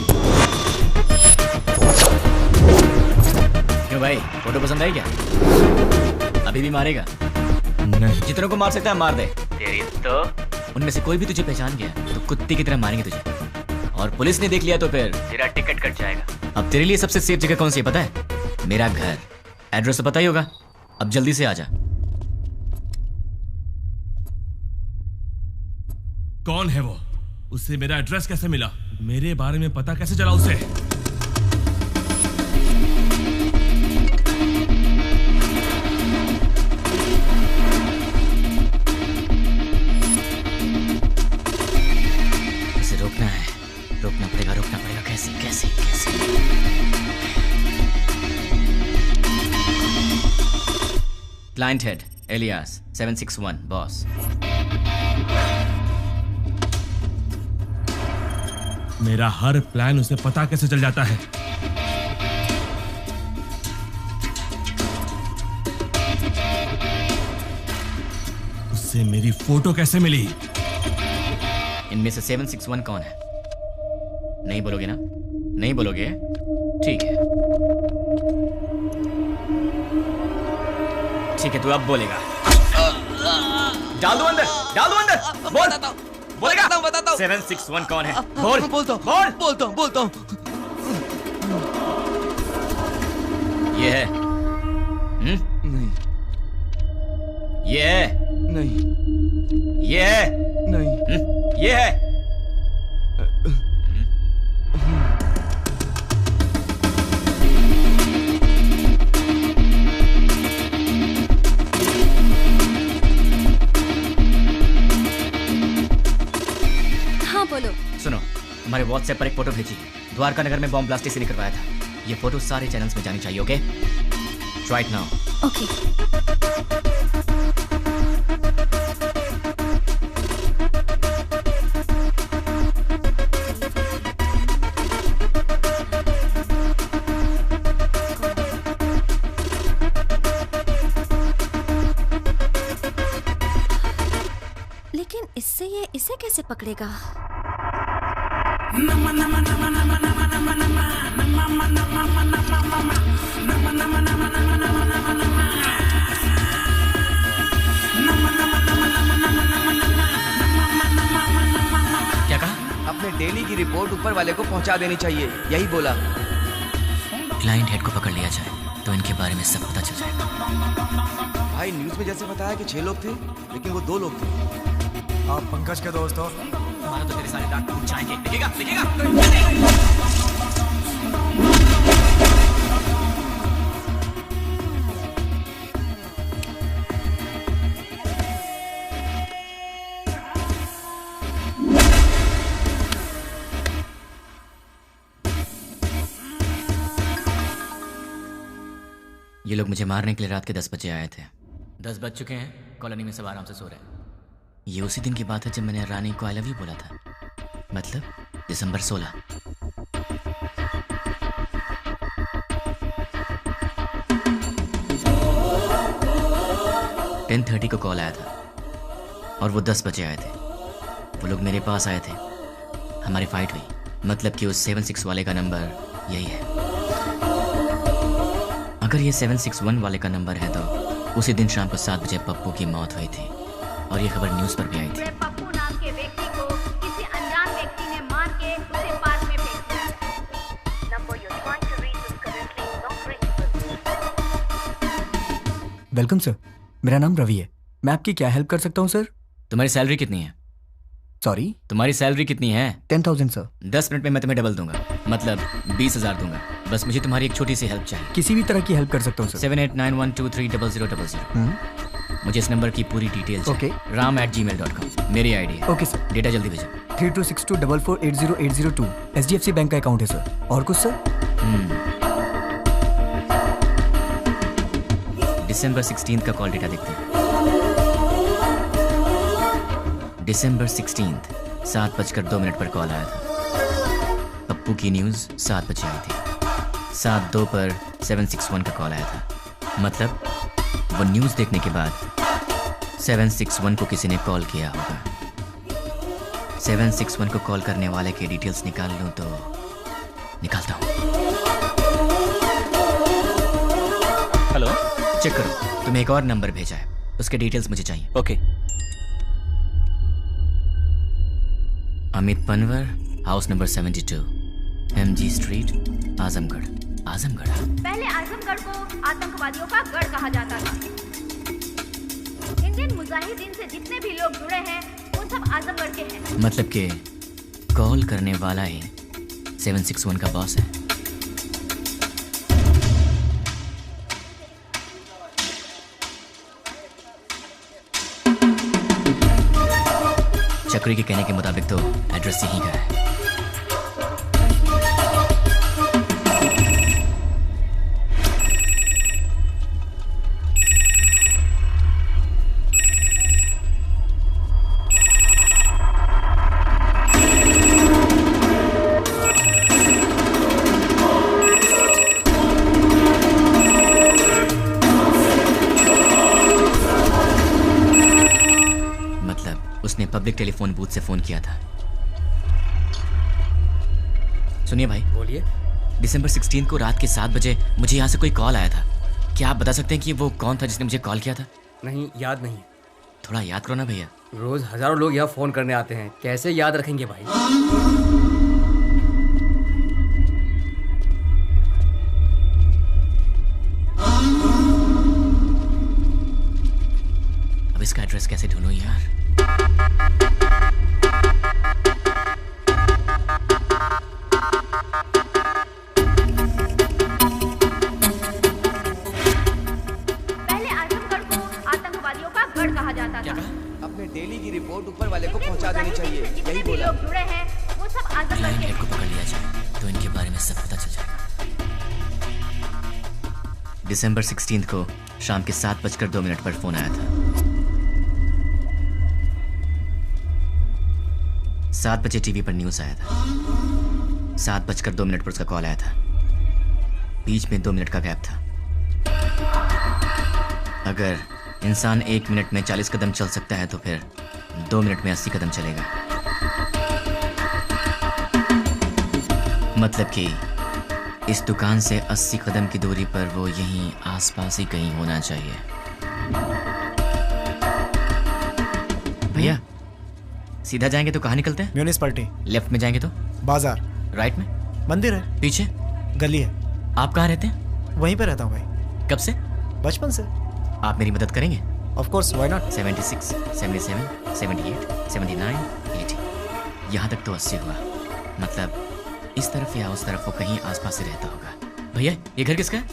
क्यों भाई, फोटो पसंद आई क्या? अभी भी मारेगा? नहीं। जितनों को मार सकता है मार दे। तेरी तो उनमें से कोई भी तुझे पहचान गया तो कुत्ते की तरह मारेंगे तुझे, और पुलिस ने देख लिया तो फिर तेरा टिकट कट जाएगा। अब तेरे लिए सबसे सेफ जगह कौन सी है पता है? मेरा घर। एड्रेस तो पता ही होगा। अब जल्दी से आ जा। कौन है वो? उससे मेरा एड्रेस कैसे मिला? मेरे बारे में पता कैसे चला उसे? रोकना पड़ेगा। कैसे कैसे कैसे? Client head alias 761 boss. मेरा हर प्लान उसे पता कैसे चल जाता है? उससे मेरी फोटो कैसे मिली? इनमें से 761 कौन है? नहीं बोलोगे ना? नहीं बोलोगे? ठीक है, ठीक है, तू अब बोलेगा। डाल दो अंदर, डाल दो अंदर। बोल, बोलेगा? बताता हूँ। 761 कौन है? बोल, बोलता हूँ। ये है? नहीं। ये है? नहीं। ये है? नहीं। ये है? हाँ बोलो। सुनो, हमारे व्हाट्सएप पर एक फोटो भेजी। द्वारका नगर में बॉम्ब ब्लास्ट इसी ने करवाया था। ये फोटो सारे चैनल्स में जानी चाहिए। Okay, try it now. Okay. लेकिन इससे ये इसे कैसे पकड़ेगा? क्या कहा? अपने डेली की रिपोर्ट ऊपर वाले को पहुंचा देनी चाहिए, यही बोला। क्लाइंट हेड को पकड़ लिया जाए तो इनके बारे में सब पता चल जाएगा। भाई न्यूज में जैसे बताया कि 6 लोग थे, लेकिन वो 2 लोग थे। आप पंकज के दोस्त हो? हमारा तो तेरे सारे दांत टूट जाएंगे। देखिएगा, देखिएगा। ये लोग मुझे मारने के लिए रात के 10 बजे आए थे। 10 बज चुके हैं, कॉलोनी में सब आराम से सो रहे हैं। ये उसी दिन की बात है जब मैंने रानी को आई लव यू बोला था, मतलब दिसंबर 16। (10:30) को कॉल आया था और वो 10 बजे आए थे। वो लोग मेरे पास आए थे, हमारी फाइट हुई। मतलब कि उस 76 वाले का नंबर यही है। अगर ये 761 वाले का नंबर है तो उसी दिन शाम को 7 बजे पप्पू की मौत हुई थी और ये खबर न्यूज़ पर भी आई थी। पप्पू नाम के व्यक्ति को किसी अनजान व्यक्ति ने मार के उसे पार्क में फेंक दिया है। Number you trying to reach is currently not reachable. Welcome sir, मेरा नाम रवि है। मैं आपकी क्या हेल्प कर सकता हूँ सर? तुम्हारी सैलरी कितनी है? सॉरी? तुम्हारी सैलरी कितनी है? 10,000 सर। 10 मिनट में मैं तुम्हें डबल दूंगा, मतलब 20,000 दूंगा। बस मुझे तुम्हारी एक छोटी सी हेल्प चाहिए। किसी भी तरह की हेल्प कर सकता हूँ सर। 7891230000। मुझे इस नंबर की पूरी डिटेल ओके। ram@gmail.com मेरी आईडी है। Okay sir. डेटा जल्दी भेजो। 326244800802 HDFC बैंक का अकाउंट है सर। और कुछ सर? दिसंबर 16 का कॉल डेटा देखते हैं। दिसंबर 16 7:02 पर कॉल आया था। पप्पू की न्यूज़ 7 बजे आई थी। 7:02 पर 761 का कॉल आया था। मतलब वो न्यूज़ देखने के बाद 761 को किसी ने कॉल किया होगा। 761 को कॉल करने वाले के डिटेल्स निकाल लूँ तो निकालता हूँ। हेलो, चेक करो, तुम्हें एक और नंबर भेजा है, उसके डिटेल्स मुझे चाहिए। Okay. Amit Panwar, house number 72, MG street, Azamgarh. Azamgarh? पहले आजमगढ़ को आतंकवादियों का गढ़ कहा जाता था। इंडियन मुजाहिदीन से जितने भी लोग जुड़े हैं वो सब आजमगढ़ के हैं। मतलब कि कॉल करने वाला ही 761 का बॉस है। चक्री के कहने के मुताबिक तो एड्रेस यहीं का है। उसने पब्लिक टेलीफोन बूथ से फोन किया था। सुनिए भाई। बोलिए। दिसंबर 16 को रात के 7 बजे मुझे यहाँ से कोई कॉल आया था। क्या आप बता सकते हैं कि वो कौन था जिसने मुझे कॉल किया था? नहीं, याद नहीं। थोड़ा याद करो ना भैया। रोज हजारों लोग यहाँ फोन करने आते हैं, कैसे याद रखेंगे भाई? अब इसका एड्रेस कैसे ढूंढूं यार? पहले आजमगढ़ को आतंकवादियों का गढ़ कहा जाता था। अपने डेली की रिपोर्ट ऊपर वाले को पहुंचा देनी चाहिए, जितने यही भी बोला। लोग जुड़े हैं वो सब आजमगढ़ के को पकड़ लिया जाए तो इनके बारे में सब पता चल जाएगा। दिसंबर 16 को शाम के 7:02 पर फोन आया था। 7 बजे टीवी पर न्यूज आया था। 7:02 पर उसका कॉल आया था। बीच में 2 मिनट का गैप था। अगर इंसान 1 मिनट में 40 कदम चल सकता है तो फिर 2 मिनट में 80 कदम चलेगा। मतलब कि इस दुकान से 80 कदम की दूरी पर वो यहीं आसपास ही कहीं होना चाहिए। भैया सीधा जाएंगे तो कहाँ निकलते हैं? म्यूनिसिपैलिटी। लेफ्ट में जाएंगे तो बाजार। राइट में मंदिर है। पीछे गली है। आप कहाँ रहते हैं? वहीं पे रहता हूँ भाई। कब से? बचपन से। आप मेरी मदद करेंगे? Of course, why not. 76, 77, 78, 79, 80। यहाँ तक तो 80 हुआ। मतलब इस तरफ या उस तरफ वो कहीं आसपास ही रहता होगा। भैया ये घर किसका है?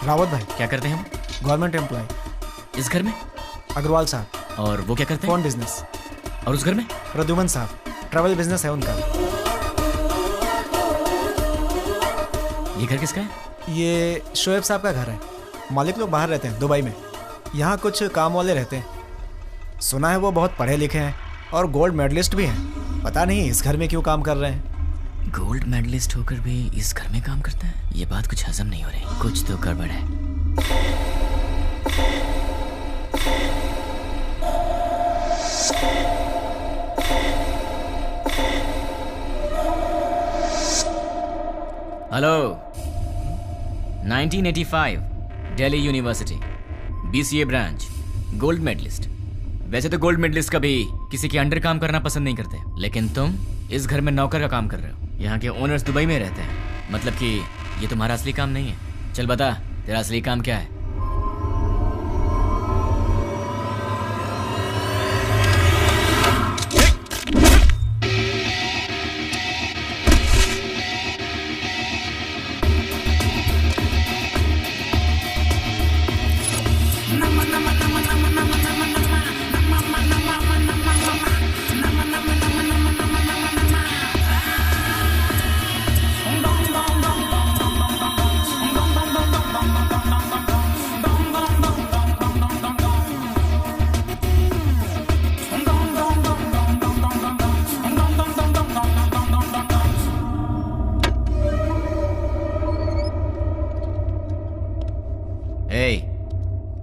रावत भाई। क्या करते हैं हम? Government employ. इस घर में? अग्रवाल साहब। और वो क्या करते हैं? Phone business. और उस घर में? प्रद्युमन साहब, ट्रैवल बिजनेस है उनका। ये घर किसका है? ये शोएब साहब का घर है। मालिक लोग बाहर रहते हैं, दुबई में। यहाँ कुछ काम वाले रहते हैं। सुना है वो बहुत पढ़े लिखे हैं और गोल्ड मेडलिस्ट भी हैं। पता नहीं इस घर में क्यों काम कर रहे हैं। गोल्ड मेडलिस्ट होकर भी इस घर में काम करता है? ये बात कुछ हजम नहीं हो रही। कुछ तो गड़बड़ है। Hello. 1985 Delhi university BCA branch, gold medalist. वैसे तो गोल्ड मेडलिस्ट कभी किसी के अंडर काम करना पसंद नहीं करते, लेकिन तुम इस घर में नौकर का काम कर रहे हो। यहाँ के ओनर्स दुबई में रहते हैं। मतलब कि ये तुम्हारा असली काम नहीं है। चल बता, तेरा असली काम क्या है?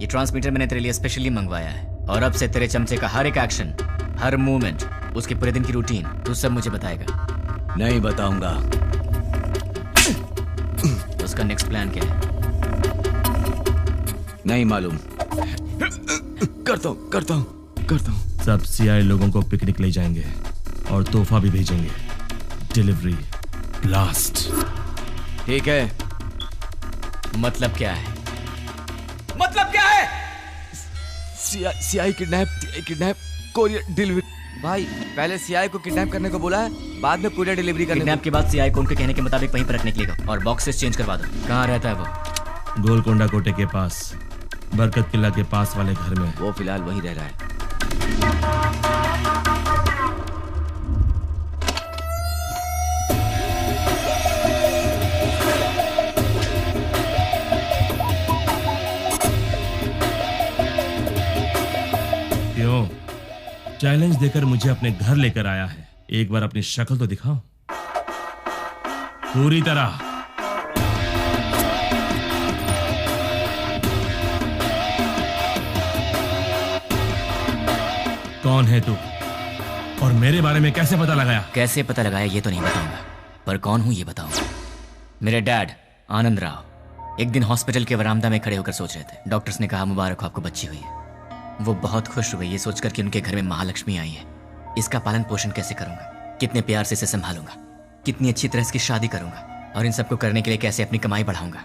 ट्रांसमीटर मैंने तेरे लिए स्पेशली मंगवाया है और अब से तेरे चमचे का हर एक एक्शन, हर मूवमेंट, उसके पूरे दिन की रूटीन तू सब मुझे बताएगा। नहीं बताऊंगा। उसका नेक्स्ट प्लान क्या है? नहीं मालूम। करता हूँ। सब सीआई लोगों को पिकनिक ले जाएंगे और तोहफा भी भेजेंगे। Delivery blast. ठीक है। मतलब क्या है? मतलब क्या है? CI kidnap courier delivery. भाई पहले सीआई को किडनैप करने को बोला है, बाद में कोरियर डिलीवरी करने। किडनैप के बाद सीआई को उनके कहने के मुताबिक वहीं पर रखने के लिए और बॉक्सेस चेंज करवा दो। कहाँ रहता है वो? गोलकोंडा कोटे के पास, बरकत किला के पास वाले घर में। वो फिलहाल वहीं रह रहा है। क्यों? चैलेंज देकर मुझे अपने घर लेकर आया है। एक बार अपनी शक्ल तो दिखाओ पूरी तरह। कौन है तू और मेरे बारे में कैसे पता लगाया? कैसे पता लगाया ये तो नहीं बताऊंगा, पर कौन हूं ये बताऊंगा। मेरे डैड आनंद राव एक दिन हॉस्पिटल के वरामदा में खड़े होकर सोच रहे थे। डॉक्टर्स ने कहा मुबारक हो, आपको बच्ची हुई है। वो बहुत खुश हुए ये सोचकर कि उनके घर में महालक्ष्मी आई है। इसका पालन पोषण कैसे करूंगा, कितने प्यार से इसे संभालूंगा, कितनी अच्छी तरह इसकी शादी करूंगा और इन सबको करने के लिए कैसे अपनी कमाई बढ़ाऊंगा।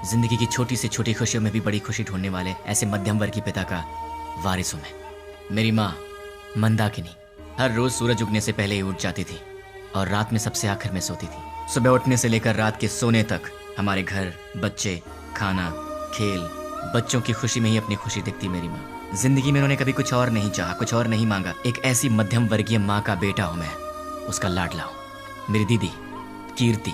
जिंदगी की छोटी से छोटी खुशियों में भी बड़ी खुशी ढूंढने वाले ऐसे मध्यम वर्ग के पिता का वारिस हूं मैं। मेरी माँ मंदाकिनी हर रोज सूरज उगने से पहले ही उठ जाती थी और रात में सबसे आखिर में सोती थी। सुबह उठने से लेकर रात के सोने तक हमारे घर, बच्चे, खाना, खेल, बच्चों की खुशी में ही अपनी खुशी दिखती मेरी माँ। जिंदगी में उन्होंने कभी कुछ और नहीं चाहा, कुछ और नहीं मांगा। एक ऐसी मध्यम वर्गीय माँ का बेटा हूं मैं, उसका लाडला हूं। मेरी दीदी कीर्ति,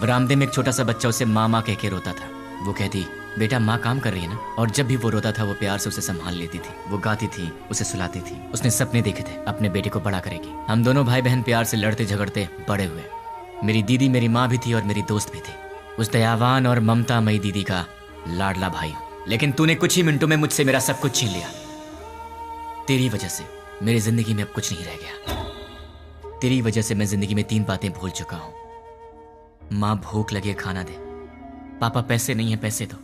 बरामदे में एक छोटा सा बच्चा उसे माँ माँ कह के रोता था। वो कहती, बेटा माँ काम कर रही है ना। और जब भी वो रोता था वो प्यार से उसे संभाल लेती थी। वो गाती थी, उसे सुलाती थी। उसने सपने देखे थे अपने बेटे को बड़ा करेगी। हम दोनों भाई बहन प्यार से लड़ते झगड़ते बड़े हुए। मेरी दीदी मेरी माँ भी थी और मेरी दोस्त भी थी। उस दयावान और ममतामयी दीदी का लाडला भाई हूं। लेकिन तूने कुछ ही मिनटों में मुझसे मेरा सब कुछ छीन लिया। तेरी वजह से मेरी जिंदगी में अब कुछ नहीं रह गया। तेरी वजह से मैं जिंदगी में 3 बातें भूल चुका हूं। माँ भूख लगे खाना दे, पापा पैसे नहीं है पैसे दो,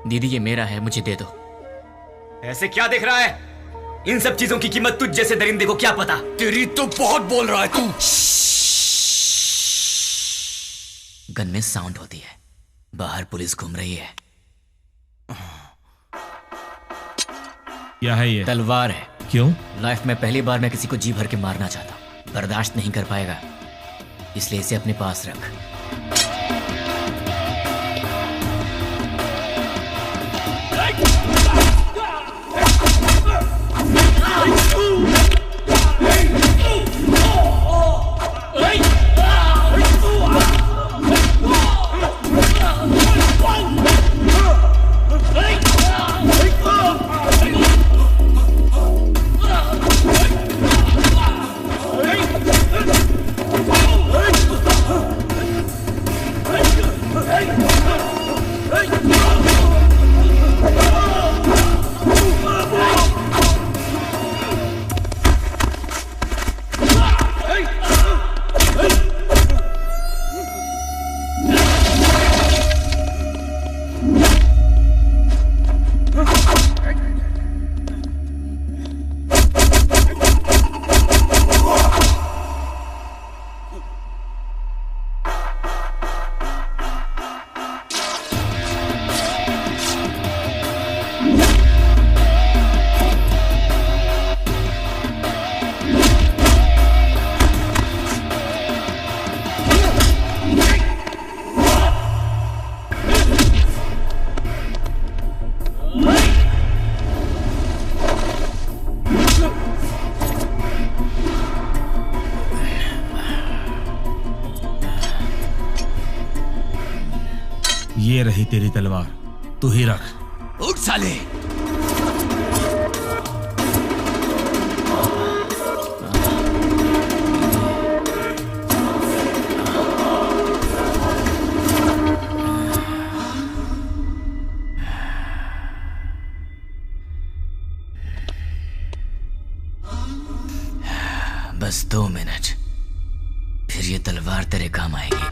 दीदी ये मेरा है मुझे दे दो। ऐसे क्या देख रहा है? इन सब चीजों की कीमत तुझ जैसे दरिंदे को क्या पता? तेरी तो बहुत बोल रहा है तू। गन में साउंड होती है, बाहर पुलिस घूम रही है। क्या है ये? तलवार है। क्यों? लाइफ में पहली बार मैं किसी को जी भर के मारना चाहता हूं। बर्दाश्त नहीं कर पाएगा, इसलिए इसे अपने पास रख। ये रही तेरी तलवार, तू ही रख। उठ साले। बस 2 मिनट, फिर ये तलवार तेरे काम आएगी।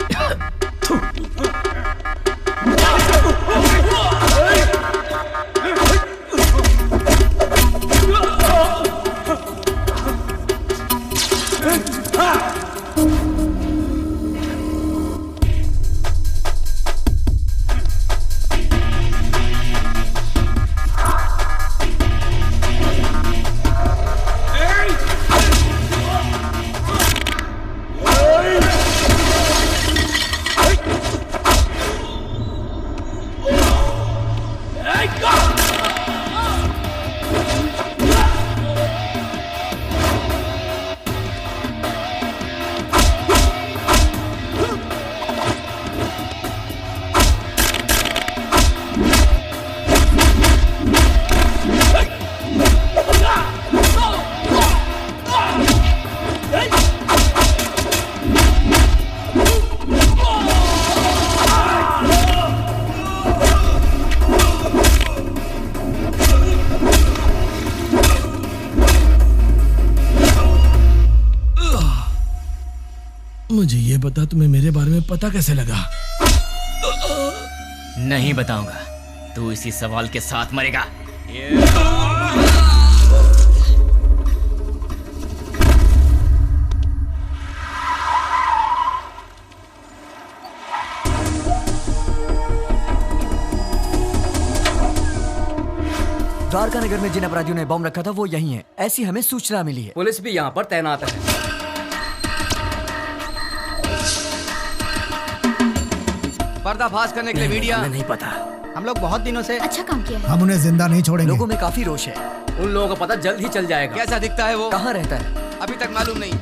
मुझे ये बता, तुम्हें मेरे बारे में पता कैसे लगा? नहीं बताऊंगा, तू इसी सवाल के साथ मरेगा। द्वारका नगर में जिन अपराधियों ने बम रखा था वो यही है, ऐसी हमें सूचना मिली है। पुलिस भी यहाँ पर तैनात है। पर्दाफाश करने के लिए मीडिया। नहीं पता। हम लोग बहुत दिनों से अच्छा काम किया है। हम उन्हें जिंदा नहीं छोड़ेंगे। लोगों में काफी रोष है। उन लोगों को पता जल्द ही चल जाएगा। कैसा दिखता है वो? कहाँ रहता है? अभी तक मालूम नहीं।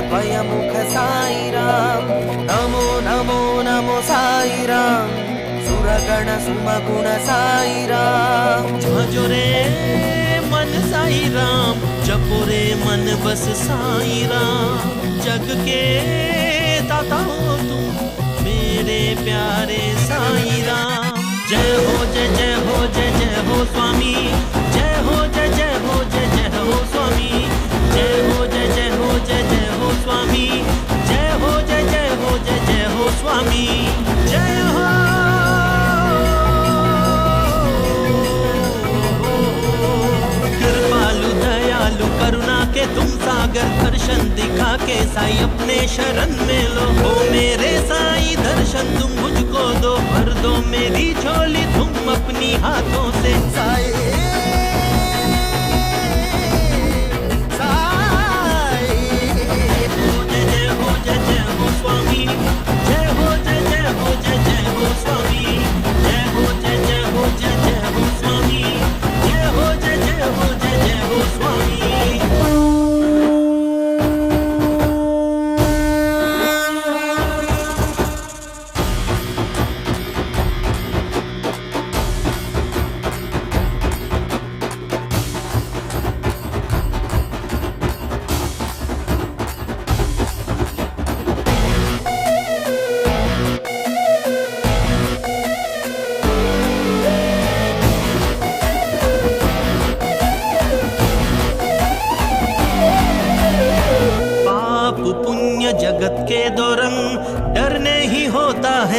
द्वयमुख साई राम, नमो नमो नमो साई राम, सुरगण सुमगुण साई राम। भजो रे मन साई राम, जपो रे मन बस साई राम। जग के दाता हो तुम मेरे प्यारे साई राम। जय हो जय जय हो जय जय हो स्वामी, जय हो जय जय हो जय जय हो स्वामी, जय हो जय जय हो जय जय हो स्वामी, जय हो जय जय हो जय जय हो स्वामी, जय हो। कृपालु दयालु करुणा के तुम सागर, दर्शन दिखा के साई अपने शरण में लो। हो मेरे साई दर्शन तुम मुझको दो, भर दो मेरी झोली तुम अपनी हाथों से। साई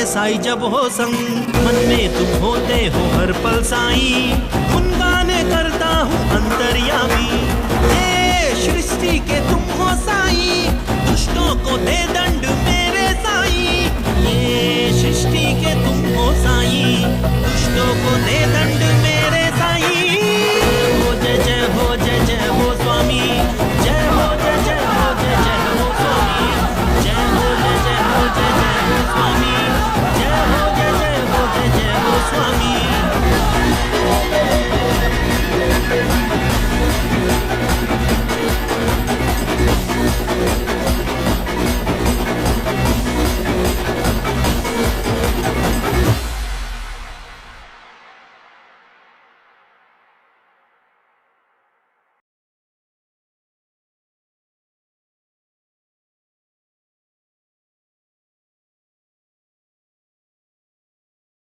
साई जब हो संग, मन में तुम होते हो हर पल साई।